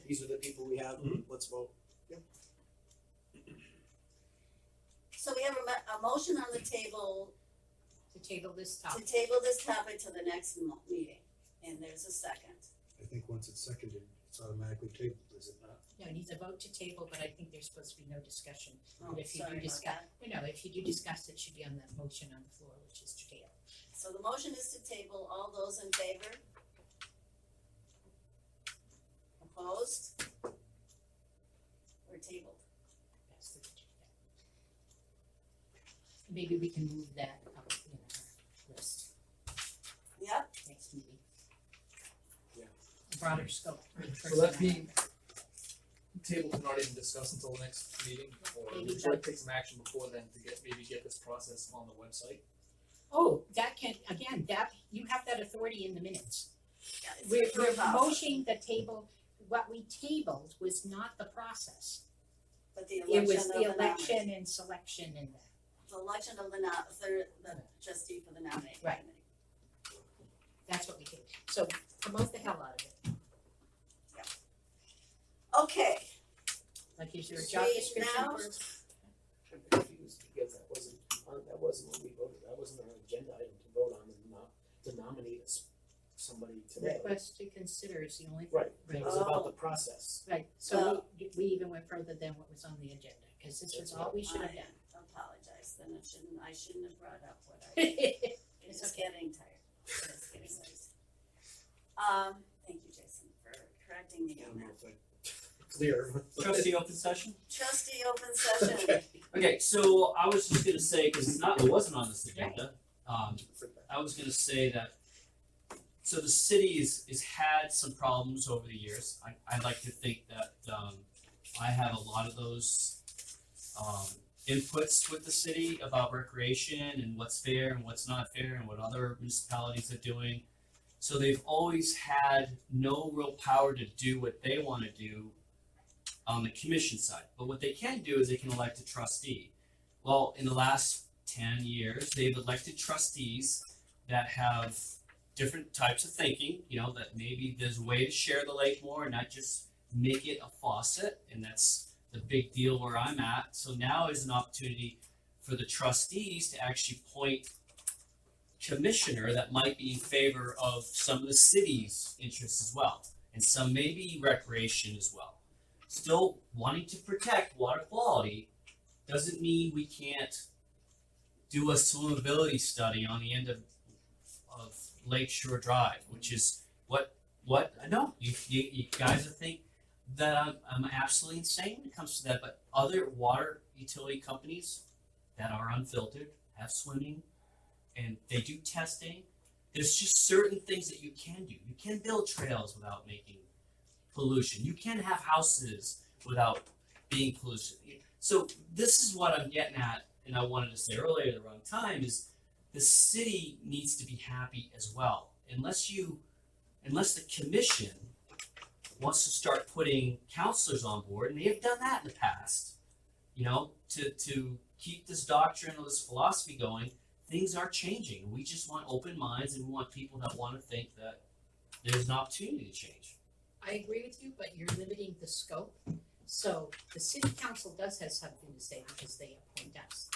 these are the people we have, Mhm. let's vote. so we have a motion on the table To table this to topic. table this topic to the next meeting, and there's a second. I think once it's seconded, it's automatically tabled, is it not? No, it needs a vote to table, but I think there's supposed to be no discussion. Oh, But if you do sorry about discuss, that. no, if you do discuss, it should be on the motion on the floor, which is to table. So the motion is to table, all those in favor? Opposed? Or tabled? That's the. Maybe we can move that up in our list Yep, next meeting. Yeah. Broader scope. So that being table to not even discuss until the next meeting, or Maybe should I that- take some action before then to get this process on the website? Oh, that can, again, you have that authority in the minutes. yeah, it's We're approved policy, motioning the table, what we tabled was not the process. but the It election was of the the election nominee. and selection and that. The election of the the trustee for the nominating Right. committee. That's what we did. So promote the hell out of it. Okay, Like, is there a job See, description now- for? I'm confused because that wasn't when we voted, that wasn't an agenda item to vote on and not nominate somebody today. Request to consider is the only. Right, it was Oh. about the process. Right, so we even went further than what was on the agenda, cause this was all we should have done. I apologize, then I shouldn't have brought up what I did. It's It's okay. getting tired. It's getting late. Thank you, Jason, for correcting me I on don't know that. if I clear. Trustee open session? Trustee open session. Okay, so I was just gonna say, cause it wasn't on this agenda, I was gonna say that, so the city is had some problems over the years. I like to think that, I have a lot of those, inputs with the city about recreation and what's fair and what's not fair and what other municipalities are doing. So they've always had no real power to do what they wanna do on the commission side. But what they can do is they can elect a trustee. Well, in the last 10 years, they've elected trustees that have different types of thinking, you know, that maybe there's a way to share the lake more and not just make it a faucet, and that's the big deal where I'm at. So now is an opportunity for the trustees to actually appoint commissioner that might be in favor of some of the city's interests as well, and some maybe recreation as well. Still wanting to protect water quality doesn't mean we can't do a swimmability study on the end of Lakeshore Drive, which is what I know you guys think that I'm absolutely insane when it comes to that, but other water utility companies that are unfiltered have swimming and they do testing. There's just certain things that you can do. You can build trails without making pollution. You can have houses without being pollution. So this is what I'm getting at, and I wanted to say earlier at the wrong time, is the city needs to be happy as well. Unless the commission wants to start putting counselors on board, and they have done that in the past, you know, to keep this doctrine or this philosophy going, things are changing. We just want open minds, and we want people that want to think that there's an opportunity to change. I agree with you, but you're limiting the scope. So the city council does have something to say because they appoint us.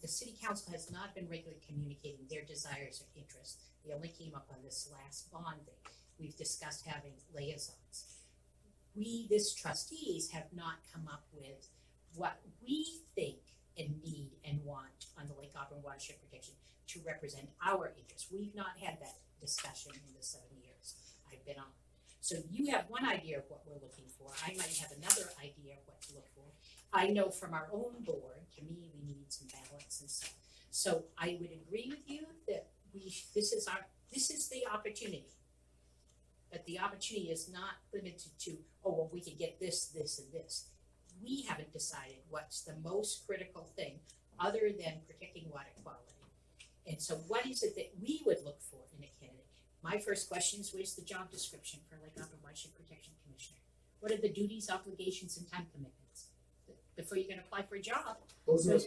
The city council has not been regularly communicating their desires or interests. They only came up on this last bond thing. We've discussed having liaisons. We, this trustees, have not come up with what we think and need and want on the Lake Auburn watershed protection to represent our interests. We've not had that discussion in the 7 years I've been on. So you have one idea of what we're looking for. I might have another idea of what to look for. I know from our own board, to me, we need some balance and stuff. So I would agree with you that this is the opportunity. But the opportunity is not limited to, oh, well, we could get this, this, and this. We haven't decided what's the most critical thing other than protecting water quality. And so what is it that we would look for in a candidate? My first question is, where's the job description for Lake Auburn Watershed Protection Commissioner? What are the duties, obligations, and time commitments? Before you can apply for a job. Those are,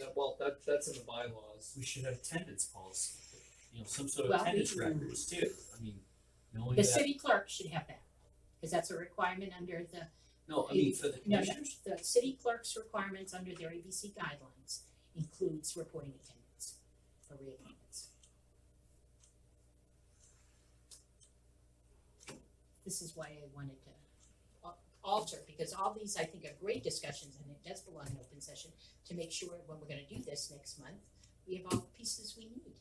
that's in the bylaws. We should have attendance policy, you know, some sort of Well, attendance records too. I mean, knowing The that. city clerk should have that, because that's a requirement under the, No, I mean for the no, commissioners. the city clerk's requirements under their ABC guidelines includes reporting attendance for reappointments. This is why I wanted to alter, because all these, I think, are great discussions, and it does belong in open session to make sure when we're gonna do this next month, we have all the pieces we need.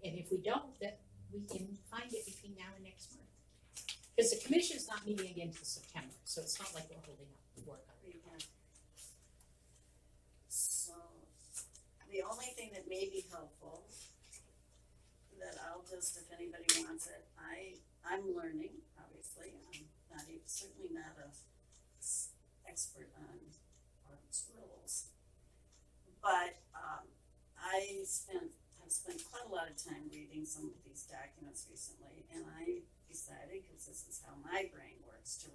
And if we don't, that we can find it between now and next month. Because the commission's not meeting again until September, so it's not like we're holding up the work on it. So, the only thing that may be helpful, that I'll just, if anybody wants it, I'm learning, obviously, I'm certainly not a expert on Auburn rules. But, I've spent quite a lot of time reading some of these documents recently, and I decided, because this is how my brain works, to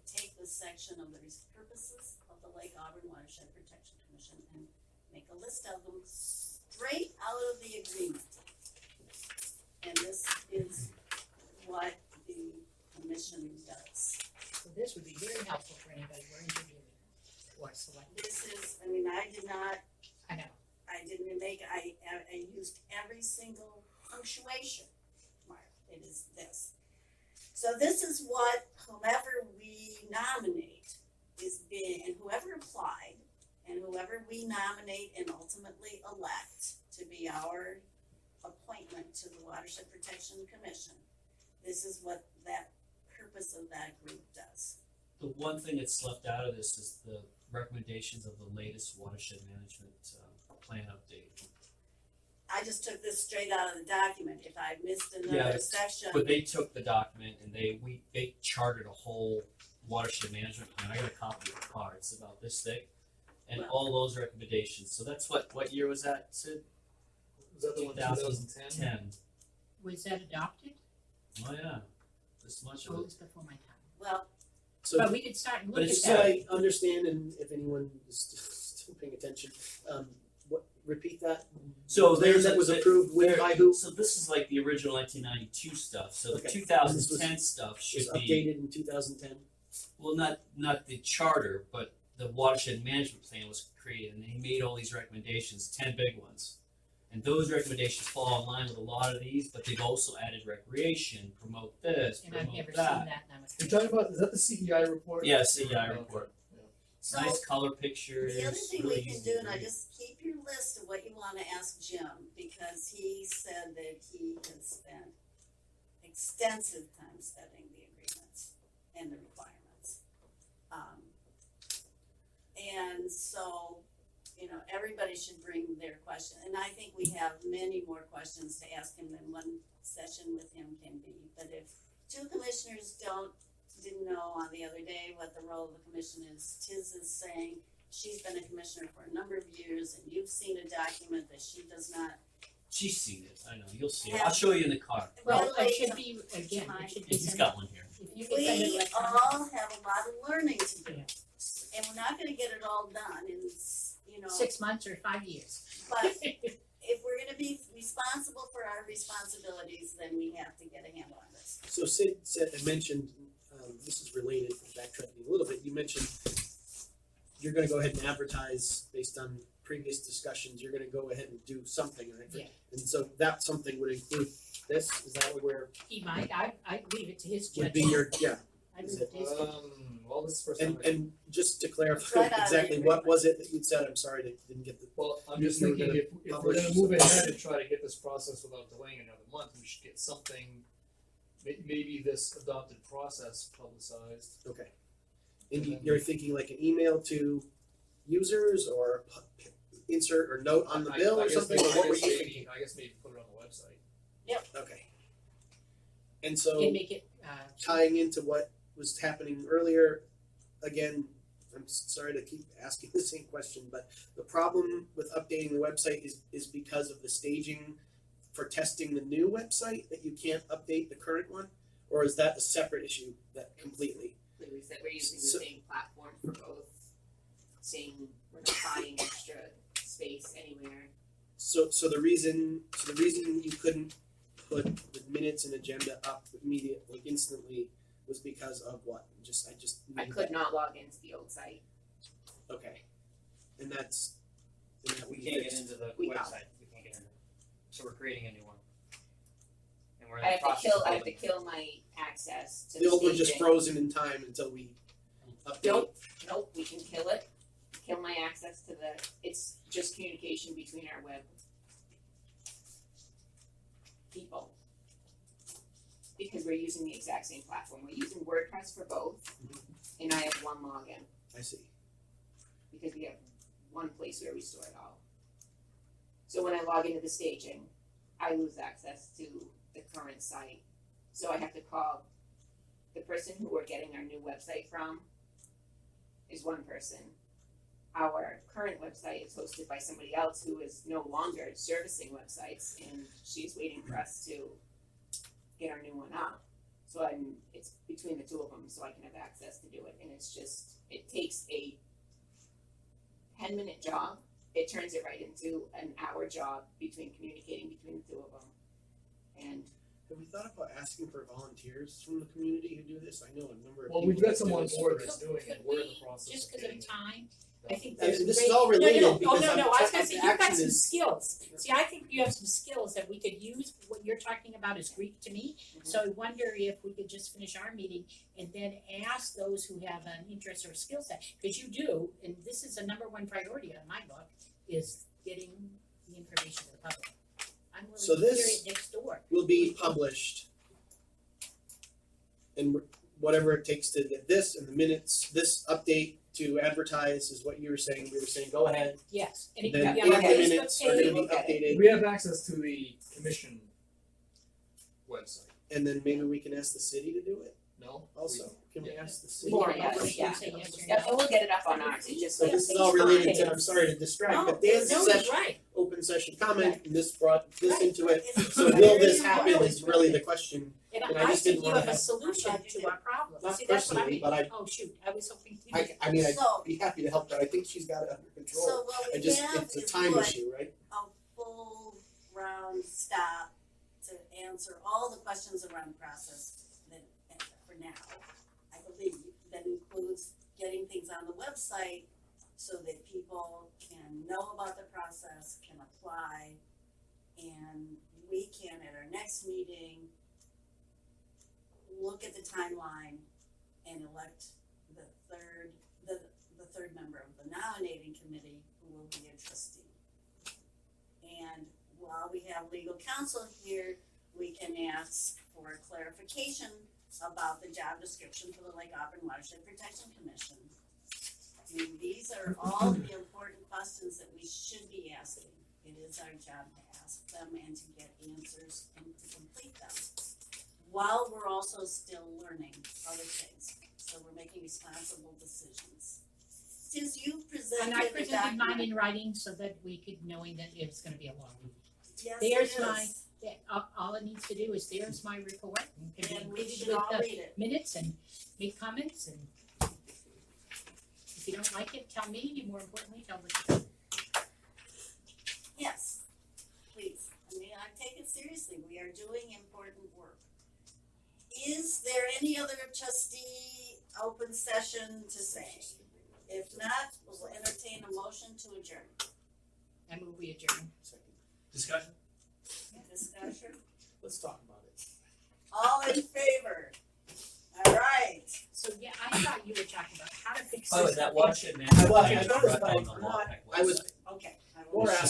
take this section of the purposes of the Lake Auburn Watershed Protection Commission and make a list of them straight out of the agreement. And this is what the commission does. So this would be very helpful for anybody we're interviewing or selecting. This is, I mean, I didn't used every single punctuation it is this. So this is what whomever we nominate is being, and whoever applied, and whoever we nominate and ultimately elect to be our appointment to the Watershed Protection Commission, this is what that purpose of that group does. The one thing that's left out of this is the recommendations of the latest watershed management plan update. I just took this straight out of the document. If I missed Yeah, another section, But they took the document and they charted a whole watershed management plan. I got a copy of the card. It's about this thick, and Well- all those recommendations. So that's what year was that, Sid? Was that the one 2010? 2010. Was that adopted? Oh yeah, this much Oh, of it it. was before my time. well, So But we could start and But look at it's so that. I understand, and if anyone is still paying attention, what, repeat that? So Plan there's that was a- approved with there- by who? So this is like the original 1992 stuff. So the Okay. 2010 stuff Was should be updated in 2010. well, not the charter, but the watershed management plan was created, and they made all these recommendations, 10 big ones. And those recommendations fall in line with a lot of these, but they've also added recreation, promote this, And I've promote never seen that. that, and I was. You're talking about, is that the CEI report? Yeah, CEI Okay. report. so Nice color pictures. the other thing really we can easy do, to and I read. just keep your list of what you wanna ask Jim, because he said that he has spent extensive time studying the agreements and the requirements. And so, you know, everybody should bring their question, and I think we have many more questions to ask him than one session with him can be. But if two commissioners didn't know on the other day what the role of the commission is, Tiz is saying she's been a commissioner for a number of years, and you've seen a document that she does not. She's seen it. I know. You'll see it. I'll show you in the car. Well, Really, it should be, again, it should be He's sent, got one here. if you can send it We electronically. all have a lot of learning to do, Yeah. and we're not gonna get it all done in, you know, 6 months or 5 years. but if we're gonna be responsible for our responsibilities, then we have to get a handle on this. So Sid said, and mentioned, this is related, backtracking a little bit, you mentioned you're gonna go ahead and advertise based on previous discussions, you're gonna go ahead and do something, right? Yeah. And so that something would include this, is that what we're, He might, I leave it to his would judgment. be your, yeah. I leave it to his judgment. Well, this is the first time. And just to clarify, It's right out of the exactly what agreement. was it that you'd said, I'm sorry, I didn't get the. Well, I'm just You were thinking gonna if we're publish gonna move something. ahead and try to get this process without delaying another month, we should get something, maybe this adopted process publicized. Okay. And you're thinking like an email to users or insert or note on the I- bill I or guess something, maybe- or what I were guess you maybe- thinking? I guess maybe put it on the website. Okay. And so Can make it, tying into what was happening earlier, again, I'm sorry to keep asking the same question, but the problem with updating the website is because of the staging for testing the new website, that you can't update the current one? Or is that a separate issue that completely? Clues that we're using So- the same platform for both, same, we're not buying extra space anywhere. So the reason you couldn't put the minutes and agenda up immediately, instantly, was because of what? I just. I need could that. not log into the old site. Okay. And that We we can't get fixed. into the We website, we can't get into it. So we're creating a new one. And we're in I the have to process kill, of I have to building it. kill my access to The old one just staging. frozen in time until we update. Nope, we can kill it, kill my access to it's just communication between our web people. Because we're using the exact same platform, we're using WordPress for both, and I have one login, I see. because we have one place where we store it all. So when I log into the staging, I lose access to the current site, so I have to call the person who we're getting our new website from is one person. Our current website is hosted by somebody else who is no longer servicing websites, and she's waiting for us to get our new one up. So it's between the two of them, so I can have access to do it, and it takes a 10-minute job, it turns it right into an hour job communicating between the two of them. And Have we thought about asking for volunteers from the community who do this? I know a number of Well, people we've got that some do on this. board that's Could doing it, could we're in the we, process just of because getting of it. time, I think And there's this great- is all related no, because no, I'm no, I was trying- gonna say, the you've got action some is- skills. See, I think you have some skills that we could use. What you're talking about is Greek to me. So I wonder if we could just finish our meeting and then ask those who have an interest or skill set, because you do, and this is a number one priority on my book, is getting the information to the public. I'm So willing to hear this- it next door. will be published. And whatever it takes to get this and the minutes, this update to advertise is what you were saying. We were saying, go ahead. Yes, and it Then can be on our the Facebook minutes are gonna page. be Look at it. updated. We have access to the commission website, And then maybe we can ask the city to do it no? also. Can we ask the city? We Or can ask, yes, we yeah. say yes or Yeah, no. and we'll get it up on ours, it just. So this is all related to, I'm sorry to distract, No, but Dan's no, session, Right, open session comment, and this brought this Right. into it. It's So very will this happen important. is really the question. and And I I just think didn't you wanna have a have- solution I'm glad you to our problem. Not See, that's what I personally, mean. but Oh, shoot, I was hoping you did. I mean, I'd So- be happy to help, but I think she's got it under control. So what I we just, have it's a is time what issue, right? a full round stop to answer all the questions around the process that, for now, I believe, that includes getting things on the website so that people can know about the process, can apply, and we can, at our next meeting, look at the timeline and elect the third member of the nominating committee, who will be a trustee. And while we have legal counsel here, we can ask for clarification about the job description for the Lake Auburn Watershed Protection Commission. I mean, these are all the important questions that we should be asking. It is our job to ask them and to get answers and to complete them, while we're also still learning other things. So we're making responsible decisions. Since you presented And I a presented mine document- in writing so that we could, knowing that it's gonna be a long meeting. Yes, There's it my- is. Yeah, all it needs to do is, there's my report, and can be And we included should with all the read it. minutes and make comments, and if you don't like it, tell me, more importantly, tell the. Yes, please. I mean, I take it seriously. We are doing important work. Is there any other trustee open session to say? If not, we'll entertain a motion to adjourn. I move we adjourn. Discussion? Discussion? Let's talk about it. All in favor? All right. So, yeah, I thought you were talking about how to fix this. By the way, that watershed I management was- plan I is noticed right that on the I'm law not- pack I was- website. Okay. I will- Or ask